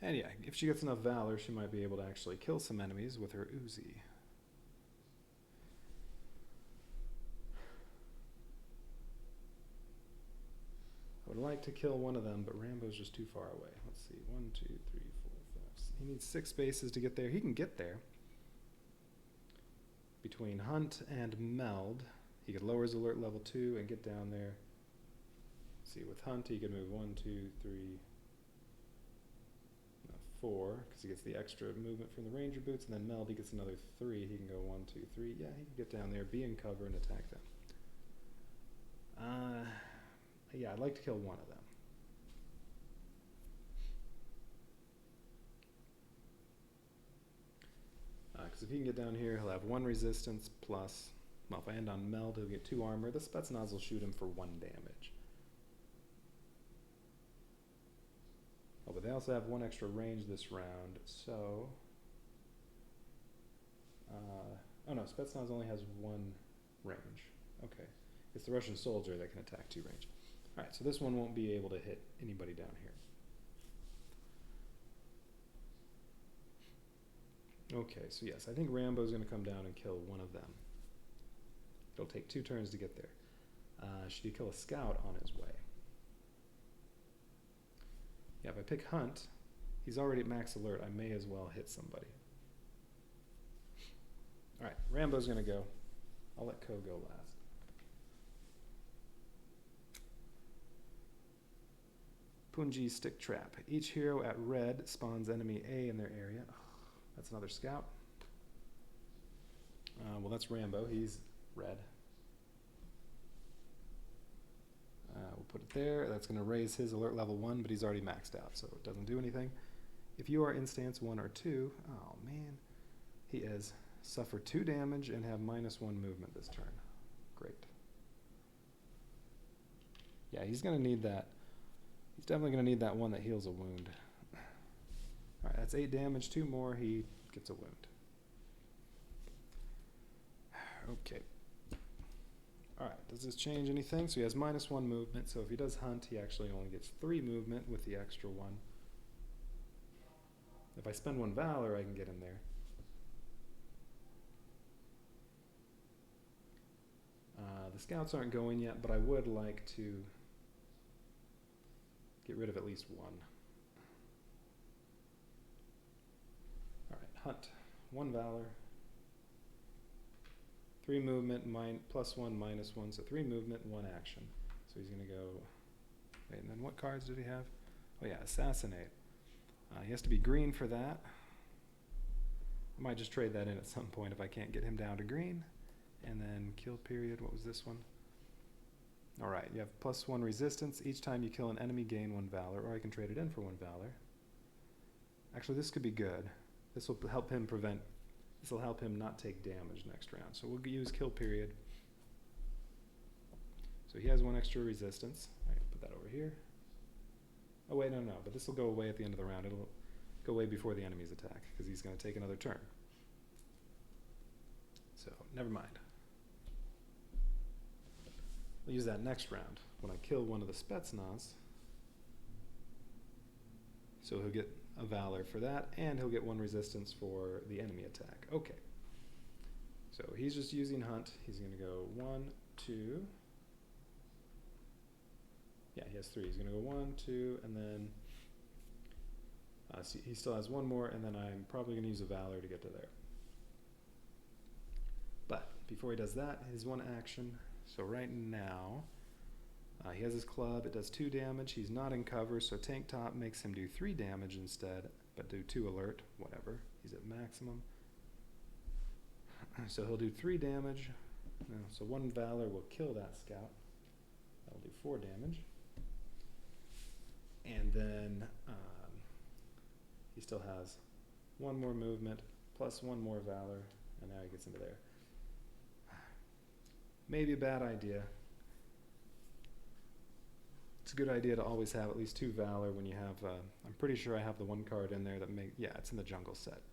And yeah, if she gets enough valor, she might be able to actually kill some enemies with her Uzi. I would like to kill one of them, but Rambo's just too far away. Let's see, 1, 2, 3, 4, 5. He needs 6 spaces to get there. He can get there. Between Hunt and Meld, He could lower his alert level 2 and get down there. See, with Hunt, he could move 1, 2, 3, 4, because he gets the extra movement from the Ranger boots, and then Meld, he gets another 3. He can go 1, 2, 3. Yeah, he can get down there, be in cover, and attack them. Yeah, I'd like to kill one of them. Because if he can get down here, he'll have 1 resistance plus, well, if I end on Meld, he'll get 2 armor. The Spetsnaz will shoot him for 1 damage. Oh, but they also have 1 extra range this round, so... oh no, Spetsnaz only has 1 range. Okay. It's the Russian soldier that can attack 2 range. Alright, so this one won't be able to hit anybody down here. Okay, so yes, I think Rambo's going to come down and kill one of them. It'll take 2 turns to get there. Should he kill a scout on his way? Yeah, if I pick Hunt, he's already at max alert. I may as well hit somebody. Alright, Rambo's going to go. I'll let Ko go last. Punji Stick Trap. Each hero at red spawns enemy A in their area. That's another scout. Well, that's Rambo. He's red. We'll put it there. That's going to raise his alert level 1, but he's already maxed out, so it doesn't do anything. If you are in stance 1 or 2, oh man, he is suffer 2 damage and have -1 movement this turn. Great. Yeah, he's going to need that. He's definitely going to need that one that heals a wound. Alright, that's 8 damage, 2 more, he gets a wound. Okay. Alright, does this change anything? So he has -1 movement, so if he does Hunt, he actually only gets 3 movement with the extra 1. If I spend 1 Valor, I can get him there. The scouts aren't going yet, but I would like to get rid of at least 1. Alright, Hunt. 1 Valor. 3 movement, +1, -1, so 3 movement, 1 action. So he's going to go... Wait, and then what cards did he have? Oh yeah, Assassinate. He has to be green for that. I might just trade that in at some point if I can't get him down to green. And then kill period, what was this one? Alright, you have +1 resistance. Each time you kill an enemy, gain 1 Valor, or I can trade it in for 1 Valor. Actually, this could be good. This will help him prevent... This will help him not take damage next round. So we'll use kill period. So he has 1 extra resistance. Alright, put that over here. Oh wait, no, but this will go away at the end of the round. It'll go away before the enemy's attack, because he's going to take another turn. So, never mind. We'll use that next round, when I kill one of the Spetsnaz. So he'll get a Valor for that, and he'll get 1 resistance for the enemy attack. Okay. So he's just using Hunt. He's going to go 1, 2. Yeah, he has 3. He's going to go 1, 2, and then see, he still has 1 more, and then I'm probably going to use a Valor to get to there. But before he does that, his 1 action. So right now, he has his club. It does 2 damage. He's not in cover, so Tank Top makes him do 3 damage instead, but do 2 alert, whatever. He's at maximum. So he'll do 3 damage. No, so 1 Valor will kill that scout. That'll do 4 damage. And then he still has 1 more movement, plus 1 more Valor, and now he gets into there. Maybe a bad idea. It's a good idea to always have at least 2 Valor when you have, I'm pretty sure I have the 1 card in there that yeah, it's in the jungle set,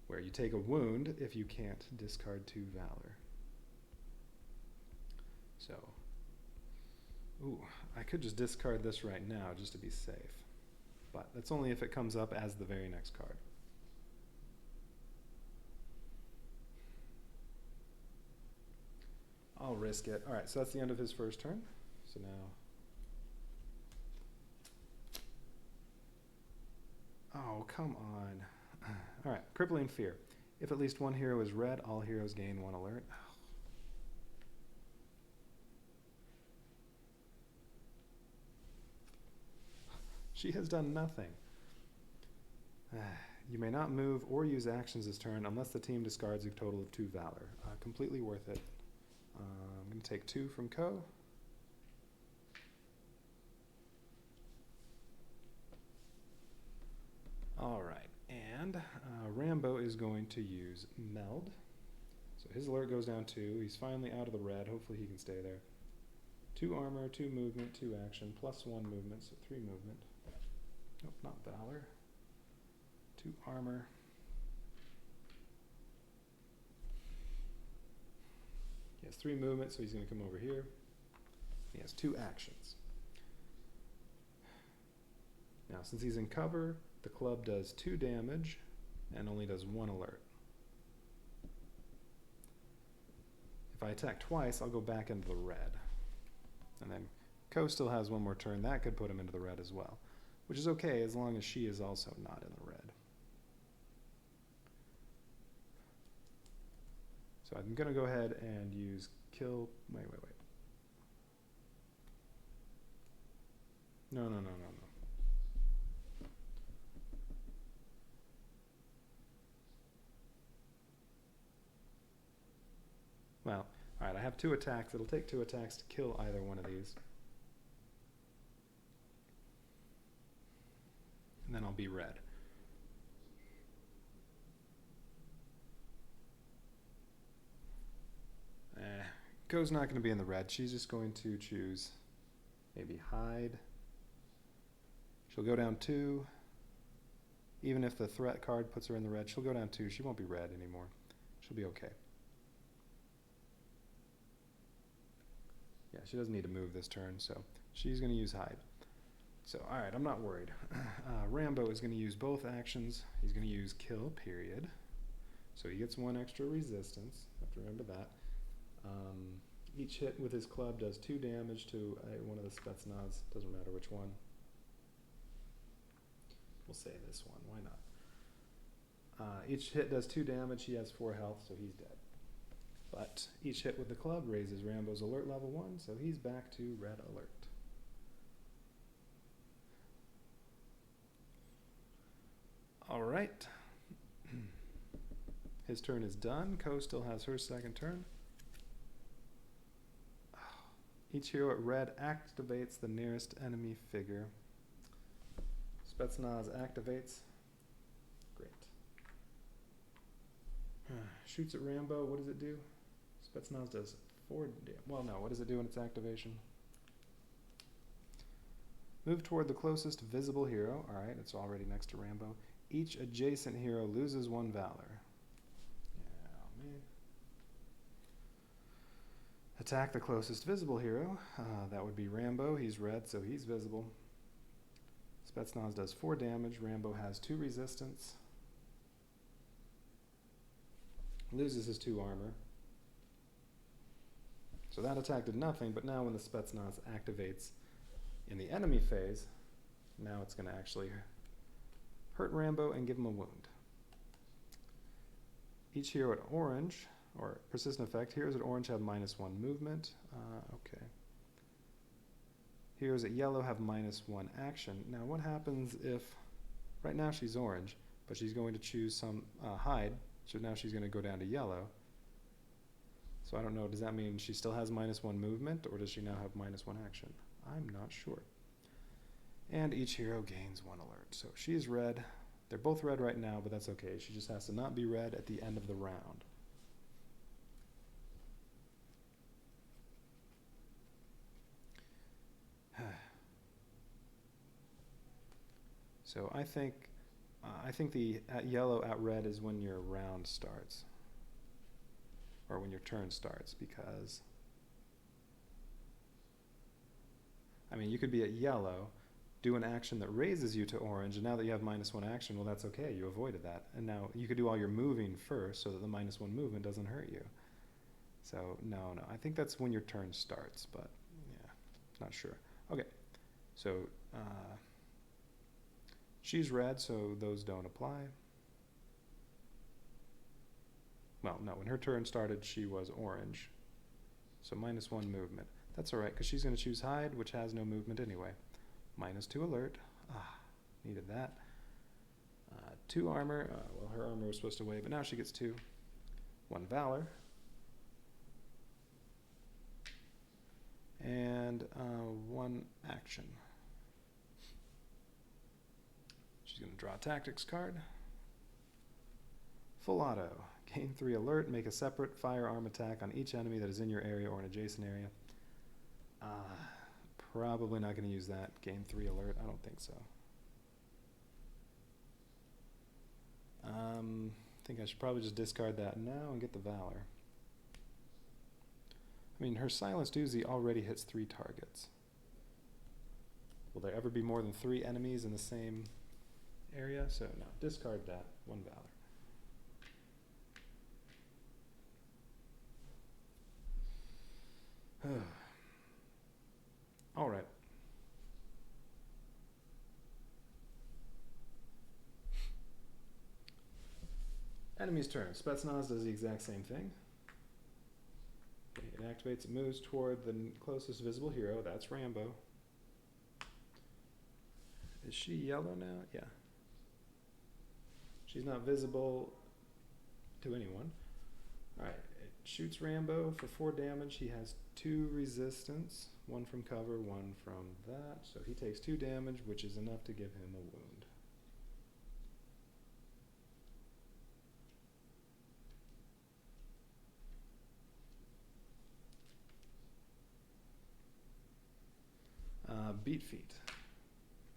where you take a wound if you can't discard 2 Valor. So, ooh, I could just discard this right now just to be safe, but that's only if it comes up as the very next card. I'll risk it. Alright, so that's the end of his first turn. So now... Oh, come on. Alright, Crippling Fear. If at least 1 hero is red, all heroes gain 1 alert. She has done nothing. You may not move or use actions this turn unless the team discards a total of 2 valor. Completely worth it. I'm going to take 2 from Ko. Alright, and Rambo is going to use Meld. So his alert goes down 2. He's finally out of the red. Hopefully he can stay there. 2 armor, 2 movement, 2 action, plus 1 movement, so 3 movement. Nope, not valor. 2 armor. He has 3 movement, so he's going to come over here. He has 2 actions. Now, since he's in cover, the club does 2 damage and only does 1 alert. If I attack twice, I'll go back into the red. And then Ko still has 1 more turn. That could put him into the red as well, which is okay as long as she is also not in the red. So I'm going to go ahead and use kill. Wait. No. Well, alright, I have 2 attacks. It'll take 2 attacks to kill either one of these. And then I'll be red. Ko's not going to be in the red. She's just going to choose maybe hide. She'll go down 2. Even if the threat card puts her in the red, she'll go down 2. She won't be red anymore. She'll be okay. Yeah, she doesn't need to move this turn, so she's going to use hide. So, alright, I'm not worried. Rambo is going to use both actions. He's going to use kill, period. So he gets 1 extra resistance. You have to remember that. Each hit with his club does 2 damage to one of the Spetsnaz. Doesn't matter which one. We'll say this one. Why not? Each hit does 2 damage. He has 4 health, so he's dead. But each hit with the club raises Rambo's alert level 1, so he's back to red alert. Alright. His turn is done. Ko still has her second turn. Each hero at red activates the nearest enemy figure. Spetsnaz activates. Great. Shoots at Rambo. What does it do? Spetsnaz does 4 damage. Well, no. What does it do in its activation? Move toward the closest visible hero. Alright, it's already next to Rambo. Each adjacent hero loses 1 valor. Yeah, man. Attack the closest visible hero. That would be Rambo. He's red, so he's visible. Spetsnaz does 4 damage. Rambo has 2 resistance. Loses his 2 armor. So that attack did nothing, but now when the Spetsnaz activates in the enemy phase, now it's going to actually hurt Rambo and give him a wound. Each hero at orange, or persistent effect, heroes at orange have -1 movement. Okay. Heroes at yellow have -1 action. Now what happens if, right now she's orange, but she's going to choose some hide, so now she's going to go down to yellow. So I don't know, does that mean she still has -1 movement, or does she now have -1 action? I'm not sure. And each hero gains 1 alert. So she is red. They're both red right now, but that's okay. She just has to not be red at the end of the round. So I think the yellow at red is when your round starts, or when your turn starts, because I mean you could be at yellow, do an action that raises you to orange, and now that you have -1 action, well that's okay, you avoided that, and now you could do all your moving first so that the -1 movement doesn't hurt you. So no, I think that's when your turn starts, but yeah, not sure. Okay, so she's red, so those don't apply. Well, no, when her turn started, she was orange. So -1 movement. That's alright, because she's going to choose hide, which has no movement anyway. -2 alert. Needed that. 2 armor. Well, her armor was supposed to weigh, but now she gets 2. 1 valor. And 1 action. She's going to draw a tactics card. Full auto. Gain 3 alert. Make a separate firearm attack on each enemy that is in your area or an adjacent area. Probably not going to use that. Gain 3 alert. I don't think so. I think I should probably just discard that now and get the valor. I mean, her silenced Uzi already hits 3 targets. Will there ever be more than 3 enemies in the same area? So no, discard that. 1 valor. All right. Enemy's turn. Spetsnaz does the exact same thing. It activates, it moves toward the closest visible hero. That's Rambo. Is she yellow now? Yeah. She's not visible to anyone. Alright, it shoots Rambo for 4 damage. He has 2 resistance. 1 from cover, 1 from that. So he takes 2 damage, which is enough to give him a wound. Beat feet.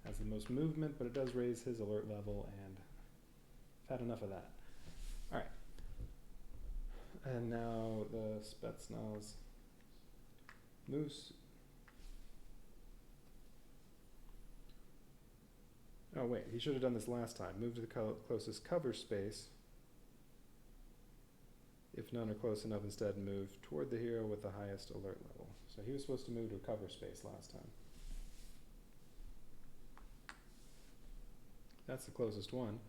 Has the most movement, but it does raise his alert level, and I've had enough of that. Alright. And now the Spetsnaz moves. Oh wait, he should have done this last time. Move to the closest cover space. If none are close enough, instead move toward the hero with the highest alert level. So he was supposed to move to a cover space last time. That's the closest one.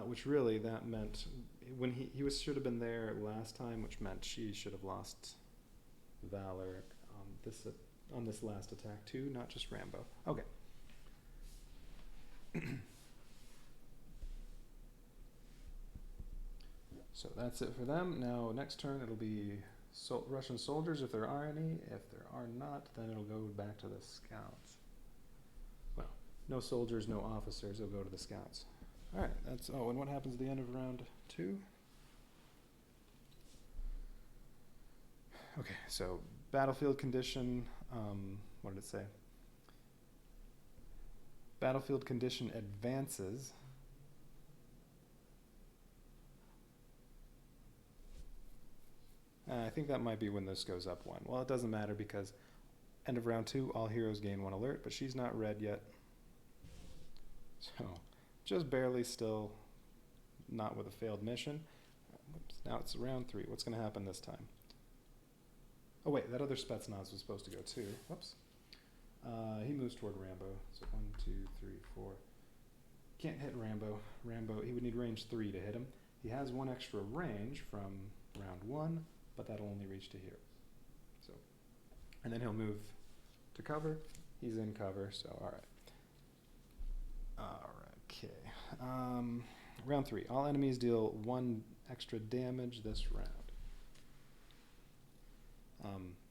Which really, that meant when he should have been there last time, which meant she should have lost valor on this last attack too, not just Rambo. Okay. So that's it for them. Now next turn it'll be Russian soldiers if there are any. If there are not, then it'll go back to the scouts. Well, no soldiers, no officers. It'll go to the scouts. All right. That's and what happens at the end of round 2? Okay. So battlefield condition. What did it say? Battlefield condition advances. I think that might be when this goes up 1. Well, it doesn't matter because end of round 2, all heroes gain 1 alert, but she's not red yet. So, just barely still not with a failed mission. Whoops, now it's round 3. What's going to happen this time? Oh wait, that other Spetsnaz was supposed to go too. Whoops. He moves toward Rambo. So 1, 2, 3, 4. Can't hit Rambo. Rambo, he would need range 3 to hit him. He has 1 extra range from round 1, but that'll only reach to here. So, and then he'll move to cover. He's in cover, so alright. Okay. Round 3. All enemies deal 1 extra damage this round.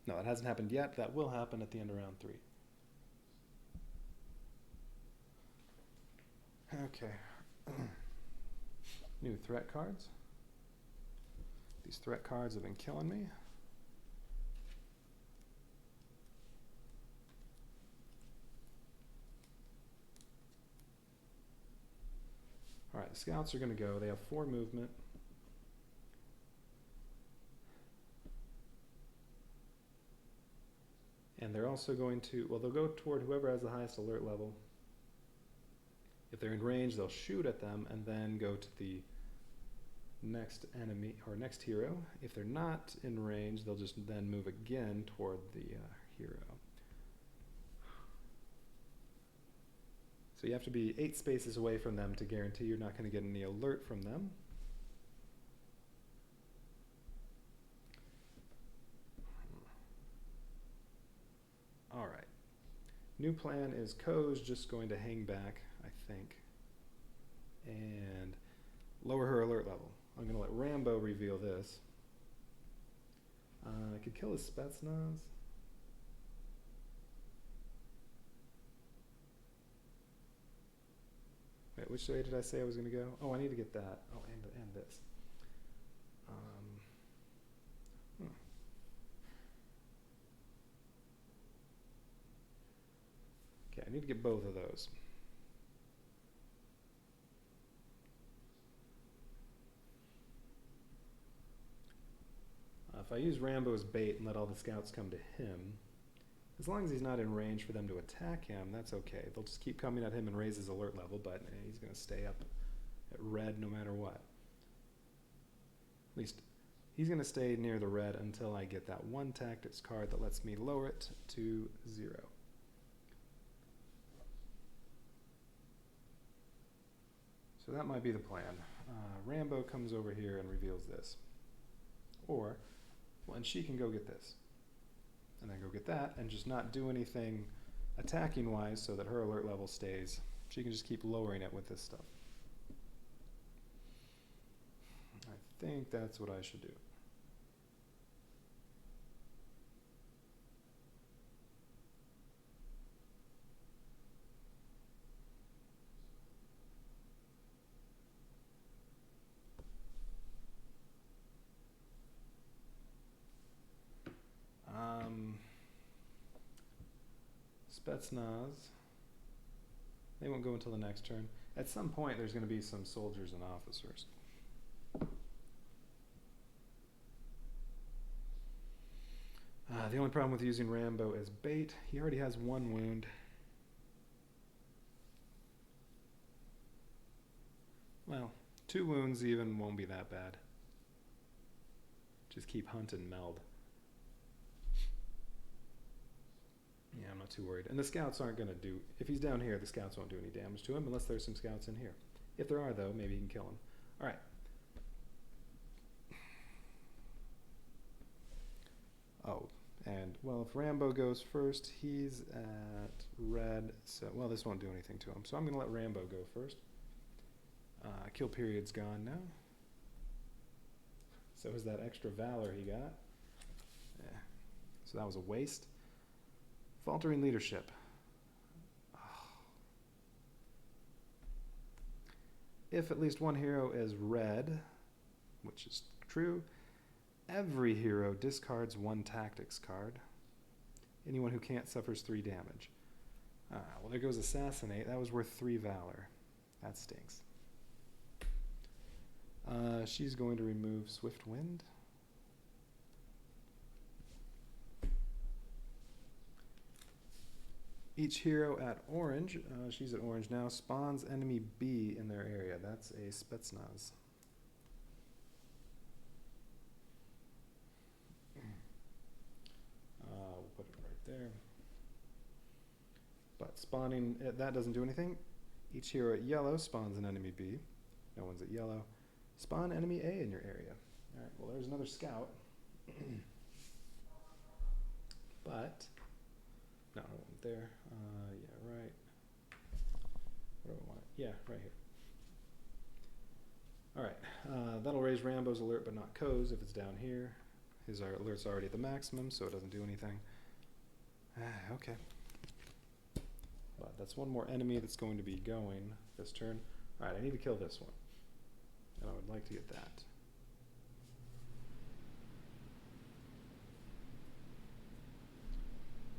No, that hasn't happened yet. That will happen at the end of round 3. Okay. New threat cards. These threat cards have been killing me. Alright, the scouts are going to go. They have 4 movement. And they're also going to, well, they'll go toward whoever has the highest alert level. If they're in range, they'll shoot at them and then go to the next enemy or next hero. If they're not in range, they'll just then move again toward the hero. So you have to be 8 spaces away from them to guarantee you're not going to get any alert from them. All right. New plan is Ko's just going to hang back, I think, and lower her alert level. I'm going to let Rambo reveal this. I could kill his Spetsnaz. Wait, which way did I say I was going to go? Oh, I need to get that. Oh, and this. Okay, I need to get both of those. If I use Rambo as bait and let all the scouts come to him, as long as he's not in range for them to attack him, that's okay. They'll just keep coming at him and raise his alert level, but he's going to stay up at red no matter what. At least he's going to stay near the red until I get that one tactics card that lets me lower it to 0. So that might be the plan. Rambo comes over here and reveals this. Or, well, and she can go get this. And then go get that and just not do anything attacking wise so that her alert level stays. She can just keep lowering it with this stuff. I think that's what I should do. Spetsnaz. They won't go until the next turn. At some point, there's going to be some soldiers and officers. The only problem with using Rambo as bait, he already has 1 wound. Well, 2 wounds even won't be that bad. Just keep hunt and meld. Yeah, I'm not too worried. And the scouts aren't going to do... If he's down here, the scouts won't do any damage to him unless there's some scouts in here. If there are, though, maybe he can kill him. All right. Oh, and, well, if Rambo goes first, he's at red. So, well, this won't do anything to him. So I'm going to let Rambo go first. Kill period's gone now. So is that extra valor he got. Yeah. So that was a waste. Faltering leadership. Oh. If at least one hero is red, which is true, every hero discards 1 tactics card. Anyone who can't suffers 3 damage. Well, there goes Assassinate. That was worth 3 valor. That stinks. She's going to remove Swift Wind. Each hero at orange, she's at orange now, spawns enemy B in their area. That's a Spetsnaz. We'll put it right there. But spawning, that doesn't do anything. Each hero at yellow spawns an enemy B. No one's at yellow. Spawn enemy A in your area. All right, well, there's another scout. But, no, I want there. Yeah, right. Where do I want it? Yeah, right here. All right, that'll raise Rambo's alert, but not Ko's if it's down here. His alert's already at the maximum, so it doesn't do anything. Okay. But that's 1 more enemy that's going to be going this turn. All right, I need to kill this one. And I would like to get that.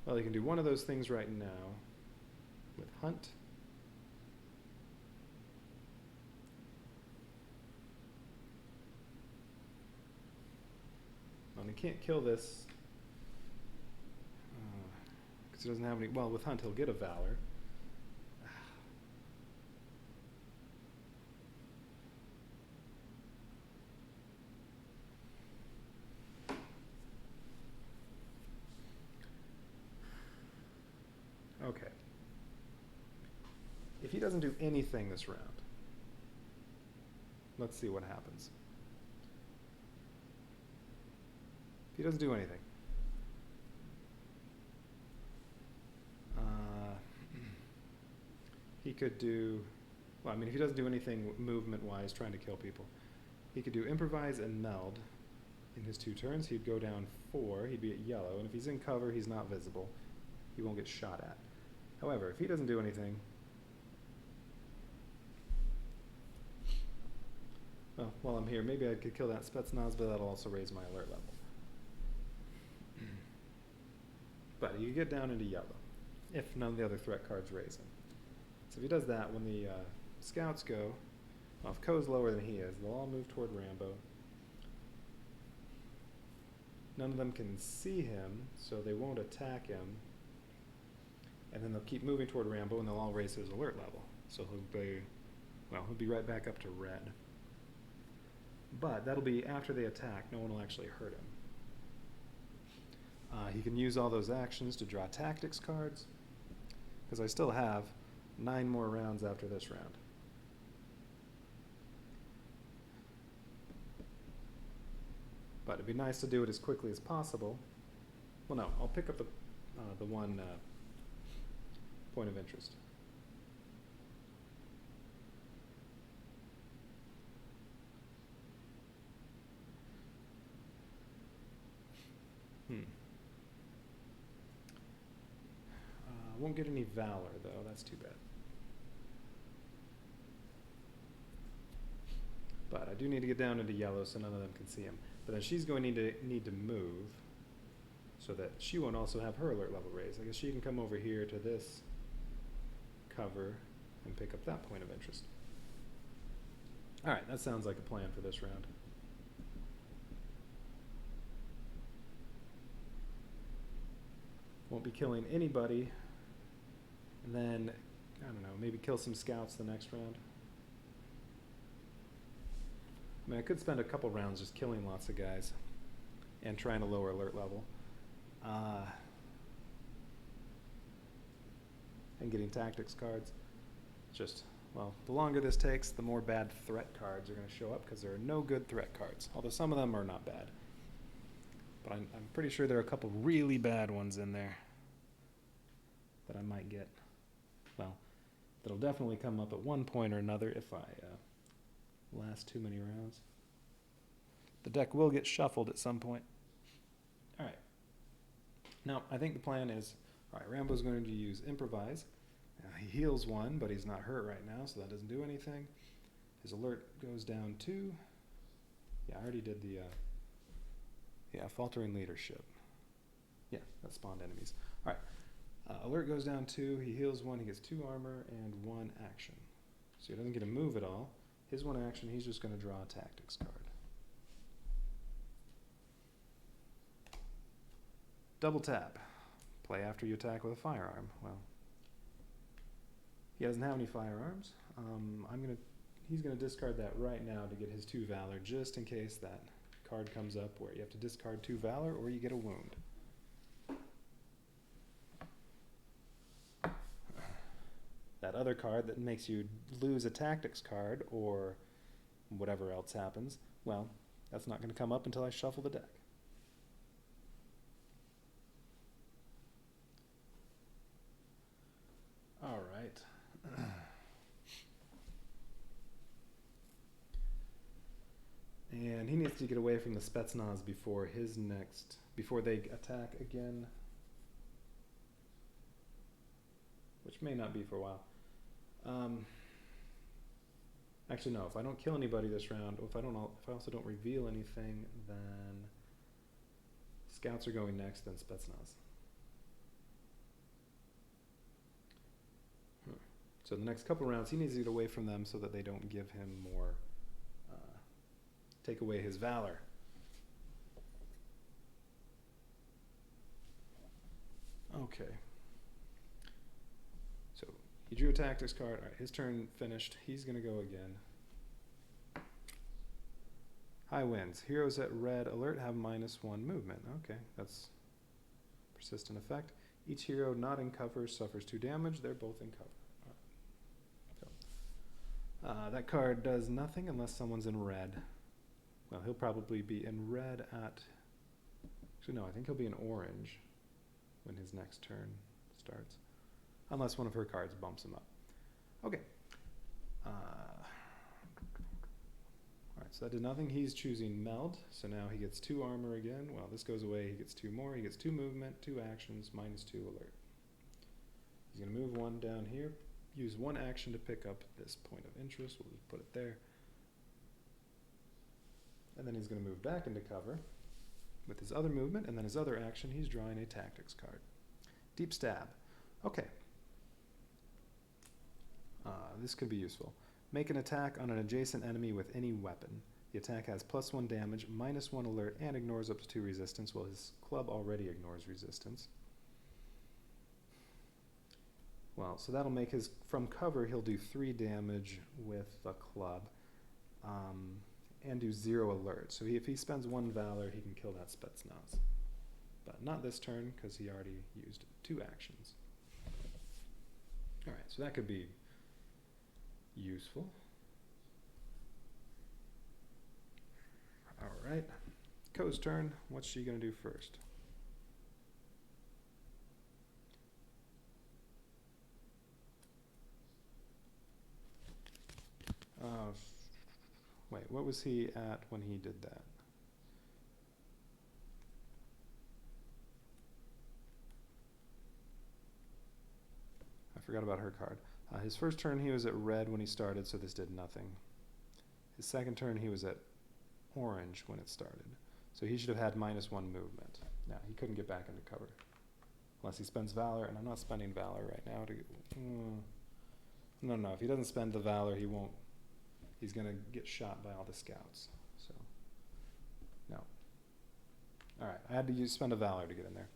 Well, you can do one of those things right now with Hunt. Well, he can't kill this because he doesn't have any... Well, with Hunt, he'll get a Valor. Okay. If he doesn't do anything this round, let's see what happens. If he doesn't do anything, could do, well, I mean, if he doesn't do anything movement-wise trying to kill people, he could do improvise and meld in his 2 turns. He'd go down 4, he'd be at yellow, and if he's in cover, he's not visible. He won't get shot at. However, if he doesn't do anything, well, while I'm here, maybe I could kill that Spetsnaz, but that'll also raise my alert level. But you get down into yellow, if none of the other threat cards raise him. So if he does that, when the scouts go, well, if Ko's lower than he is, they'll all move toward Rambo. None of them can see him, so they won't attack him. And then they'll keep moving toward Rambo, and they'll all raise his alert level. So he'll be right back up to red. But that'll be after they attack. No one will actually hurt him. He can use all those actions to draw tactics cards, because I still have 9 more rounds after this round. But it'd be nice to do it as quickly as possible. Well, no, I'll pick up the one point of interest. Won't get any valor, though. That's too bad. But I do need to get down into yellow so none of them can see him. But then she's going to need to move so that she won't also have her alert level raised. I guess she can come over here to this cover and pick up that point of interest. Alright, that sounds like a plan for this round. Won't be killing anybody. And then, I don't know, maybe kill some scouts the next round. I mean, I could spend a couple rounds just killing lots of guys and trying to lower alert level. And getting tactics cards. Just, well, the longer this takes, the more bad threat cards are going to show up, because there are no good threat cards. Although some of them are not bad. But I'm pretty sure there are a couple really bad ones in there that I might get. Well, that'll definitely come up at one point or another if I last too many rounds. The deck will get shuffled at some point. Alright. Now, I think the plan is, alright, Rambo's going to use improvise. He heals 1, but he's not hurt right now, so that doesn't do anything. His alert goes down 2. Yeah, I already did the faltering leadership. Yeah, that spawned enemies. Alright. Alert goes down 2, he heals 1, he gets 2 armor and 1 action. So he doesn't get a move at all. His 1 action, he's just going to draw a tactics card. Double tap. Play after you attack with a firearm. Well, he doesn't have any firearms. He's going to discard that right now to get his 2 valor, just in case that card comes up where you have to discard 2 valor or you get a wound. That other card that makes you lose a tactics card or whatever else happens, well, that's not going to come up until I shuffle the deck. All right. And he needs to get away from the Spetsnaz before they attack again. Which may not be for a while. Actually, no. If I don't kill anybody this round, if I also don't reveal anything, then scouts are going next, then Spetsnaz. So the next couple rounds, he needs to get away from them so that they don't give him more, take away his valor. Okay. So he drew a tactics card. All right, his turn finished. He's going to go again. High winds. Heroes at red alert have -1 movement. Okay, that's persistent effect. Each hero not in cover suffers 2 damage. They're both in cover. All right. So, that card does nothing unless someone's in red. Well, he'll probably be in red at... Actually, no, I think he'll be in orange when his next turn starts. Unless one of her cards bumps him up. Okay. Alright, so that did nothing. He's choosing meld, so now he gets 2 armor again. Well, this goes away, he gets 2 more. He gets 2 movement, 2 actions, -2 alert. He's going to move 1 down here, use 1 action to pick up this point of interest. We'll just put it there. And then he's going to move back into cover with his other movement, and then his other action, he's drawing a tactics card. Deep stab. Okay. This could be useful. Make an attack on an adjacent enemy with any weapon. The attack has +1 damage, -1 alert, and ignores up to 2 resistance. Well, his club already ignores resistance. Well, so that'll make his, from cover, he'll do 3 damage with the club, and do 0 alert. So if he spends 1 valor, he can kill that Spetsnaz. But not this turn, because he already used 2 actions. Alright, so that could be useful. Alright, Ko's turn. What's she going to do first? Wait, what was he at when he did that? I forgot about her card. His first turn he was at red when he started, so this did nothing. His second turn he was at orange when it started, so he should have had -1 movement. Now, he couldn't get back into cover. Unless he spends Valor, and I'm not spending Valor right now to get... No, if he doesn't spend the Valor, he won't... He's going to get shot by all the scouts, so... No. Alright, I had to spend a Valor to get in there.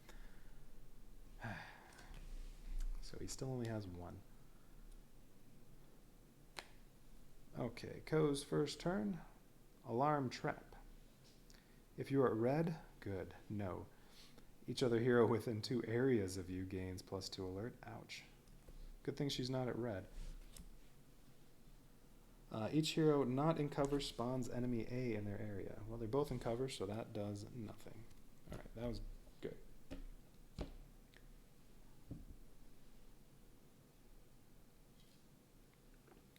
So he still only has 1. Okay, Ko's first turn. Alarm Trap. If you are at red, good. No. Each other hero within 2 areas of you gains +2 alert. Ouch. Good thing she's not at red. Each hero not in cover spawns enemy A in their area. Well, they're both in cover, so that does nothing. Alright, that was good.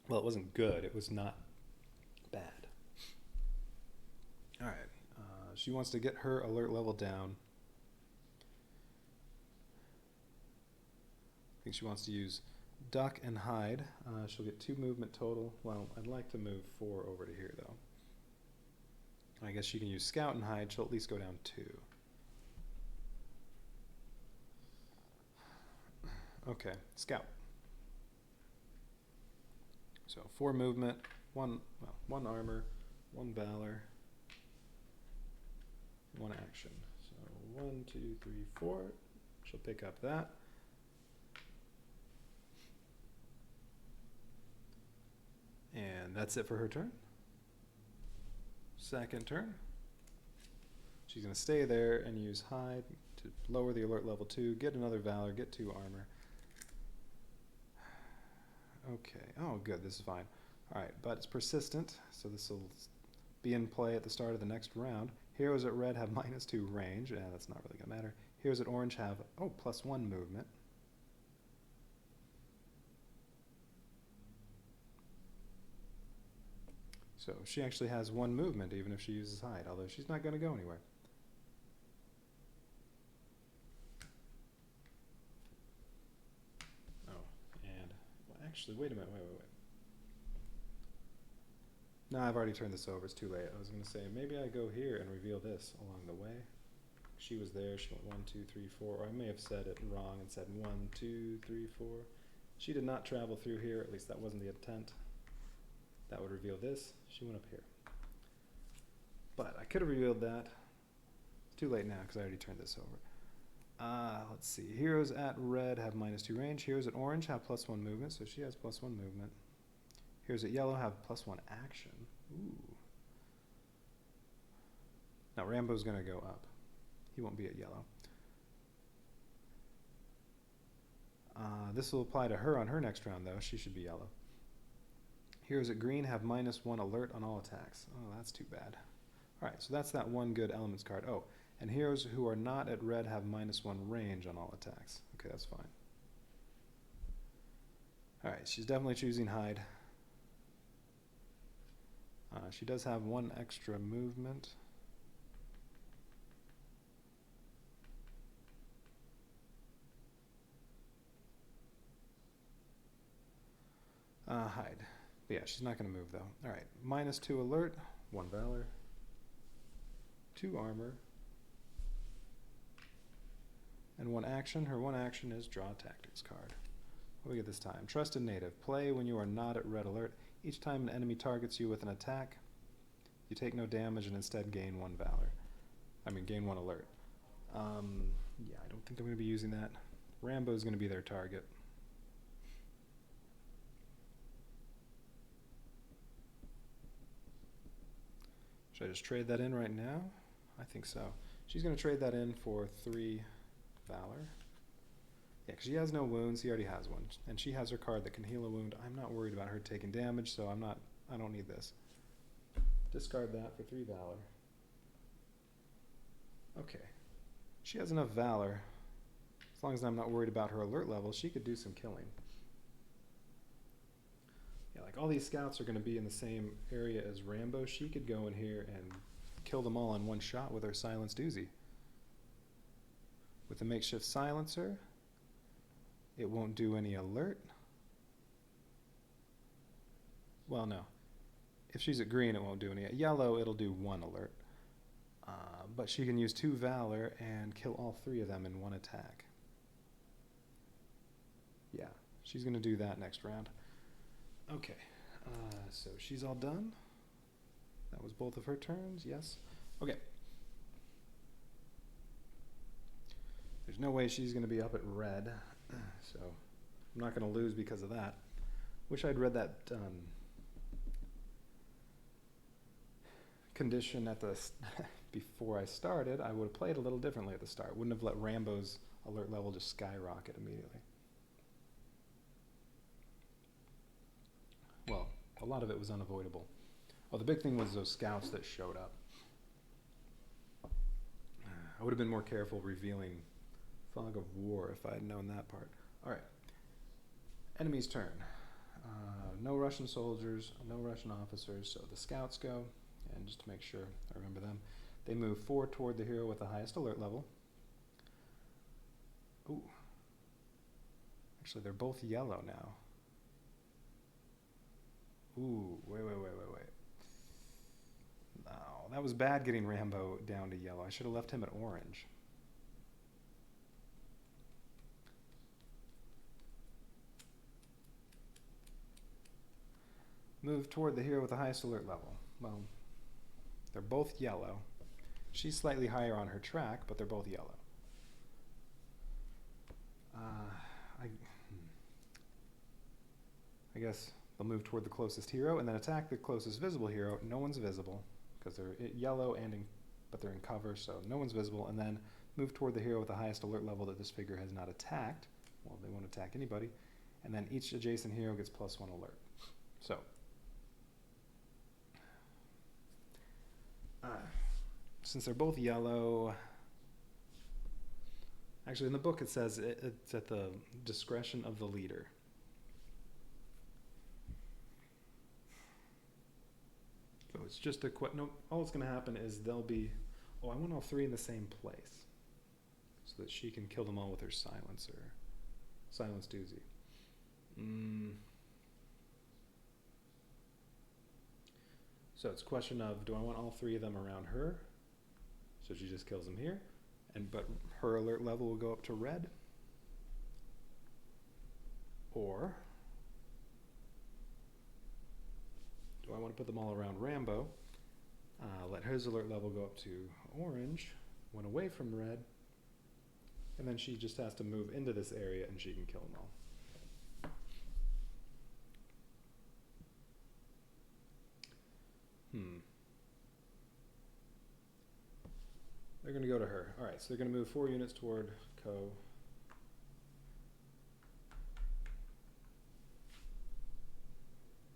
Well, it wasn't good. It was not bad. Alright. She wants to get her alert level down. I think she wants to use duck and hide. She'll get 2 movement total. Well, I'd like to move 4 over to here, though. I guess she can use scout and hide. She'll at least go down 2. Okay, scout. So 4 movement, 1 armor, 1 valor, 1 action. So 1, 2, 3, 4. She'll pick up that. And that's it for her turn. Second turn. She's going to stay there and use hide to lower the alert level 2, get another valor, get 2 armor. Okay, oh good, this is fine. Alright, but it's persistent, so this will be in play at the start of the next round. Heroes at red have -2 range, yeah, that's not really going to matter. Heroes at orange have, +1 movement. So she actually has 1 movement even if she uses hide, although she's not going to go anywhere. Oh, and well, actually, wait a minute, wait. No, I've already turned this over, it's too late. I was going to say, maybe I go here and reveal this along the way. She was there, she went 1, 2, 3, 4, or I may have said it wrong and said 1, 2, 3, 4. She did not travel through here, at least that wasn't the intent. That would reveal this. She went up here. But I could have revealed that. It's too late now because I already turned this over. Let's see. Heroes at red have -2 range. Heroes at orange have +1 movement, so she has +1 movement. Heroes at yellow have +1 action. Ooh. Now Rambo's going to go up. He won't be at yellow. This will apply to her on her next round, though. She should be yellow. Heroes at green have -1 alert on all attacks. Oh, that's too bad. Alright, so that's that 1 good elements card. Oh, and heroes who are not at red have -1 range on all attacks. Okay, that's fine. Alright, she's definitely choosing hide. She does have one extra movement. Hide. But yeah, she's not going to move though. Alright, -2 alert, 1 valor, 2 armor, and 1 action. Her 1 action is draw a tactics card. What do we get this time? Trusted native. Play when you are not at red alert. Each time an enemy targets you with an attack, you take no damage and instead gain 1 valor. Gain 1 alert. Yeah, I don't think I'm going to be using that. Rambo is going to be their target. Should I just trade that in right now? I think so. She's going to trade that in for 3 valor. Yeah, because she has no wounds. He already has one. And she has her card that can heal a wound. I'm not worried about her taking damage, so I don't need this. Discard that for 3 valor. Okay. She has enough valor. As long as I'm not worried about her alert level, she could do some killing. Yeah, like all these scouts are going to be in the same area as Rambo. She could go in here and kill them all in one shot with her silenced Uzi. With the makeshift silencer, it won't do any alert. Well, no. If she's at green, it won't do any. At yellow, it'll do 1 alert. But she can use 2 valor and kill all 3 of them in 1 attack. Yeah, she's going to do that next round. Okay, so she's all done. That was both of her turns, yes. Okay. There's no way she's going to be up at red, so I'm not going to lose because of that. Wish I'd read that condition at the before I started. I would have played a little differently at the start. Wouldn't have let Rambo's alert level just skyrocket immediately. Well, a lot of it was unavoidable. Oh, the big thing was those scouts that showed up. I would have been more careful revealing Fog of War if I had known that part. Alright. Enemy's turn. No Russian soldiers, no Russian officers, so the scouts go. And just to make sure I remember them, they move 4 toward the hero with the highest alert level. Ooh. Actually, they're both yellow now. Ooh, wait. No, that was bad getting Rambo down to yellow. I should have left him at orange. Move toward the hero with the highest alert level. Well, they're both yellow. She's slightly higher on her track, but they're both yellow. I guess they'll move toward the closest hero and then attack the closest visible hero. No one's visible because they're yellow but they're in cover, so no one's visible. And then move toward the hero with the highest alert level that this figure has not attacked. Well, they won't attack anybody. And then each adjacent hero gets +1 alert. So, since they're both yellow, actually in the book it says it's at the discretion of the leader. So it's just no, all that's going to happen is they'll be, I want all 3 in the same place so that she can kill them all with her silenced Uzi. So it's a question of, do I want all 3 of them around her? So she just kills them here, but her alert level will go up to red. Or do I want to put them all around Rambo, let his alert level go up to orange, 1 away from red, and then she just has to move into this area and she can kill them all. They're going to go to her. Alright, so they're going to move 4 units toward Co.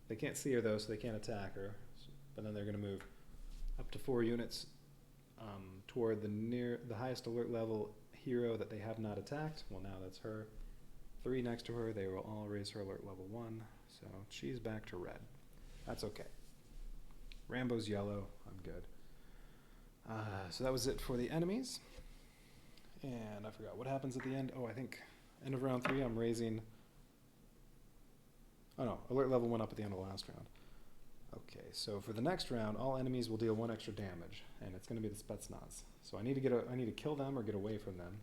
They can't see her though, so they can't attack her. But then they're going to move up to 4 units toward the highest alert level hero that they have not attacked. Well, now that's her. 3 next to her, they will all raise her alert level 1. So she's back to red. That's okay. Rambo's yellow. I'm good. So that was it for the enemies. And I forgot what happens at the end. Oh, I think end of round 3, I'm raising... Oh no, alert level 1 up at the end of the last round. Okay, so for the next round, all enemies will deal 1 extra damage, and it's going to be the Spetsnaz. So I need to kill them or get away from them.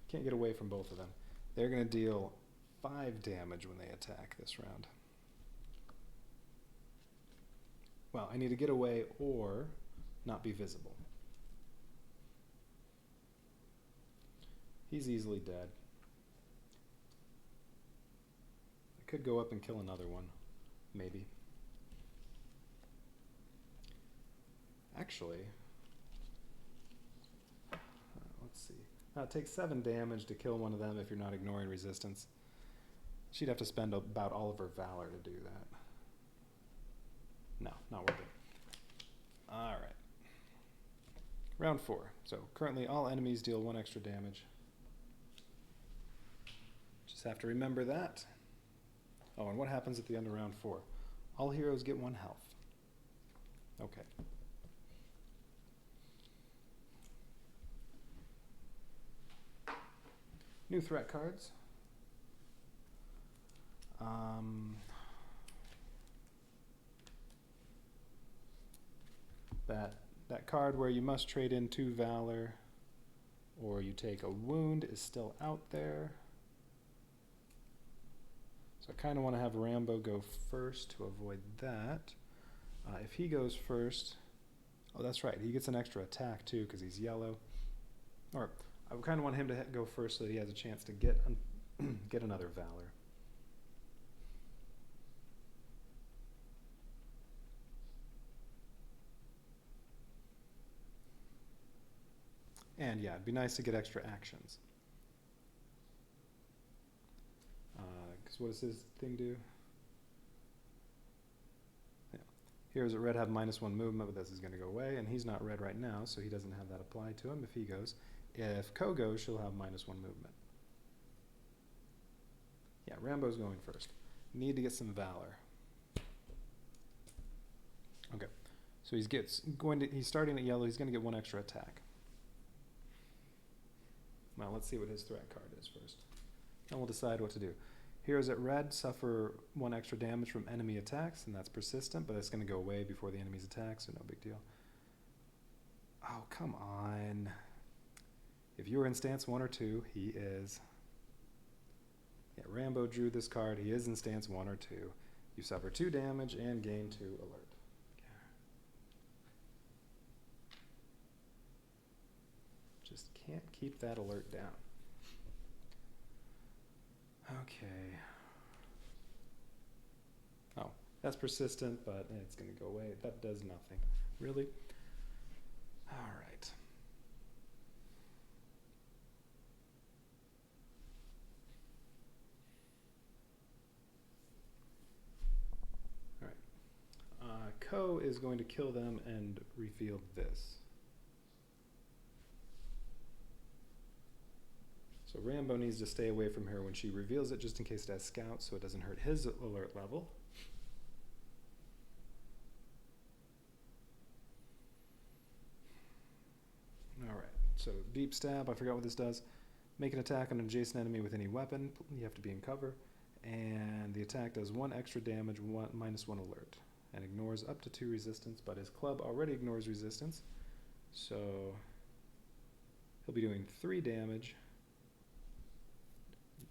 Can't get away from both of them. They're going to deal 5 damage when they attack this round. Well, I need to get away or not be visible. He's easily dead. I could go up and kill another one, maybe. Actually, let's see. It takes 7 damage to kill one of them if you're not ignoring resistance. She'd have to spend about all of her valor to do that. No, not worth it. Alright. Round 4. So currently all enemies deal 1 extra damage. Just have to remember that. Oh, and what happens at the end of round 4? All heroes get 1 health. Okay. New threat cards. That card where you must trade in 2 valor or you take a wound is still out there. So I kind of want to have Rambo go first to avoid that. If he goes first, oh that's right, he gets an extra attack too because he's yellow. Or I kind of want him to go first so that he has a chance to get get another valor. And yeah, it'd be nice to get extra actions. Because what does his thing do? Yeah. Heroes at red have -1 movement, but this is going to go away, and he's not red right now, so he doesn't have that apply to him if he goes. If Ko goes, she'll have -1 movement. Yeah, Rambo's going first. Need to get some valor. Okay, so he's starting at yellow. He's going to get 1 extra attack. Well, let's see what his threat card is first. And we'll decide what to do. Heroes at red suffer 1 extra damage from enemy attacks, and that's persistent, but it's going to go away before the enemy's attack, so no big deal. Oh, come on. If you were in stance 1 or 2, he is. Yeah, Rambo drew this card. He is in stance 1 or 2. You suffer 2 damage and gain 2 alert. Just can't keep that alert down. Okay. Oh, that's persistent, but it's going to go away. That does nothing. Really? All right. All right. Ko is going to kill them and reveal this. So Rambo needs to stay away from her when she reveals it, just in case it has scouts, so it doesn't hurt his alert level. Alright, so deep stab, I forgot what this does. Make an attack on an adjacent enemy with any weapon. You have to be in cover. And the attack does 1 extra damage, -1 alert. And ignores up to 2 resistance, but his club already ignores resistance. So he'll be doing 3 damage.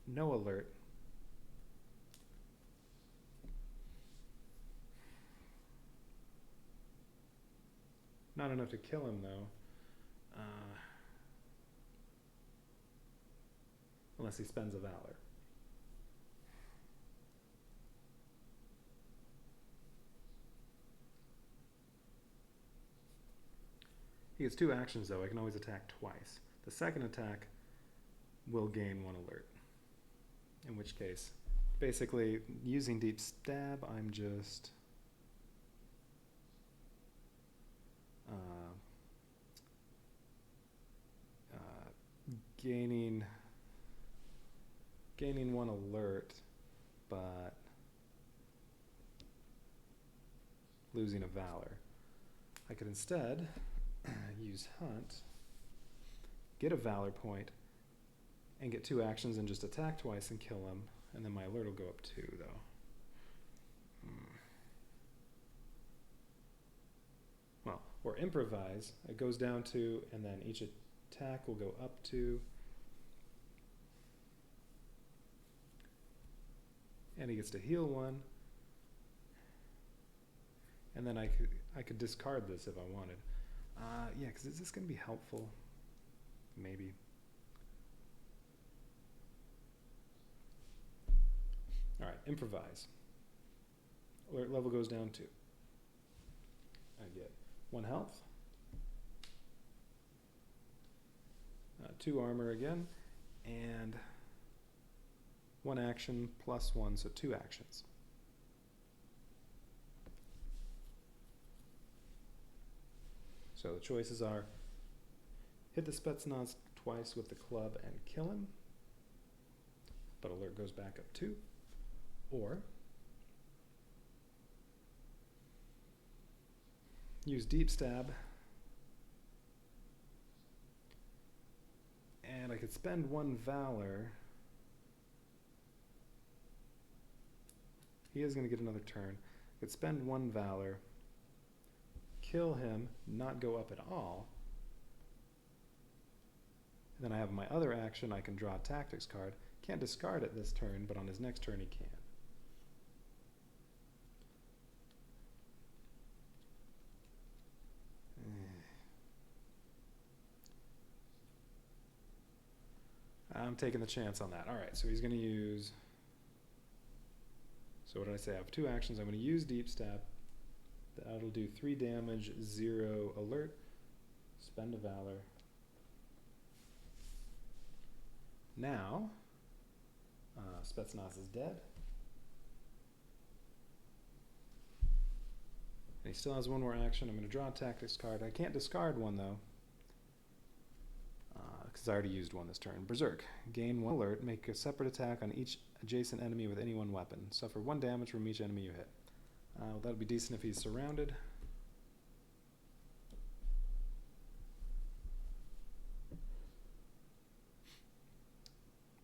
No alert. Not enough to kill him, though. Unless he spends a valor. He gets 2 actions, though. I can always attack twice. The second attack will gain 1 alert. In which case, basically, using deep stab, I'm just gaining one alert, but losing a valor. I could instead use hunt, get a valor point, and get 2 actions and just attack twice and kill him, and then my alert will go up 2 though. Well, or improvise, it goes down 2, and then each attack will go up 2. And he gets to heal 1. And then I could discard this if I wanted. Yeah, because is this going to be helpful? Maybe. All right, improvise. Alert level goes down 2. I get 1 health, 2 armor again, and 1 action plus 1, so 2 actions. So the choices are hit the Spetsnaz twice with the club and kill him, but alert goes back up 2, or use deep stab, and I could spend 1 valor. He is going to get another turn. I could spend 1 valor, kill him, not go up at all. And then I have my other action, I can draw a tactics card. Can't discard it this turn, but on his next turn he can. I'm taking the chance on that. All right, so he's going to use... So what did I say? I have 2 actions. I'm going to use Deep Stab. That'll do 3 damage, 0 alert. Spend a valor. Now, Spetsnaz is dead. And he still has 1 more action. I'm going to draw a tactics card. I can't discard 1 though, because I already used 1 this turn. Berserk. Gain 1 alert. Make a separate attack on each adjacent enemy with any 1 weapon. Suffer 1 damage from each enemy you hit. Well, that'll be decent if he's surrounded.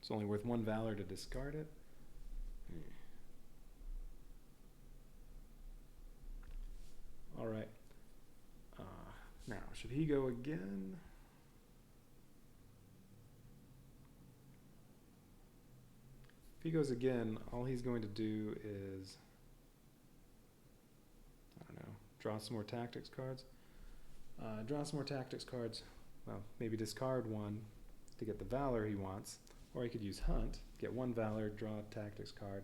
It's only worth 1 valor to discard it. All right. Now, should he go again? If he goes again, all he's going to do is, I don't know, draw some more tactics cards. Draw some more tactics cards. Well, maybe discard 1 to get the valor he wants. Or he could use hunt, get 1 valor, draw a tactics card.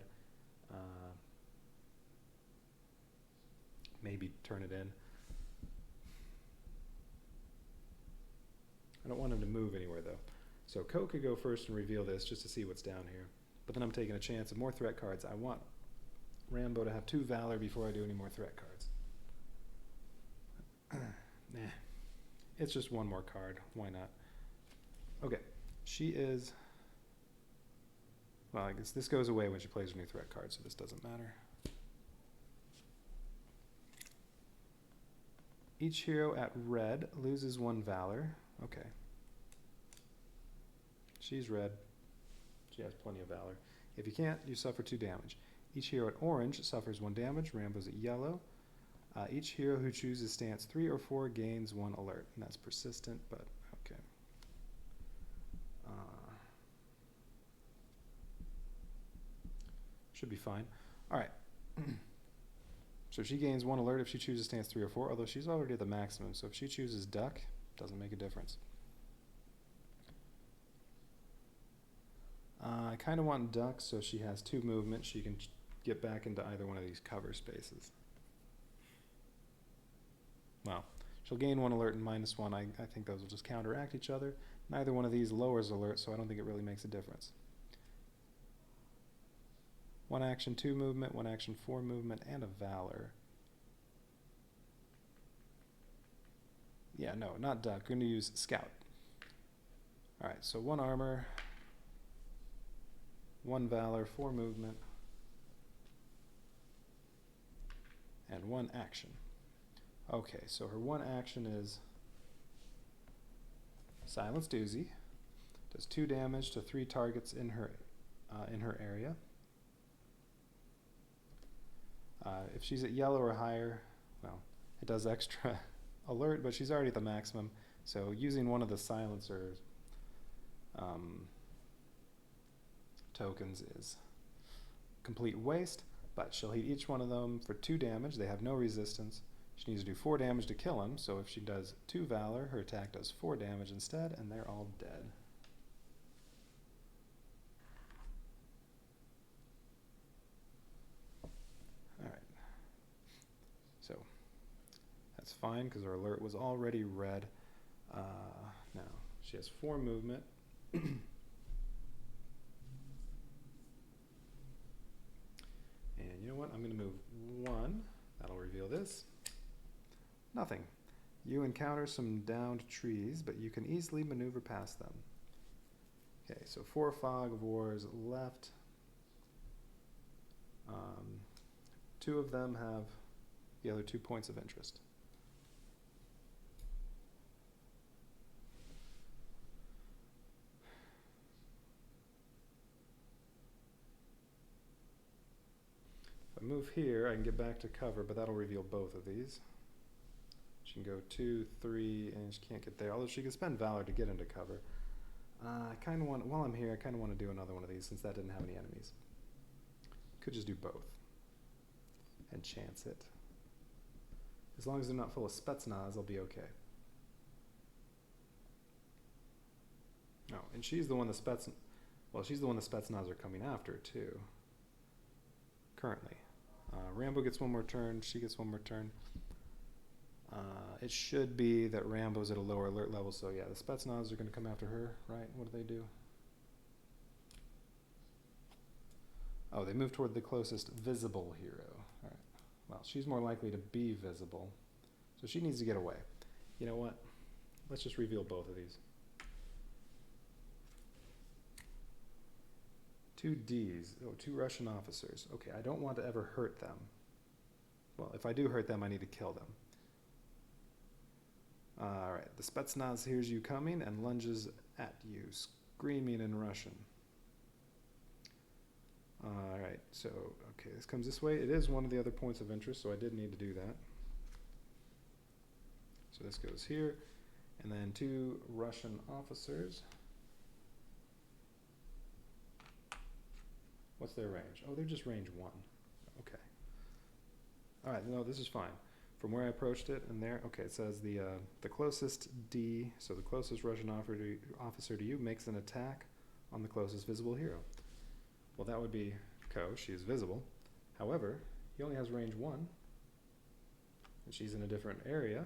Maybe turn it in. I don't want him to move anywhere though. So Ko could go first and reveal this just to see what's down here. But then I'm taking a chance of more threat cards. I want Rambo to have 2 valor before I do any more threat cards. Nah. It's just 1 more card. Why not? Okay. She is... Well, I guess this goes away when she plays a new threat card, so this doesn't matter. Each hero at red loses 1 valor. Okay. She's red. She has plenty of valor. If you can't, you suffer 2 damage. Each hero at orange suffers 1 damage. Rambo's at yellow. Each hero who chooses stance 3 or 4 gains 1 alert. And that's persistent, but okay. Should be fine. All right. So she gains 1 alert if she chooses stance 3 or 4, although she's already at the maximum. So if she chooses duck, doesn't make a difference. I kind of want duck so she has 2 movement. She can get back into either one of these cover spaces. Well, she'll gain 1 alert and -1. I think those will just counteract each other. Neither one of these lowers alert, so I don't think it really makes a difference. 1 action, 2 movement, 1 action, 4 movement, and a valor. Yeah, no, not duck. We're going to use scout. Alright, so 1 armor, 1 valor, 4 movement, and 1 action. Okay, so her 1 action is Silence Doozy. Does 2 damage to 3 targets in her area. If she's at yellow or higher, well, it does extra alert, but she's already at the maximum, so using one of the silencer tokens is complete waste, but she'll hit each one of them for 2 damage. They have no resistance. She needs to do 4 damage to kill him, so if she does 2 valor, her attack does 4 damage instead, and they're all dead. Alright. So, that's fine, because her alert was already red. Now, she has 4 movement. And you know what? I'm going to move 1. That'll reveal this. Nothing. You encounter some downed trees, but you can easily maneuver past them. Okay, so 4 fog of wars left. 2 of them have the other 2 points of interest. If I move here, I can get back to cover, but that'll reveal both of these. She can go 2, 3, and she can't get there, although she can spend Valor to get into cover. I kind of want, while I'm here, I kind of want to do another one of these since that didn't have any enemies. Could just do both and chance it. As long as they're not full of Spetsnaz, I'll be okay. Oh, and she's the one the she's the one the Spetsnaz are coming after too. Currently. Rambo gets 1 more turn, she gets 1 more turn. It should be that Rambo's at a lower alert level, so yeah, the Spetsnaz are going to come after her, right? What do they do? Oh, they move toward the closest visible hero. All right. Well, she's more likely to be visible, so she needs to get away. You know what? Let's just reveal both of these. 2 Ds. Oh, 2 Russian officers. Okay, I don't want to ever hurt them. Well, if I do hurt them, I need to kill them. Alright, the Spetsnaz hears you coming and lunges at you, screaming in Russian. Alright, so, okay, this comes this way. It is one of the other points of interest, so I did need to do that. So this goes here, and then 2 Russian officers. What's their range? Oh, they're just range 1. Okay. Alright, no, this is fine. From where I approached it and there, okay, it says the closest D, so the closest Russian officer to you makes an attack on the closest visible hero. Well, that would be Ko. She is visible. However, he only has range 1, and she's in a different area.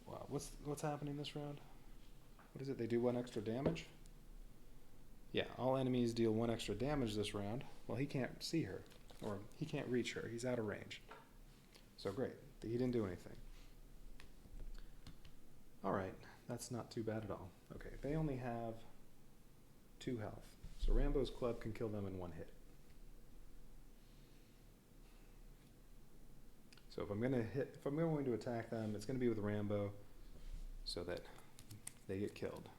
Wow, what's happening this round? What is it? They do 1 extra damage? Yeah, all enemies deal 1 extra damage this round. Well, he can't see her, or he can't reach her. He's out of range. So great. He didn't do anything. Alright, that's not too bad at all. Okay, they only have 2 health. So Rambo's club can kill them in 1 hit. So if I'm going to attack them, it's going to be with Rambo so that they get killed.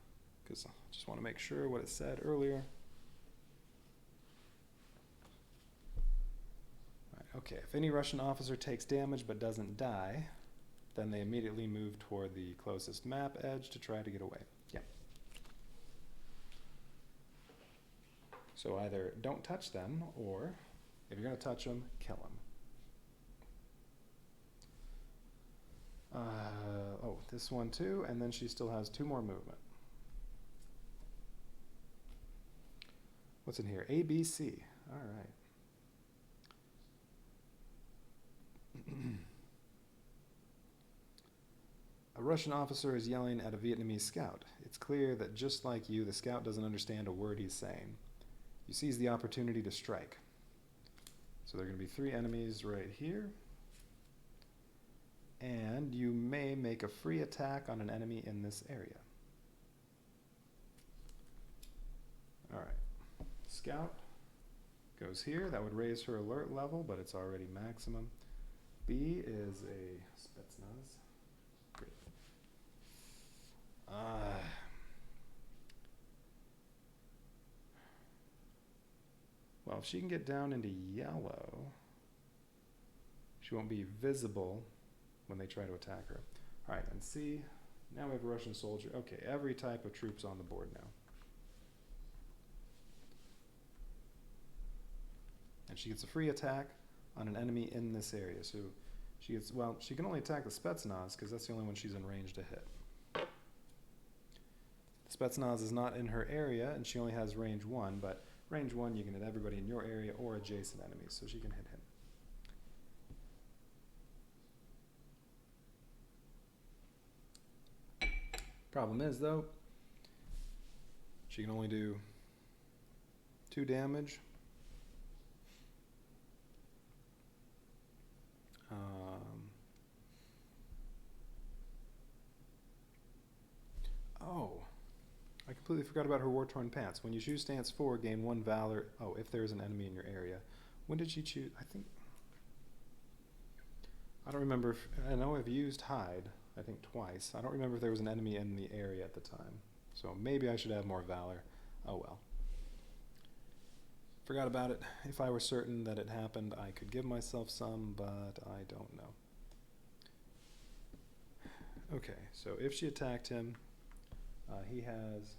Because I just want to make sure what it said earlier. Okay, if any Russian officer takes damage but doesn't die, then they immediately move toward the closest map edge to try to get away. Yeah. So either don't touch them, or if you're going to touch them, kill them. Oh, this one too, and then she still has 2 more movement. What's in here? A, B, C. All right. A Russian officer is yelling at a Vietnamese scout. It's clear that just like you, the scout doesn't understand a word he's saying. You seize the opportunity to strike. So there are going to be 3 enemies right here. And you may make a free attack on an enemy in this area. Scout goes here. That would raise her alert level, but it's already maximum. B is a Spetsnaz. Great. Well, if she can get down into yellow, she won't be visible when they try to attack her. All right, and C, now we have a Russian soldier. Okay, every type of troops on the board now. And she gets a free attack on an enemy in this area. So she gets, well, she can only attack the Spetsnaz because that's the only one she's in range to hit. The Spetsnaz is not in her area and she only has range 1, but range 1 you can hit everybody in your area or adjacent enemies, so she can hit him. Problem is though, she can only do 2 damage. Oh, I completely forgot about her war-torn pants. When you choose stance 4, gain 1 valor. Oh, if there is an enemy in your area. When did she choose? I don't remember. I know I've used hide, I think twice. I don't remember if there was an enemy in the area at the time. So maybe I should have more valor. Oh well. Forgot about it. If I were certain that it happened, I could give myself some, but I don't know. Okay, so if she attacked him, he has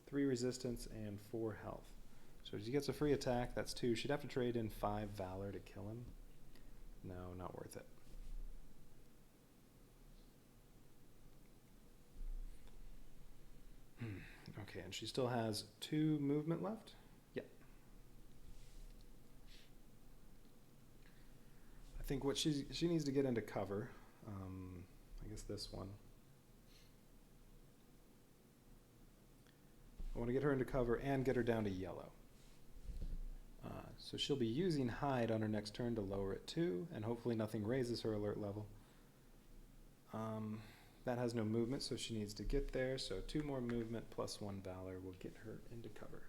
3 resistance and 4 health. So if he gets a free attack, that's 2. She'd have to trade in 5 valor to kill him. No, not worth it. Okay, and she still has 2 movement left? Yeah. I think what she needs to get into cover. I guess this one. I want to get her into cover and get her down to yellow. So she'll be using hide on her next turn to lower it 2, and hopefully nothing raises her alert level. That has no movement, so she needs to get there. So 2 more movement plus 1 valor will get her into cover.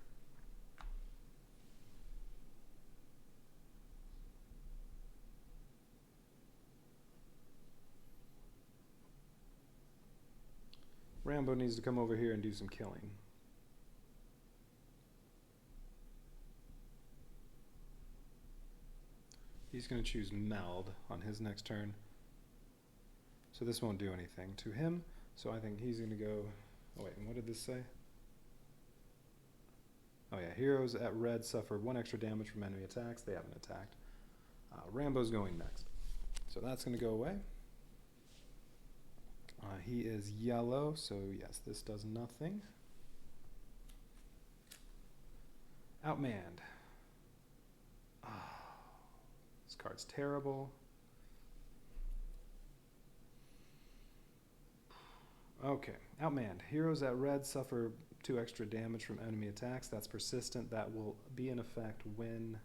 Rambo needs to come over here and do some killing. He's going to choose Meld on his next turn. So this won't do anything to him. So I think he's going to go... Oh wait, and what did this say? Oh yeah, heroes at red suffer 1 extra damage from enemy attacks. They haven't attacked. Rambo's going next. So that's going to go away. He is yellow, so yes, this does nothing. Outmanned. This card's terrible. Okay, outmanned. Heroes at red suffer 2 extra damage from enemy attacks. That's persistent. That will be in effect when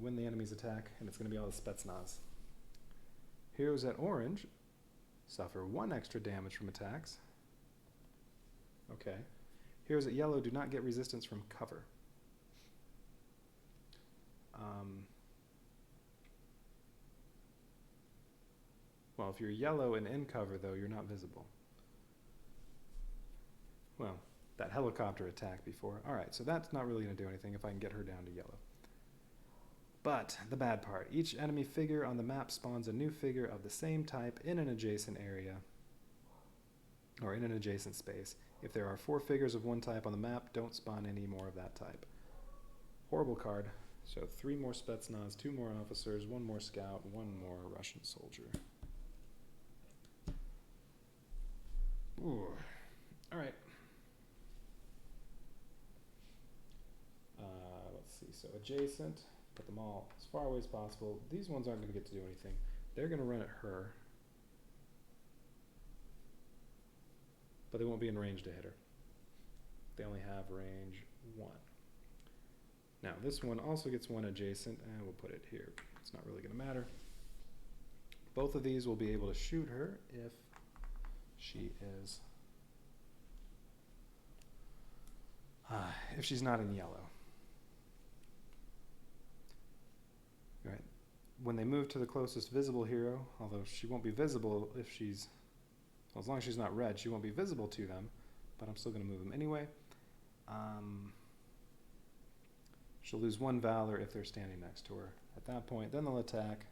the enemies attack, and it's going to be all the Spetsnaz. Heroes at orange suffer 1 extra damage from attacks. Okay. Heroes at yellow do not get resistance from cover. Well, if you're yellow and in cover, though, you're not visible. Well, that helicopter attack before. All right, so that's not really going to do anything if I can get her down to yellow. But the bad part, each enemy figure on the map spawns a new figure of the same type in an adjacent area, or in an adjacent space. If there are 4 figures of one type on the map, don't spawn any more of that type. Horrible card. So 3 more Spetsnaz, 2 more officers, 1 more scout, 1 more Russian soldier. Ooh. All right. Let's see. So adjacent, put them all as far away as possible. These ones aren't going to get to do anything. They're going to run at her, but they won't be in range to hit her. They only have range 1. Now this one also gets 1 adjacent, and we'll put it here. It's not really going to matter. Both of these will be able to shoot her if she is if she's not in yellow. Right. When they move to the closest visible hero, although she won't be visible if she's, well, as long as she's not red, she won't be visible to them, but I'm still going to move them anyway. She'll lose 1 Valor if they're standing next to her. At that point, then they'll attack,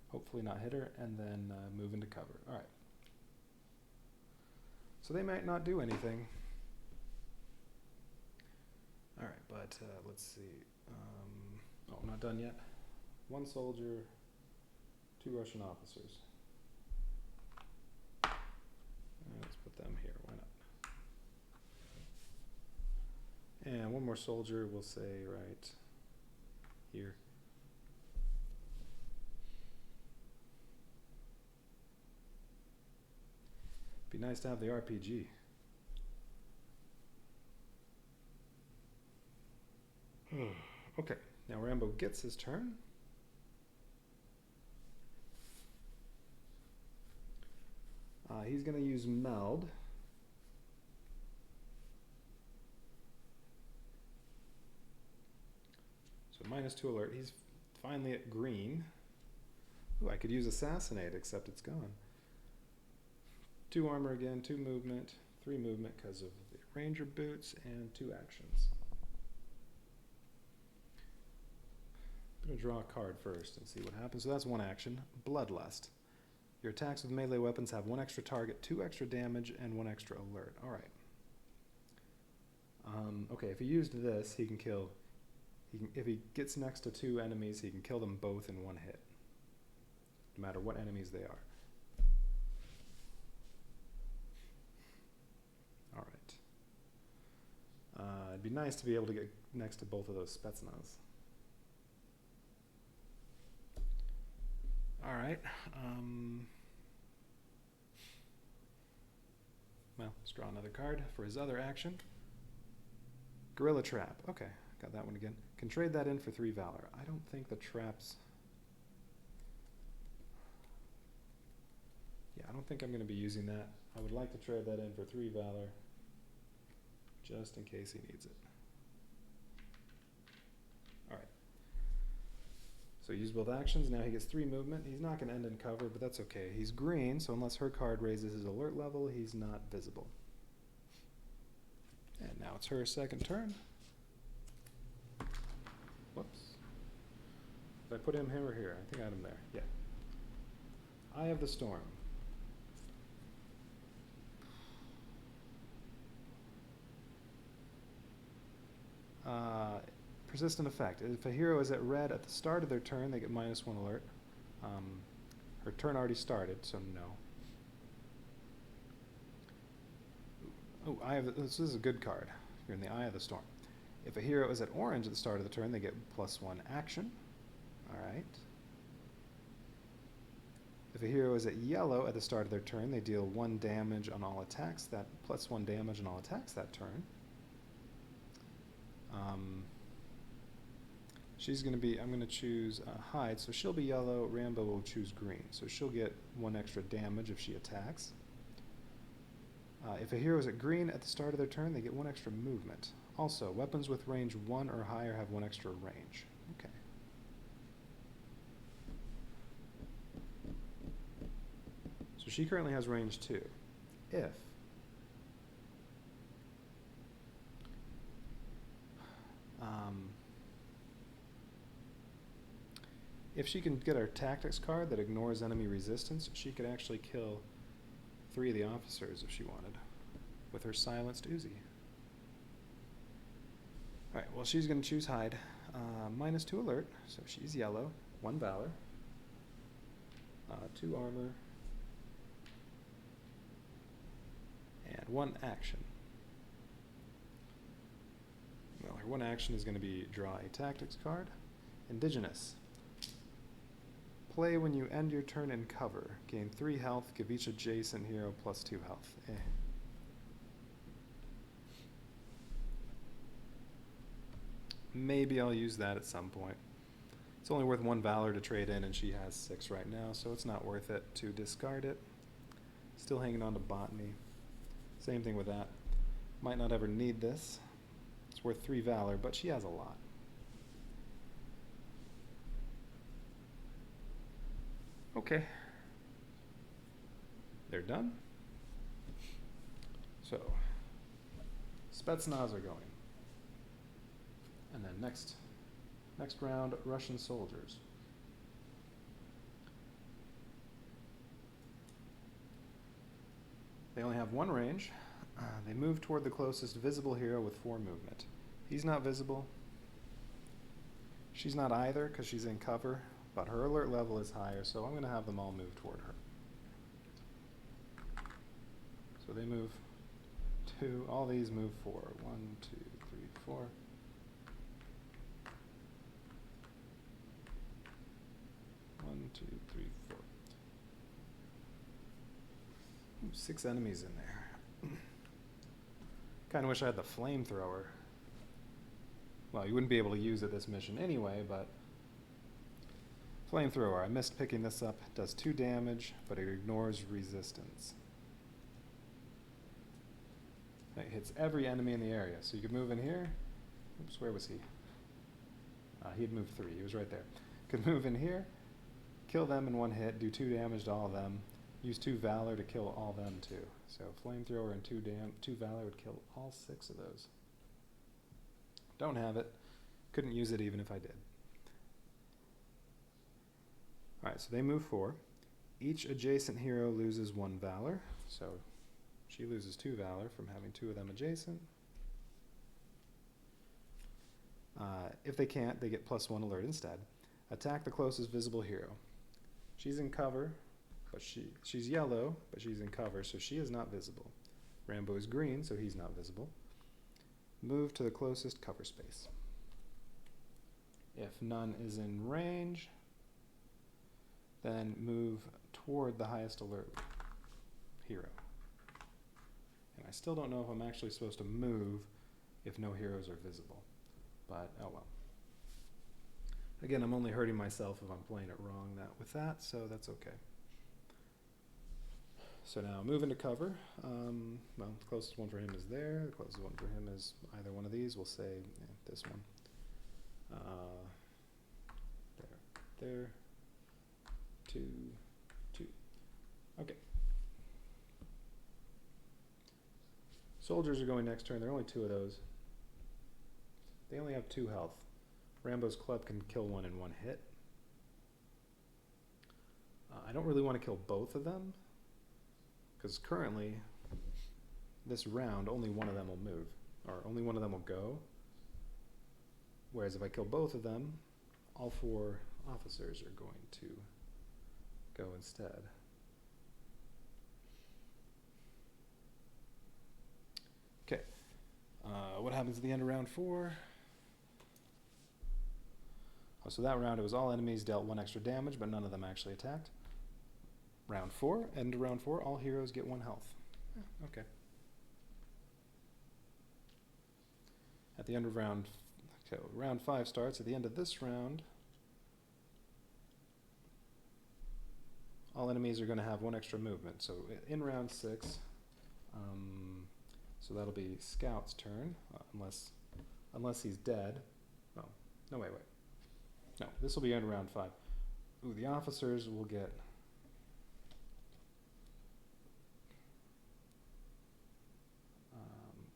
hopefully not hit her, and then move into cover. All right. So they might not do anything. All right, but let's see. Oh, I'm not done yet. 1 soldier, 2 Russian officers. Let's put them here. Why not? And 1 more soldier, we'll say right here. Be nice to have the RPG. Okay, now Rambo gets his turn. He's going to use Meld. So -2 alert. He's finally at green. Ooh, I could use Assassinate, except it's gone. 2 armor again, 2 movement, 3 movement because of the Ranger boots, and 2 actions. I'm going to draw a card first and see what happens. So that's 1 action. Bloodlust. Your attacks with melee weapons have 1 extra target, 2 extra damage, and 1 extra alert. All right. Okay, if he used this, he can kill. If he gets next to 2 enemies, he can kill them both in 1 hit, no matter what enemies they are. All right. It'd be nice to be able to get next to both of those Spetsnaz. All right. Well, let's draw another card for his other action. Gorilla Trap. Okay, got that one again. Can trade that in for 3 Valor. I don't think the traps... Yeah, I don't think I'm going to be using that. I would like to trade that in for 3 Valor, just in case he needs it. All right. So he used both actions. Now he gets 3 movement. He's not going to end in cover, but that's okay. He's green, so unless her card raises his alert level, he's not visible. And now it's her second turn. Whoops. Did I put him here or here? I think I had him there. Yeah. Eye of the Storm. Persistent effect. If a hero is at red at the start of their turn, they get -1 alert. Her turn already started, so no. Oh, this is a good card. You're in the Eye of the Storm. If a hero is at orange at the start of the turn, they get +1 action. All right. If a hero is at yellow at the start of their turn, they deal 1 damage on all attacks. That +1 damage on all attacks that turn. She's going to be, I'm going to choose Hide, so she'll be yellow. Rambo will choose green, so she'll get 1 extra damage if she attacks. If a hero is at green at the start of their turn, they get 1 extra movement. Also, weapons with range 1 or higher have 1 extra range. Okay. So she currently has range 2. If she can get her tactics card that ignores enemy resistance, she could actually kill 3 of the officers if she wanted with her silenced Uzi. Alright, well, she's going to choose Hide. -2 alert, so she's yellow. 1 Valor. 2 armor. And 1 action. Well, her 1 action is going to be draw a tactics card. Indigenous. Play when you end your turn in cover. Gain 3 health, give each adjacent hero +2 health. Maybe I'll use that at some point. It's only worth 1 Valor to trade in, and she has 6 right now, so it's not worth it to discard it. Still hanging on to Botany. Same thing with that. Might not ever need this. It's worth 3 valor, but she has a lot. Okay. They're done. So, Spetsnaz are going. And then next round, Russian soldiers. They only have 1 range. They move toward the closest visible hero with 4 movement. He's not visible. She's not either because she's in cover, but her alert level is higher, so I'm going to have them all move toward her. So they move 2. All these move 4. 1, 2, 3, 4. 1, 2, 3, 4. Ooh, 6 enemies in there. Kind of wish I had the flamethrower. Well, you wouldn't be able to use it this mission anyway, but flamethrower. I missed picking this up. It does 2 damage, but it ignores resistance. It hits every enemy in the area. So you could move in here. Oops, where was he? He had moved 3. He was right there. Could move in here, kill them in 1 hit, do 2 damage to all of them. Use 2 valor to kill all them too. So flamethrower and 2 valor would kill all 6 of those. Don't have it. Couldn't use it even if I did. Alright, so they move 4. Each adjacent hero loses 1 valor. So she loses 2 valor from having 2 of them adjacent. If they can't, they get +1 alert instead. Attack the closest visible hero. She's in cover, but she's yellow, but she's in cover, so she is not visible. Rambo is green, so he's not visible. Move to the closest cover space. If none is in range, then move toward the highest alert hero. And I still don't know if I'm actually supposed to move if no heroes are visible, but oh well. Again, I'm only hurting myself if I'm playing it wrong with that, so that's okay. So now move into cover. Well, the closest one for him is there. The closest one for him is either one of these. We'll say this one. There. 2, 2. Okay. Soldiers are going next turn. There are only 2 of those. They only have 2 health. Rambo's club can kill 1 in 1 hit. I don't really want to kill both of them, because currently, this round, only one of them will move, or only one of them will go. Whereas if I kill both of them, all 4 officers are going to go instead. Okay, what happens at the end of round 4? Oh, so that round it was all enemies dealt 1 extra damage, but none of them actually attacked. Round 4, end of round 4, all heroes get 1 health. Okay. At the end of round 5 starts. At the end of this round, all enemies are going to have 1 extra movement. So in round 6, so that'll be Scout's turn, unless he's dead. Oh, no, wait. No, this will be end of round 5. Ooh, the officers will get...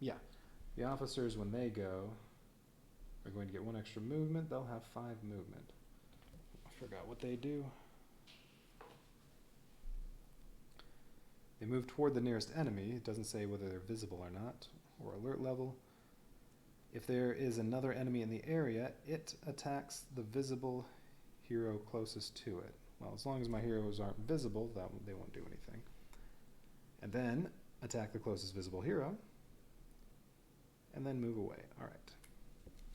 yeah, the officers, when they go, are going to get 1 extra movement. They'll have 5 movement. I forgot what they do. They move toward the nearest enemy. It doesn't say whether they're visible or not, or alert level. If there is another enemy in the area, it attacks the visible hero closest to it. Well, as long as my heroes aren't visible, they won't do anything. And then attack the closest visible hero, and then move away. All right.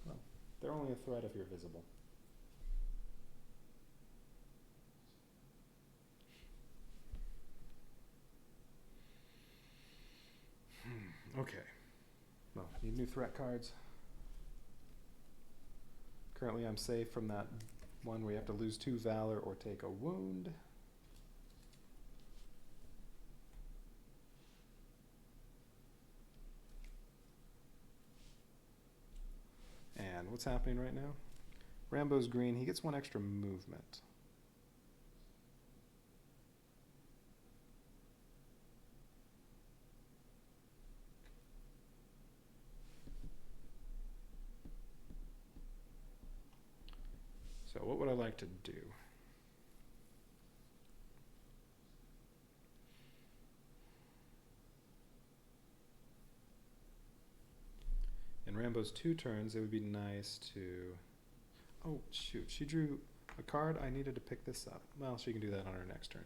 Well, they're only a threat if you're visible. Okay. Well, need new threat cards. Currently I'm safe from that one where you have to lose 2 valor or take a wound. again. What's happening right now? Rambo's green. He gets one extra movement. So what would I like to do? In Rambo's 2 turns, it would be nice to... Oh, shoot. She drew a card. I needed to pick this up. Well, she can do that on her next turn.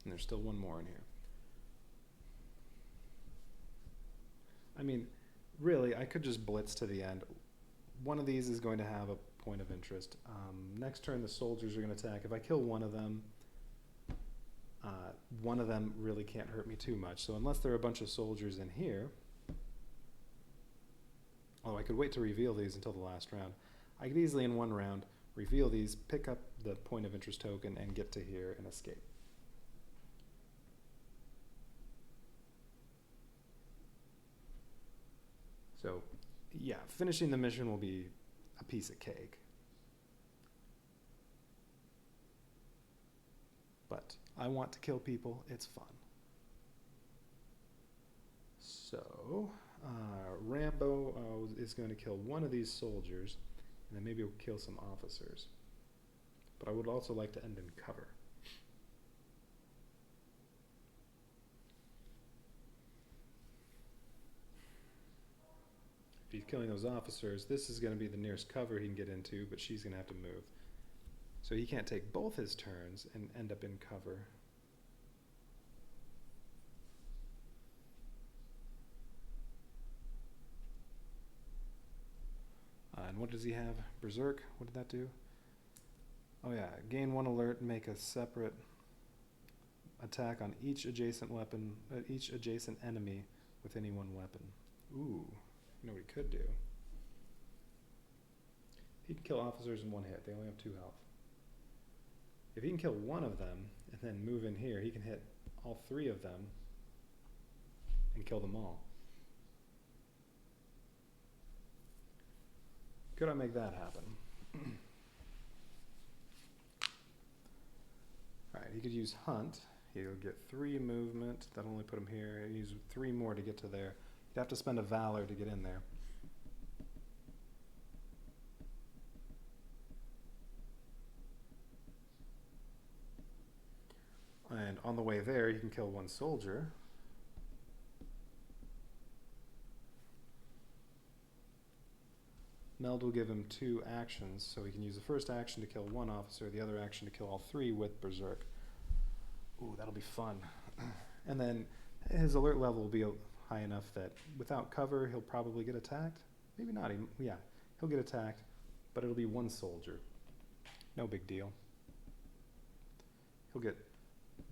And there's still one more in here. I mean, really, I could just blitz to the end. One of these is going to have a point of interest. Next turn, the soldiers are going to attack. If I kill one of them really can't hurt me too much. So unless there are a bunch of soldiers in here, although I could wait to reveal these until the last round, I could easily in one round reveal these, pick up the point of interest token, and get to here and escape. So, yeah, finishing the mission will be a piece of cake. But I want to kill people. It's fun. So, Rambo is going to kill one of these soldiers, and then maybe we'll kill some officers. But I would also like to end in cover. If he's killing those officers, this is going to be the nearest cover he can get into, but she's going to have to move. So he can't take both his turns and end up in cover. And what does he have? Berserk? What did that do? Oh yeah, gain 1 alert, make a separate attack on each adjacent weapon, each adjacent enemy with any one weapon. Ooh, you know what he could do? He can kill officers in 1 hit. They only have 2 health. If he can kill one of them and then move in here, he can hit all 3 of them and kill them all. Could I make that happen? Alright, he could use Hunt. He'll get 3 movement. That'll only put him here. He'll use 3 more to get to there. He'd have to spend a Valor to get in there. And on the way there, he can kill 1 soldier. Meld will give him 2 actions, so he can use the first action to kill 1 officer, the other action to kill all 3 with Berserk. Ooh, that'll be fun. And then his alert level will be high enough that without cover, he'll probably get attacked. Maybe not. Yeah, he'll get attacked, but it'll be 1 soldier. No big deal. He'll get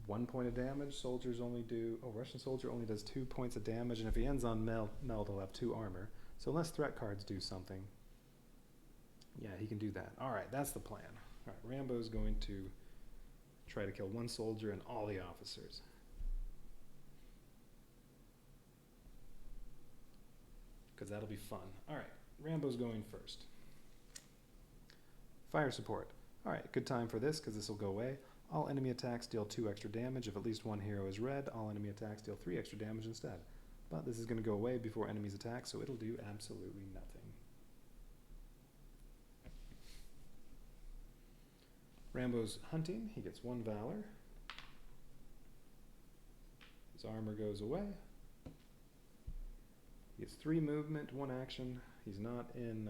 1 point of damage. Soldiers only do... Oh, Russian soldier only does 2 points of damage, and if he ends on meld, he'll have 2 armor. So unless threat cards do something, yeah, he can do that. Alright, that's the plan. Alright, Rambo's going to try to kill 1 soldier and all the officers. Because that'll be fun. Alright, Rambo's going first. Fire support. Alright, good time for this, because this will go away. All enemy attacks deal 2 extra damage. If at least 1 hero is red, all enemy attacks deal 3 extra damage instead. But this is going to go away before enemies attack, so it'll do absolutely nothing. Rambo's hunting. He gets 1 Valor. His armor goes away. He gets 3 movement, 1 action. He's not in...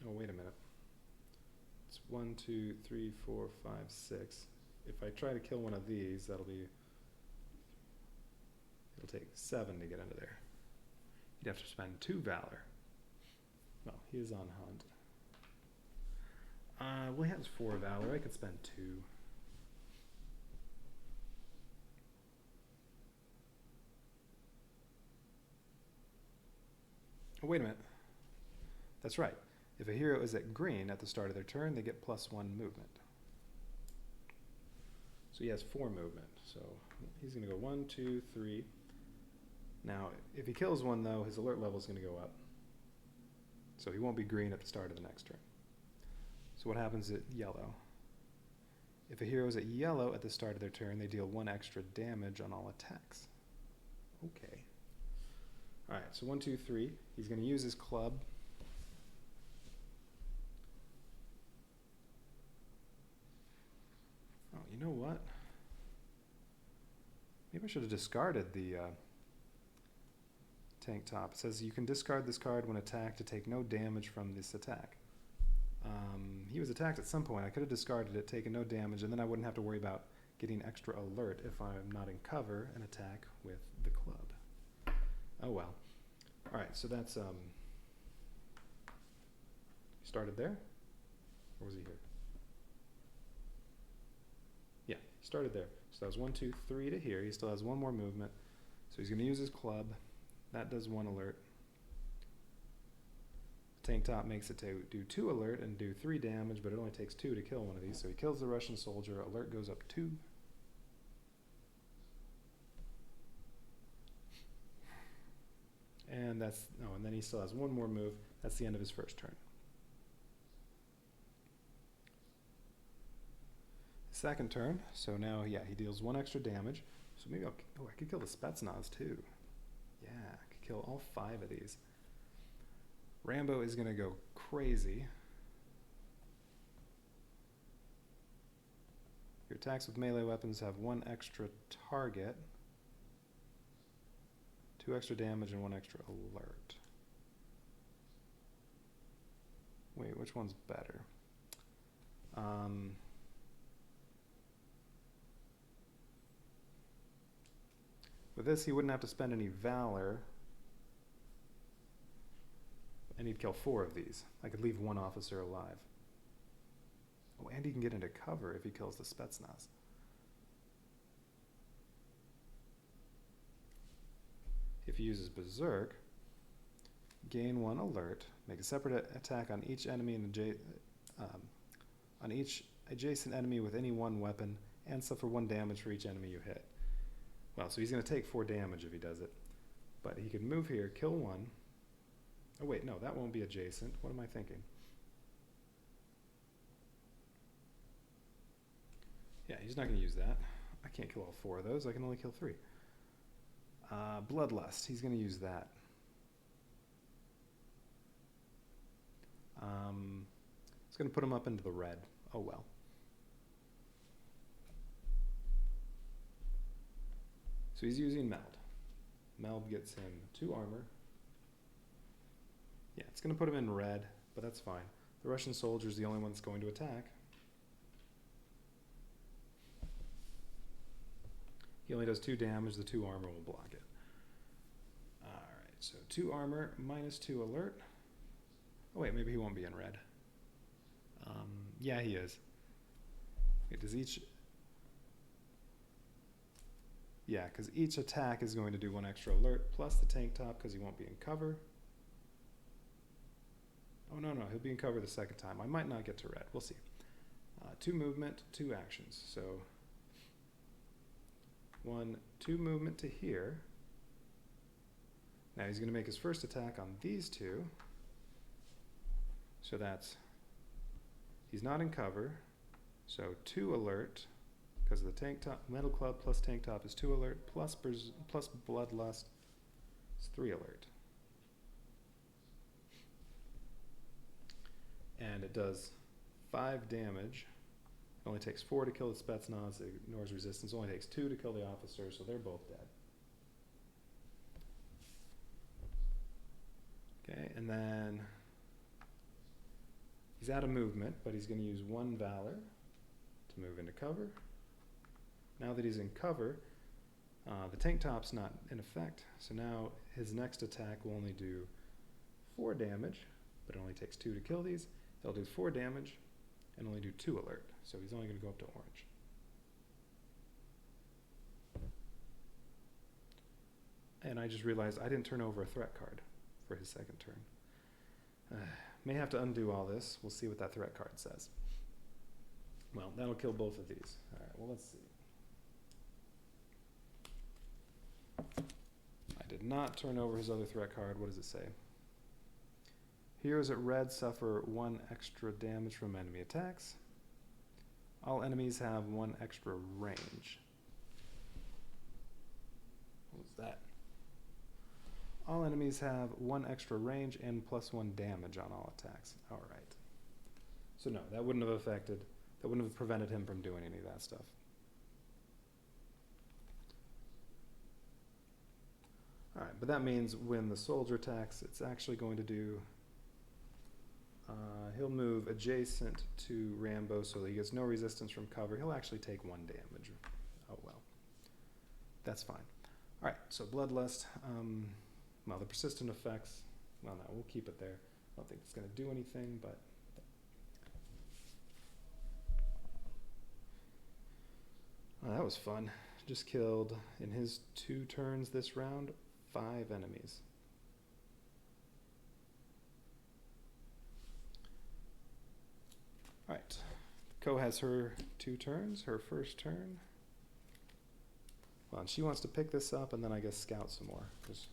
Oh, wait a minute. It's 1, 2, 3, 4, 5, 6. If I try to kill one of these, it'll take 7 to get into there. You'd have to spend 2 Valor. Well, he is on hunt. Well, he has 4 Valor. I could spend 2. Oh, wait a minute. That's right. If a hero is at green at the start of their turn, they get +1 movement. So he has 4 movement. So he's going to go 1, 2, 3. Now, if he kills one, though, his alert level is going to go up. So he won't be green at the start of the next turn. So what happens at yellow? If a hero is at yellow at the start of their turn, they deal 1 extra damage on all attacks. Okay. Alright, so 1, 2, 3. He's going to use his club. Oh, you know what? Maybe I should have discarded the tank top. It says you can discard this card when attacked to take no damage from this attack. He was attacked at some point. I could have discarded it, taken no damage, and then I wouldn't have to worry about getting extra alert if I'm not in cover and attack with the club. Oh well. Alright, so that's started there? Or was he here? Yeah, he started there. So that was 1, 2, 3 to here. He still has 1 more movement. So he's going to use his club. That does 1 alert. Tank top makes it to do 2 alert and do 3 damage, but it only takes 2 to kill one of these. So he kills the Russian soldier. Alert goes up 2. And that's, oh, and then he still has 1 more move. That's the end of his first turn. Second turn, so now, yeah, he deals 1 extra damage. So maybe I could kill the Spetsnaz too. Yeah, I could kill all 5 of these. Rambo is going to go crazy. Your attacks with melee weapons have 1 extra target, 2 extra damage, and 1 extra alert. Wait, which one's better? With this, he wouldn't have to spend any Valor, and he'd kill 4 of these. I could leave 1 officer alive. Oh, and he can get into cover if he kills the Spetsnaz. If he uses Berserk, gain 1 alert, make a separate attack on each enemy and on each adjacent enemy with any 1 weapon, and suffer 1 damage for each enemy you hit. Well, so he's going to take 4 damage if he does it. But he could move here, kill 1. Oh wait, no, that won't be adjacent. What am I thinking? Yeah, he's not going to use that. I can't kill all 4 of those. I can only kill 3. Bloodlust. He's going to use that. It's going to put him up into the red. Oh well. So he's using Meld. Meld gets him 2 armor. Yeah, it's going to put him in red, but that's fine. The Russian soldier is the only one that's going to attack. He only does 2 damage. The 2 armor will block it. Alright, so 2 armor minus 2 alert. Oh wait, maybe he won't be in red. Yeah, he is. Okay, does each... Yeah, because each attack is going to do 1 extra alert, plus the tank top because he won't be in cover. Oh, no, he'll be in cover the second time. I might not get to red. We'll see. 2 movement, 2 actions. So 1, 2 movement to here. Now he's going to make his first attack on these 2. So that's... He's not in cover. So 2 alert. Because of the tank top, metal club plus tank top is 2 alert, plus bloodlust is 3 alert. And it does 5 damage. It only takes 4 to kill the Spetsnaz, it ignores resistance, it only takes 2 to kill the officer, so they're both dead. Okay, and then he's out of movement, but he's going to use 1 Valor to move into cover. Now that he's in cover, the tank top's not in effect, so now his next attack will only do 4 damage, but it only takes 2 to kill these. He'll do 4 damage and only do 2 alert, so he's only going to go up to orange. And I just realized I didn't turn over a threat card for his second turn. May have to undo all this. We'll see what that threat card says. Well, that'll kill both of these. All right, well, let's see. I did not turn over his other threat card. What does it say? Heroes at red suffer 1 extra damage from enemy attacks. All enemies have 1 extra range. What was that? All enemies have 1 extra range and +1 damage on all attacks. Alright. So no, that wouldn't have prevented him from doing any of that stuff. Alright, but that means when the soldier attacks, it's actually going to do... he'll move adjacent to Rambo so that he gets no resistance from cover. He'll actually take 1 damage. Oh well. That's fine. Alright, so Bloodlust. Well, the persistent effects, well, no, we'll keep it there. I don't think it's going to do anything, but... that was fun. Just killed, in his 2 turns this round, 5 enemies. Alright, Ko has her 2 turns, her first turn. Well, and she wants to pick this up and then I guess scout some more. Because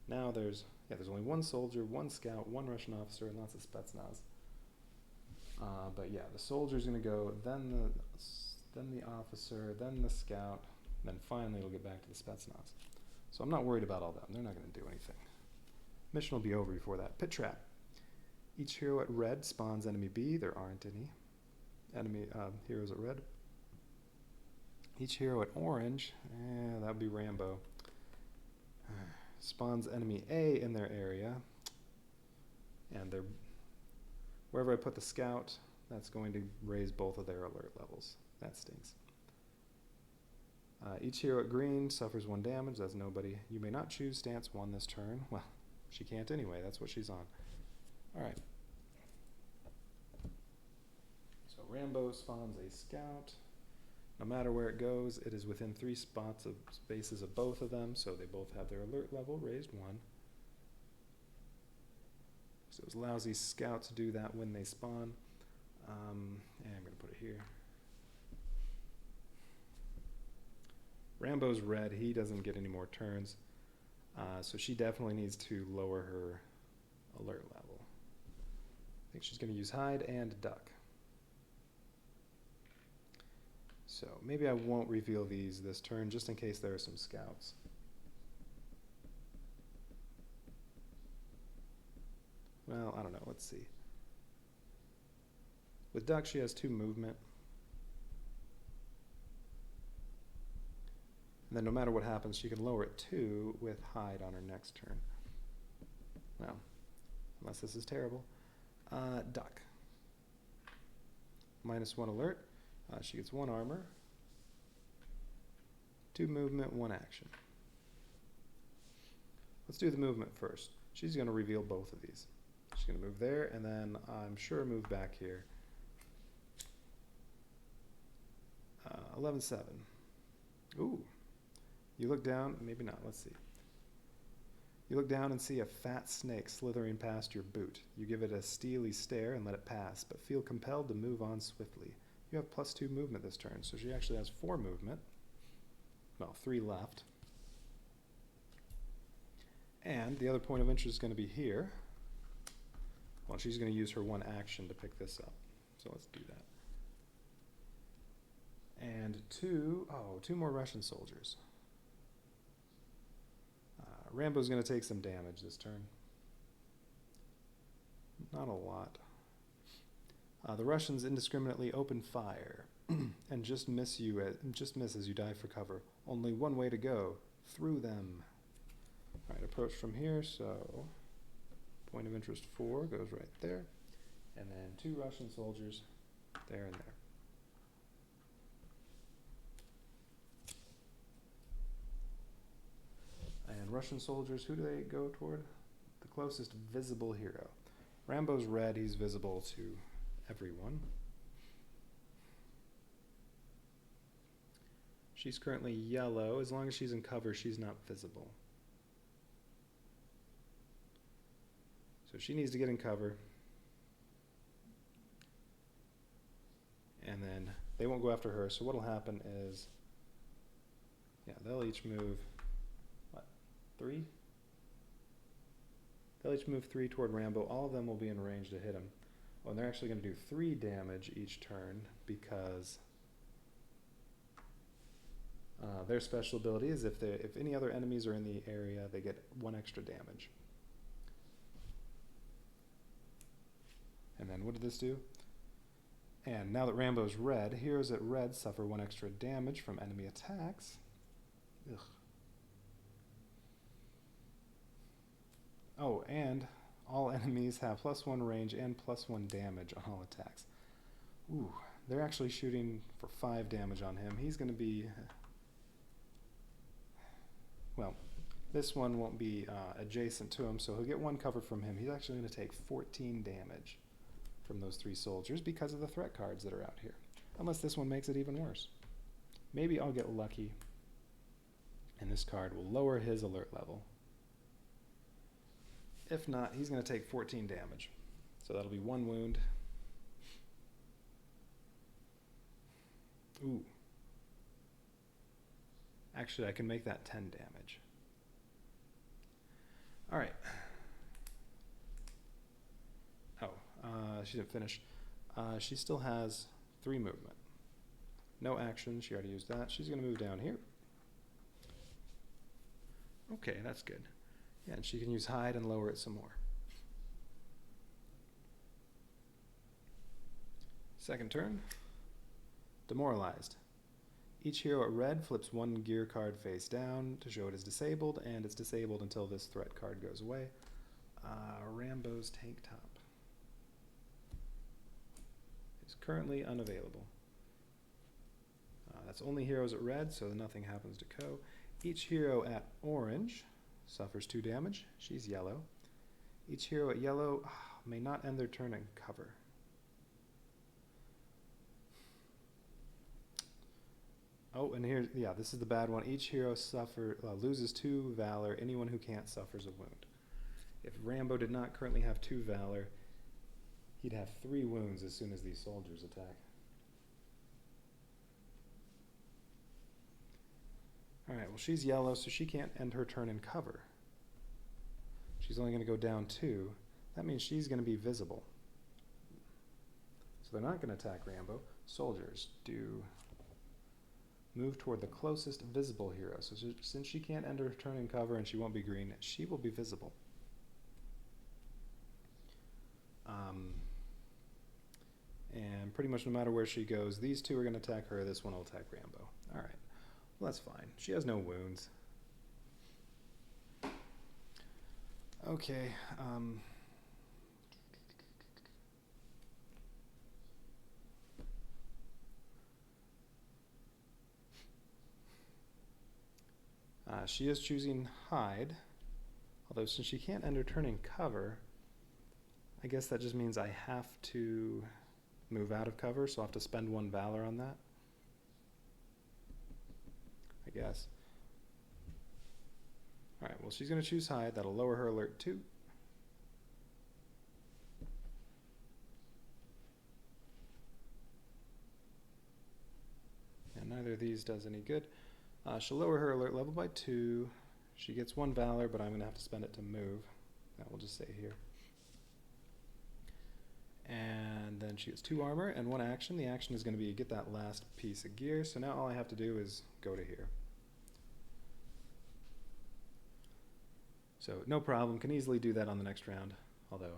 now there's only 1 soldier, 1 scout, 1 Russian officer, and lots of Spetsnaz. But yeah, the soldier's going to go, then the officer, then the scout, then finally it'll get back to the Spetsnaz. So I'm not worried about all them. They're not going to do anything. Mission will be over before that. Pit Trap. Each hero at red spawns enemy B. There aren't any enemy heroes at red. Each hero at orange, that would be Rambo, spawns enemy A in their area. And wherever I put the scout, that's going to raise both of their alert levels. That stinks. Each hero at green suffers 1 damage. That's nobody. You may not choose stance 1 this turn. Well, she can't anyway. That's what she's on. Alright. So Rambo spawns a scout. No matter where it goes, it is within 3 spaces of both of them, so they both have their alert level raised 1. So those lousy scouts do that when they spawn. And I'm going to put it here. Rambo's red, he doesn't get any more turns, so she definitely needs to lower her alert level. I think she's going to use hide and duck. So maybe I won't reveal these this turn just in case there are some scouts. Well, I don't know, let's see. With duck she has 2 movement. And then no matter what happens, she can lower it 2 with hide on her next turn. Well, unless this is terrible. Duck. -1 alert. She gets 1 armor. 2 movement, 1 action. Let's do the movement first. She's going to reveal both of these. She's going to move there, and then I'm sure move back here. 11-7. Ooh. You look down, maybe not, let's see. You look down and see a fat snake slithering past your boot. You give it a steely stare and let it pass, but feel compelled to move on swiftly. You have +2 movement this turn, so she actually has 4 movement. Well, 3 left. And the other point of interest is going to be here. Well, she's going to use her 1 action to pick this up. So let's do that. And 2 more Russian soldiers. Rambo's going to take some damage this turn. Not a lot. The Russians indiscriminately open fire and just miss as you dive for cover. Only one way to go, through them. All right, approach from here, so point of interest 4 goes right there. And then 2 Russian soldiers there and there. And Russian soldiers, who do they go toward? The closest visible hero. Rambo's red, he's visible to everyone. She's currently yellow. As long as she's in cover, she's not visible. So she needs to get in cover. And then they won't go after her. So what'll happen is, yeah, they'll each move 3. They'll each move 3 toward Rambo. All of them will be in range to hit him. Oh, and they're actually going to do 3 damage each turn because their special ability is if any other enemies are in the area, they get 1 extra damage. And then what did this do? And now that Rambo's red, heroes at red suffer 1 extra damage from enemy attacks. Ugh. Oh, and all enemies have +1 range and +1 damage on all attacks. Ooh, they're actually shooting for 5 damage on him. He's going to be... Well, this one won't be adjacent to him, so he'll get 1 cover from him. He's actually going to take 14 damage from those 3 soldiers because of the threat cards that are out here. Unless this one makes it even worse. Maybe I'll get lucky, and this card will lower his alert level. If not, he's going to take 14 damage. So that'll be 1 wound. Ooh. Actually, I can make that 10 damage. Alright. Oh, she didn't finish. She still has 3 movement. No action, she already used that. She's going to move down here. Okay, that's good. Yeah, and she can use hide and lower it some more. Second turn. Demoralized. Each hero at red flips 1 gear card face down to show it is disabled, and it's disabled until this threat card goes away. Rambo's tank top is currently unavailable. That's only heroes at red, so nothing happens to Co. Each hero at orange suffers 2 damage. She's yellow. Each hero at yellow may not end their turn in cover. Oh, and here, yeah, this is the bad one. Each hero loses 2 valor. Anyone who can't suffers a wound. If Rambo did not currently have 2 valor, he'd have 3 wounds as soon as these soldiers attack. Alright, well she's yellow, so she can't end her turn in cover. She's only going to go down 2. That means she's going to be visible. So they're not going to attack Rambo. Soldiers do move toward the closest visible hero. So since she can't end her turn in cover and she won't be green, she will be visible. And pretty much no matter where she goes, these 2 are going to attack her, this one will attack Rambo. Alright. Well, that's fine. She has no wounds. Okay. She is choosing hide. Although since she can't end her turn in cover, I guess that just means I have to move out of cover, so I'll have to spend 1 valor on that. I guess. Alright, well she's going to choose hide. That'll lower her alert 2. And neither of these does any good. She'll lower her alert level by 2. She gets 1 valor, but I'm going to have to spend it to move. That will just stay here. And then she gets 2 armor and 1 action. The action is going to be get that last piece of gear. So now all I have to do is go to here. So no problem. Can easily do that on the next round. Although,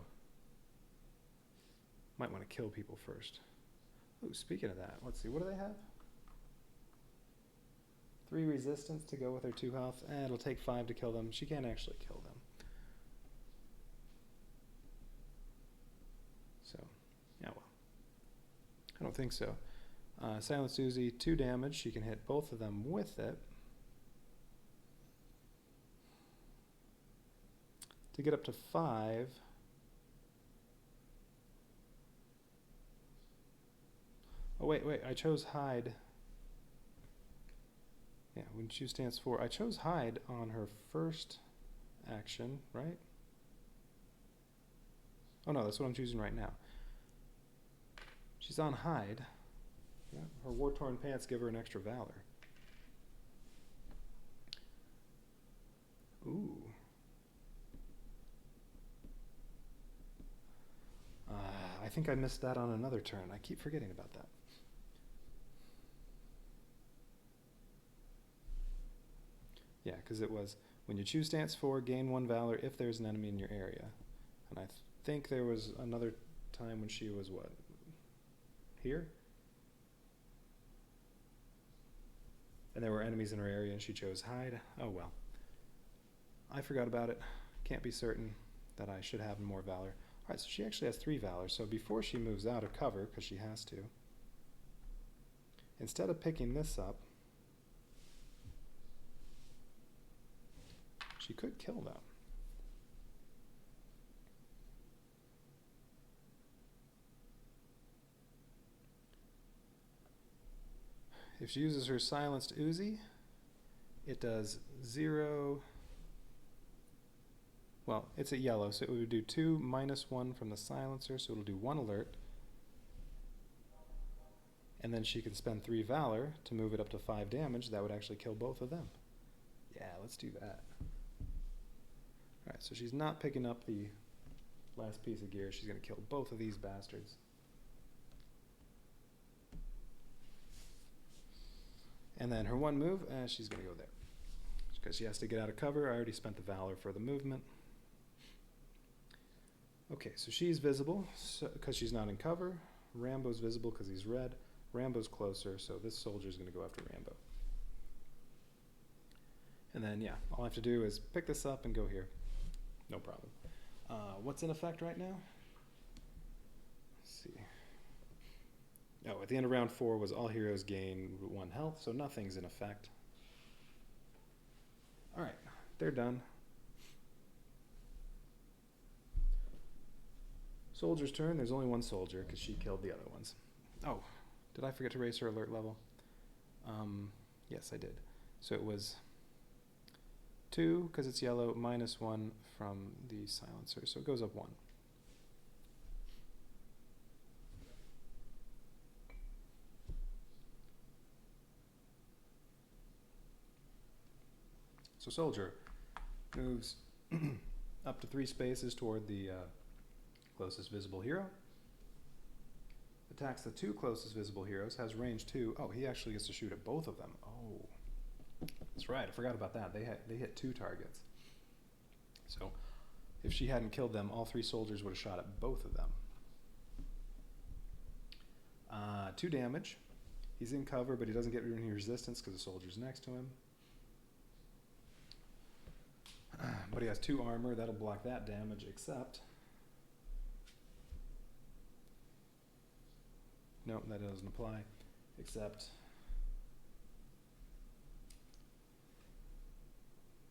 might want to kill people first. Ooh, speaking of that, let's see. What do they have? 3 resistance to go with her 2 health. It'll take 5 to kill them. She can't actually kill them. So, yeah, well. I don't think so. Silent Susie, 2 damage. She can hit both of them with it. To get up to 5. Oh, wait, I chose hide. Yeah, when choose stance 4. I chose hide on her first action, right? Oh no, that's what I'm choosing right now. She's on hide. Yeah, her war-torn pants give her an extra valor. Ooh. think I missed that on another turn. I keep forgetting about that. Yeah, because it was when you choose stance 4, gain 1 valor if there's an enemy in your area. And I think there was another time when she was what? Here? And there were enemies in her area and she chose hide. Oh well. I forgot about it. Can't be certain that I should have more valor. Alright, so she actually has 3 valor. So before she moves out of cover, because she has to, instead of picking this up, she could kill them. If she uses her silenced Uzi, it does 0. Well, it's at yellow, so it would do 2 minus 1 from the silencer, so it'll do 1 alert. And then she can spend 3 valor to move it up to 5 damage. That would actually kill both of them. Yeah, let's do that. Alright, so she's not picking up the last piece of gear. She's going to kill both of these bastards. And then her one move, she's going to go there. Because she has to get out of cover. I already spent the valor for the movement. Okay, so she's visible because she's not in cover. Rambo's visible because he's red. Rambo's closer, so this soldier's going to go after Rambo. And then, yeah, all I have to do is pick this up and go here. No problem. What's in effect right now? Let's see. Oh, at the end of round 4 was all heroes gain 1 health, so nothing's in effect. Alright, they're done. Soldier's turn. There's only 1 soldier because she killed the other ones. Oh, did I forget to raise her alert level? Yes, I did. So it was 2 because it's yellow, minus 1 from the silencer, so it goes up 1. So soldier moves up to 3 spaces toward the closest visible hero. Attacks the 2 closest visible heroes, has range 2. Oh, he actually gets to shoot at both of them. Oh, that's right. I forgot about that. They hit 2 targets. So if she hadn't killed them, all 3 soldiers would have shot at both of them. 2 damage. He's in cover, but he doesn't get any resistance because the soldier's next to him. But he has 2 armor. That'll block that damage, except... Nope, that doesn't apply. Except...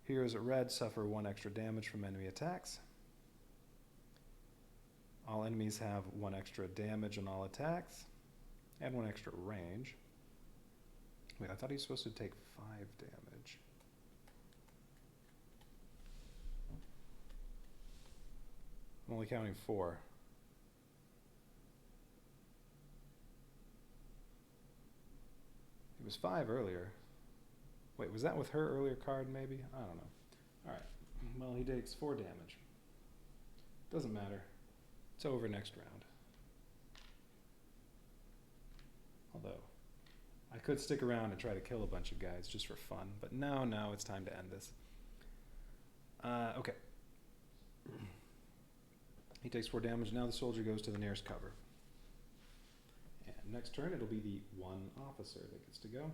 Heroes at red suffer 1 extra damage from enemy attacks. All enemies have 1 extra damage on all attacks. And 1 extra range. Wait, I thought he was supposed to take 5 damage. I'm only counting 4. It was 5 earlier. Wait, was that with her earlier card maybe? I don't know. Alright, well he takes 4 damage. Doesn't matter. It's over next round. Although, I could stick around and try to kill a bunch of guys just for fun, but no, it's time to end this. Okay. He takes 4 damage. Now the soldier goes to the nearest cover. And next turn it'll be the 1 officer that gets to go.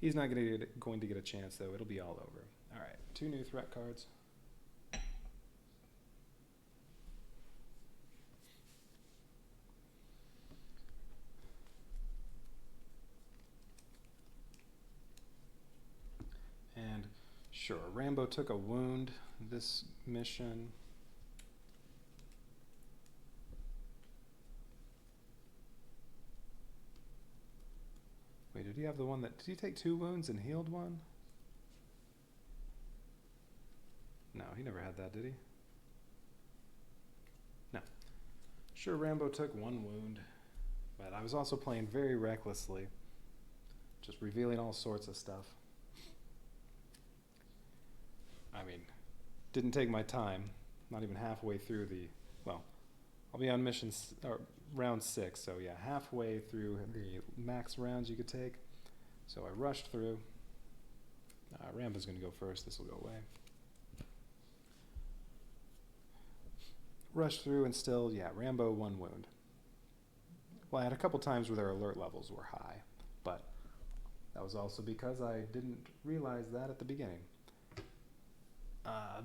He's not going to get a chance though. It'll be all over. Alright, 2 new threat cards. And sure, Rambo took a wound this mission. Wait, did he have the one that... Did he take 2 wounds and healed 1? No, he never had that, did he? No. Sure, Rambo took 1 wound, but I was also playing very recklessly, just revealing all sorts of stuff. I mean, didn't take my time, not even halfway through the... Well, I'll be on or round 6, so yeah, halfway through the max rounds you could take. So I rushed through. Rambo's going to go first. This will go away. Rushed through and still, yeah, Rambo 1 wound. Well, I had a couple times where their alert levels were high, but that was also because I didn't realize that at the beginning.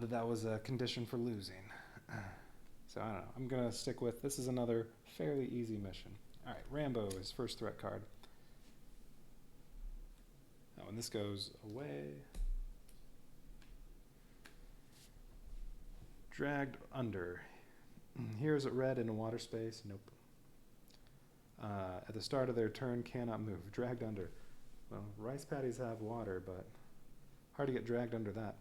That was a condition for losing. So I don't know. I'm going to stick with, this is another fairly easy mission. All right, Rambo is first threat card. Oh, and this goes away. Dragged under. Heroes at red in a water space. Nope. At the start of their turn, cannot move. Dragged under. Well, rice patties have water, but hard to get dragged under that.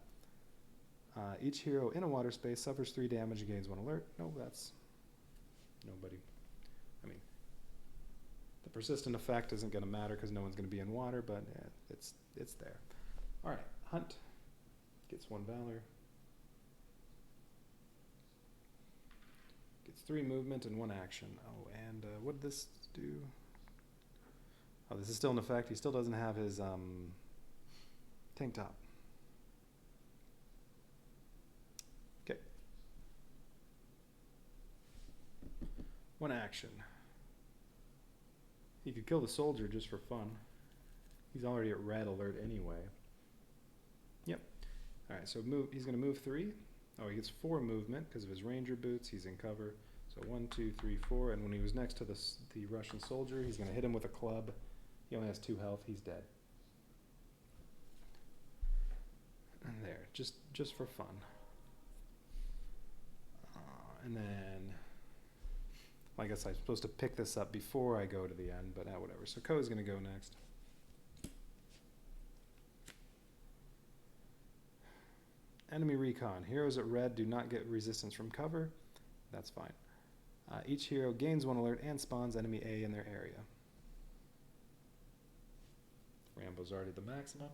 Each hero in a water space suffers 3 damage and gains 1 alert. No, that's nobody. I mean, the persistent effect isn't going to matter because no one's going to be in water, but it's there. All right, Hunt gets 1 valor. Gets 3 movement and 1 action. Oh, and what did this do? Oh, this is still in effect. He still doesn't have his tank top. Okay. 1 action. He could kill the soldier just for fun. He's already at red alert anyway. Yep. All right, so he's going to move 3. Oh, he gets 4 movement because of his ranger boots. He's in cover. So 1, 2, 3, 4. And when he was next to the Russian soldier, he's going to hit him with a club. He only has 2 health. He's dead. And there, just for fun. And then, I guess I'm supposed to pick this up before I go to the end, but whatever. So Ko's going to go next. Enemy recon. Heroes at red do not get resistance from cover. That's fine. Each hero gains 1 alert and spawns enemy A in their area. Rambo's already the maximum.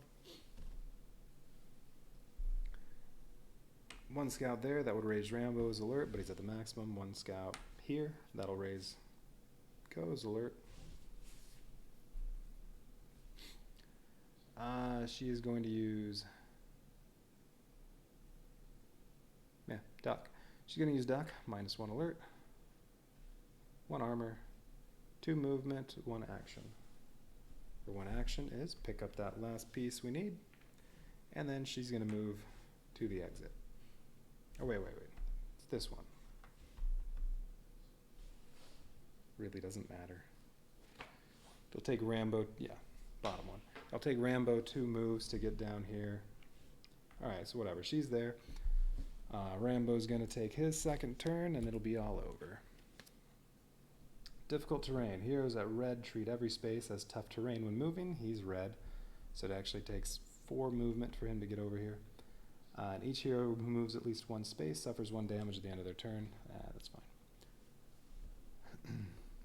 1 scout there, that would raise Rambo's alert, but he's at the maximum. 1 scout here, that'll raise Ko's alert. She is going to use... Yeah, Duck. She's going to use Duck, -1 alert, 1 armor, 2 movement, 1 action. Her 1 action is pick up that last piece we need, and then she's going to move to the exit. Oh, wait. It's this one. Really doesn't matter. It'll take Rambo, yeah, bottom one. I'll take Rambo 2 moves to get down here. All right, so whatever, she's there. Rambo's going to take his 2nd turn, and it'll be all over. Difficult terrain. Heroes at red treat every space as tough terrain when moving. He's red, so it actually takes 4 movement for him to get over here. And each hero who moves at least 1 space suffers 1 damage at the end of their turn. That's fine.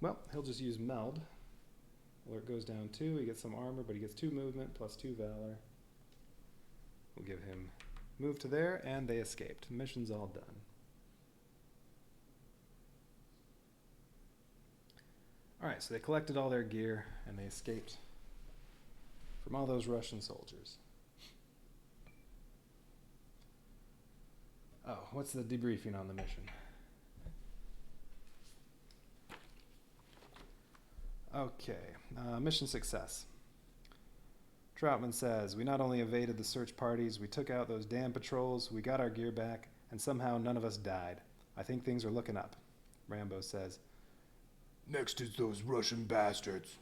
Well, he'll just use Meld. Alert goes down 2. He gets some armor, but he gets 2 movement plus 2 valor. We'll give him move to there, and they escaped. Mission's all done. All right, so they collected all their gear, and they escaped from all those Russian soldiers. Oh, what's the debriefing on the mission? Okay, mission success. Troutman says, we not only evaded the search parties, we took out those damn patrols, we got our gear back, and somehow none of us died. I think things are looking up. Rambo says, next is those Russian bastards.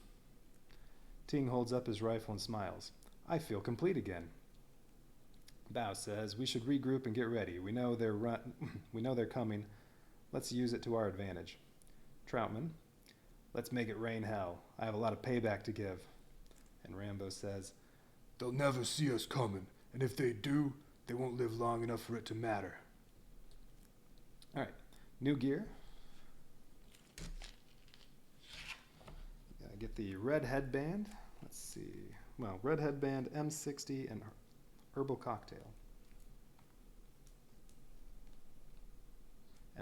Ting holds up his rifle and smiles. I feel complete again. Bao says, we should regroup and get ready. We know they're coming. Let's use it to our advantage. Troutman, let's make it rain hell. I have a lot of payback to give. And Rambo says, they'll never see us coming, and if they do, they won't live long enough for it to matter. All right, new gear. Gotta get the red headband. Let's see. Well, red headband, M60, and herbal cocktail.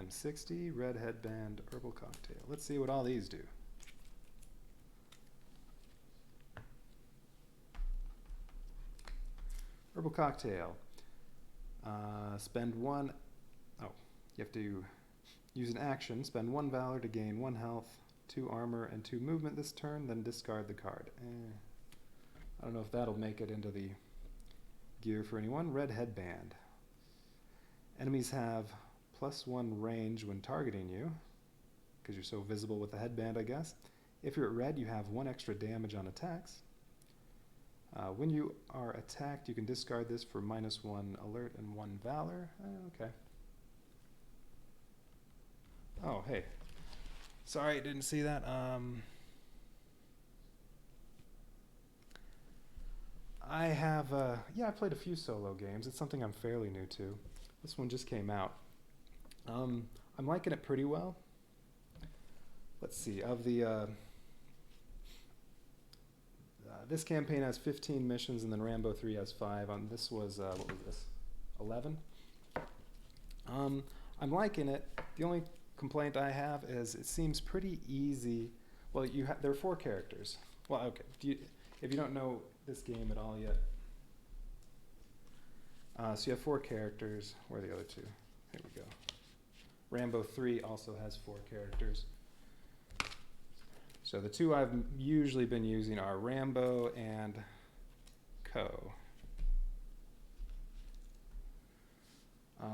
M60, red headband, herbal cocktail. Let's see what all these do. Herbal cocktail. Spend one. Oh, you have to use an action. Spend 1 valor to gain 1 health, 2 armor, and 2 movement this turn, then discard the card. I don't know if that'll make it into the gear for anyone. Red headband. Enemies have +1 range when targeting you, because you're so visible with the headband, I guess. If you're at red, you have 1 extra damage on attacks. When you are attacked, you can discard this for -1 alert and 1 valor. Okay. Oh, hey. Sorry, didn't see that. I have, I played a few solo games. It's something I'm fairly new to. This one just came out. I'm liking it pretty well. Let's see, of the, this campaign has 15 missions, and then Rambo 3 has 5. This was, what was this, 11? I'm liking it. The only complaint I have is it seems pretty easy. Well, there are 4 characters. Well, okay. If you don't know this game at all yet, so you have 4 characters. Where are the other 2? Here we go. Rambo 3 also has 4 characters. So the 2 I've usually been using are Rambo and Co.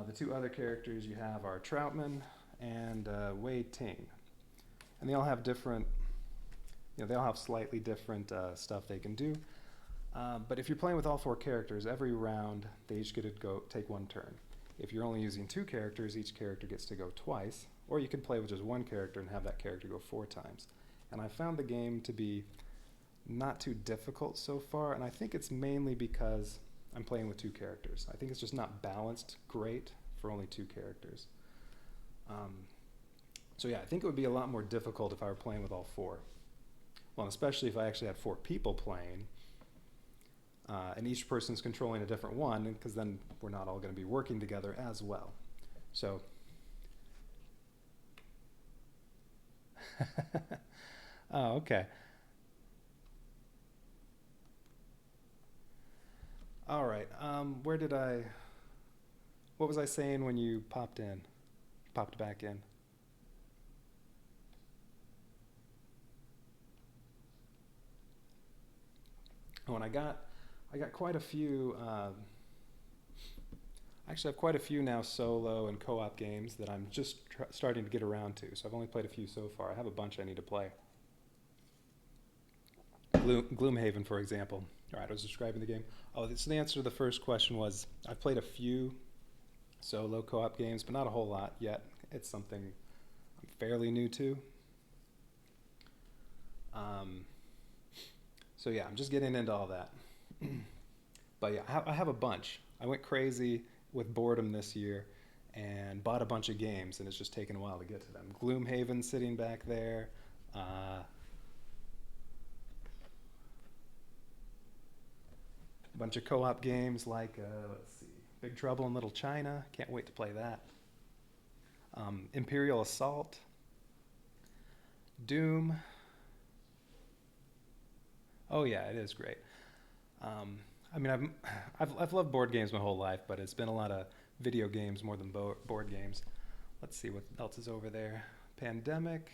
The 2 other characters you have are Troutman and Wei Ting. And they all have different, they all have slightly different stuff they can do. But if you're playing with all 4 characters, every round they each get to take 1 turn. If you're only using 2 characters, each character gets to go twice. Or you can play with just 1 character and have that character go 4 times. And I found the game to be not too difficult so far, and I think it's mainly because I'm playing with 2 characters. I think it's just not balanced great for only 2 characters. So yeah, I think it would be a lot more difficult if I were playing with all 4. Well, especially if I actually had 4 people playing, and each person's controlling a different one, because then we're not all going to be working together as well. So, oh, okay. All right. What was I saying when you popped back in? Oh, and I got quite a few, I actually have quite a few now solo and co-op games that I'm just starting to get around to. So I've only played a few so far. I have a bunch I need to play. Gloomhaven, for example. All right, I was describing the game. Oh, so the answer to the first question was I've played a few solo co-op games, but not a whole lot yet. It's something I'm fairly new to. So yeah, I'm just getting into all that. But yeah, I have a bunch. I went crazy with boredom this year and bought a bunch of games, and it's just taken a while to get to them. Gloomhaven sitting back there. A bunch of co-op games like, let's see, Big Trouble in Little China. Can't wait to play that. Imperial Assault. Doom. Oh yeah, it is great. I mean, I've loved board games my whole life, but it's been a lot of video games more than board games. Let's see what else is over there. Pandemic.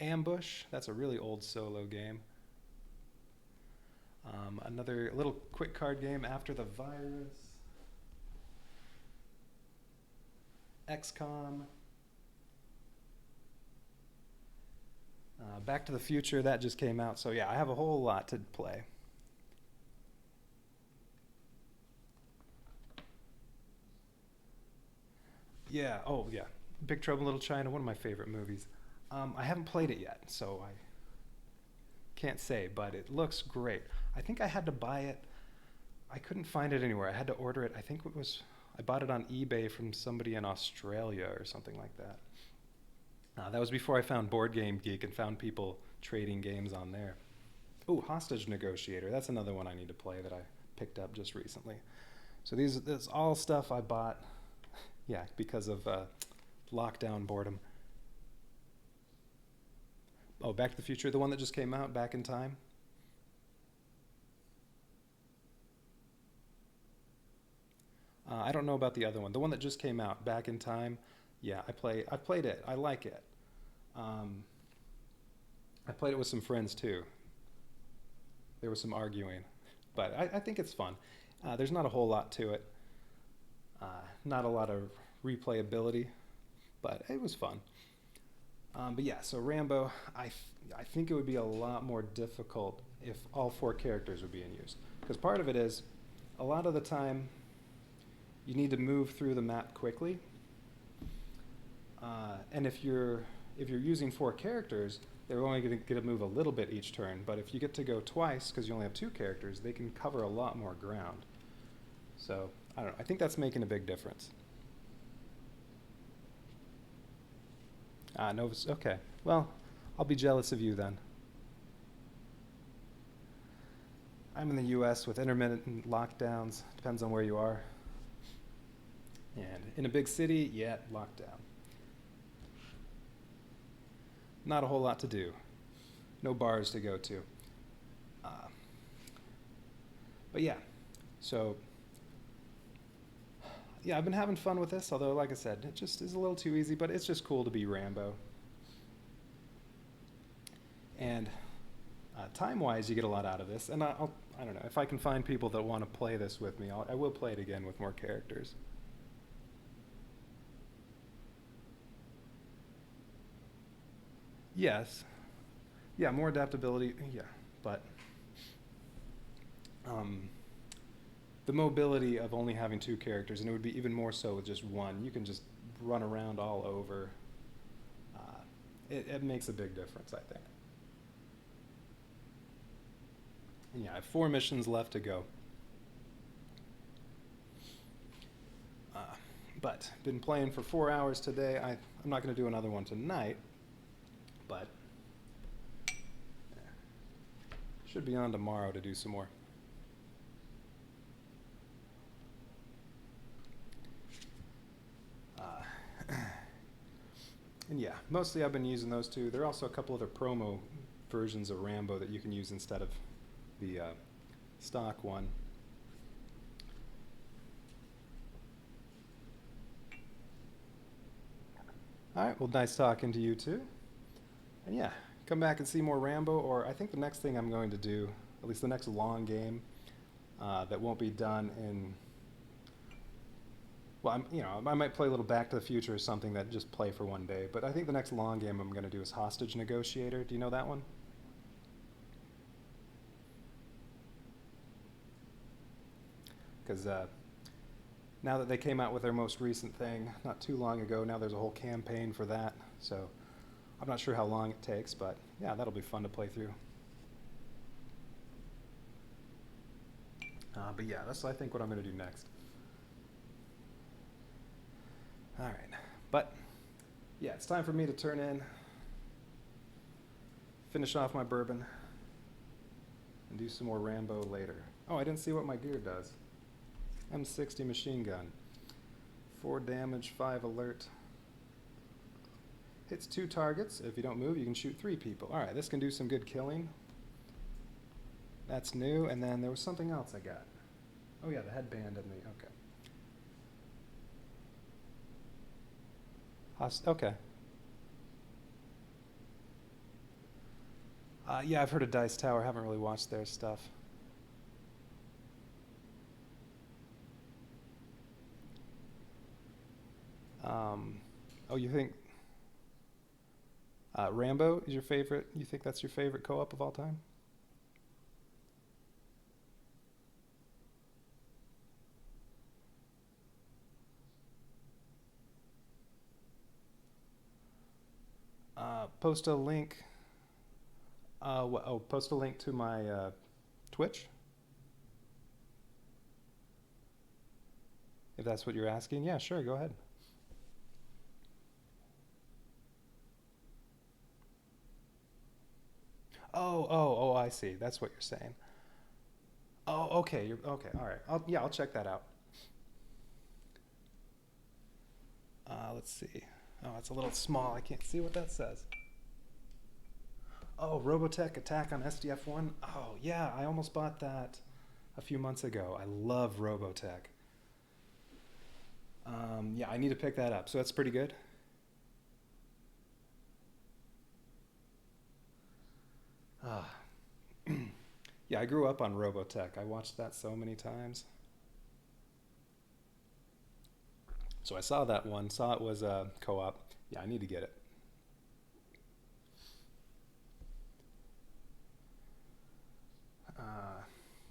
Ambush. That's a really old solo game. Another little quick card game, After the Virus. XCOM. Back to the Future, that just came out. So yeah, I have a whole lot to play. Yeah, oh yeah. Big Trouble in Little China, one of my favorite movies. I haven't played it yet, so I can't say, but it looks great. I think I had to buy it. I couldn't find it anywhere. I had to order it. I bought it on eBay from somebody in Australia or something like that. That was before I found Board Game Geek and found people trading games on there. Oh, Hostage Negotiator. That's another one I need to play that I picked up just recently. So this is all stuff I bought, Yeah, because of lockdown boredom. Oh, Back to the Future, the one that just came out, Back in Time. I don't know about the other one. The one that just came out, Back in Time. Yeah, I played it. I like it. Um, I played it with some friends too. There was some arguing, but I think it's fun. There's not a whole lot to it. Uh, Not a lot of replayability, but it was fun. But yeah, so Rambo, I think it would be a lot more difficult if all four characters would be in use. Because part of it is, a lot of the time, you need to move through the map quickly. And if you're using four characters, they're only going to get to move a little bit each turn. But if you get to go twice, because you only have two characters, they can cover a lot more ground. So I don't know. I think that's making a big difference. Novus. Okay. Well, I'll be jealous of you then. I'm in the U.S. with intermittent lockdowns. Depends on where you are. And in a big city, yeah, lockdown. Not a whole lot to do. No bars to go to. Uh, but yeah, so yeah, I've been having fun with this. Although, like I said, it just is a little too easy. But it's just cool to be Rambo. And time-wise, you get a lot out of this. And I don't know, if I can find people that want to play this with me, I will play it again with more characters. Yes. Yeah, more adaptability. Yeah, but um, the mobility of only having two characters, and it would be even more so with just one. You can just run around all over. It makes a big difference, I think. And yeah, I have 4 missions left to go. Uh, but been playing for 4 hours today. I'm not going to do another one tonight, but should be on tomorrow to do some more. And yeah, mostly I've been using those two. There are also a couple other promo versions of Rambo that you can use instead of the stock one. All right, well, nice talking to you too. And yeah, come back and see more Rambo, or I think the next thing I'm going to do, at least the next long game, that won't be done in. Well, I might play a little Back to the Future or something that just play for one day. But I think the next long game I'm going to do is Hostage Negotiator. Do you know that one? Because now that they came out with their most recent thing not too long ago, now there's a whole campaign for that. So I'm not sure how long it takes, but yeah, that'll be fun to play through. But yeah, that's I think what I'm going to do next. All right, but yeah, it's time for me to turn in, finish off my bourbon, and do some more Rambo later. Oh, I didn't see what my gear does. M60 machine gun. 4 damage, 5 alert. Hits 2 targets. If you don't move, you can shoot 3 people. All right, this can do some good killing. That's new, and then there was something else I got. Oh yeah, the headband and the, okay. Okay. Yeah, I've heard of Dice Tower. Haven't really watched their stuff. Oh, you think Rambo is your favorite? You think that's your favorite co-op of all time? Post a link. Post a link to my Twitch, if that's what you're asking. Yeah, sure, go ahead. Oh, I see. That's what you're saying. Oh, okay. You're okay. All right. I'll check that out. Let's see. Oh, it's a little small. I can't see what that says. Oh, Robotech Attack on SDF-1. Oh, yeah, I almost bought that a few months ago. I love Robotech. Yeah, I need to pick that up. So that's pretty good. Ah. Yeah, I grew up on Robotech. I watched that so many times. So I saw that one, saw it was a co-op. Yeah, I need to get it.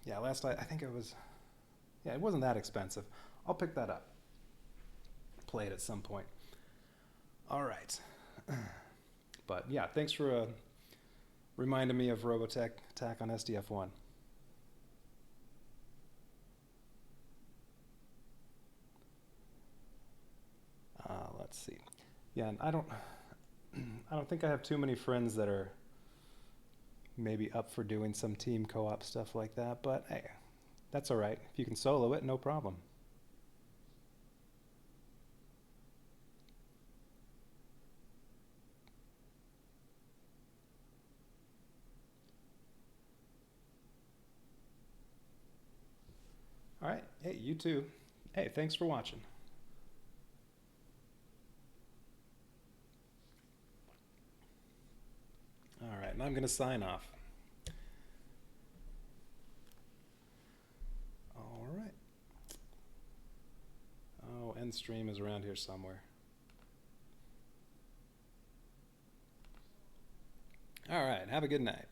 Yeah, I think it was, yeah, it wasn't that expensive. I'll pick that up. Play it at some point. All right. But yeah, thanks for reminding me of Robotech Attack on SDF-1. Let's see. Yeah, and I don't I don't think I have too many friends that are maybe up for doing some team co-op stuff like that, but hey, that's all right. If you can solo it, no problem. All right. Hey, you too. Hey, thanks for watching. All right, and I'm going to sign off. All right. Oh, end stream is around here somewhere. All right, have a good night.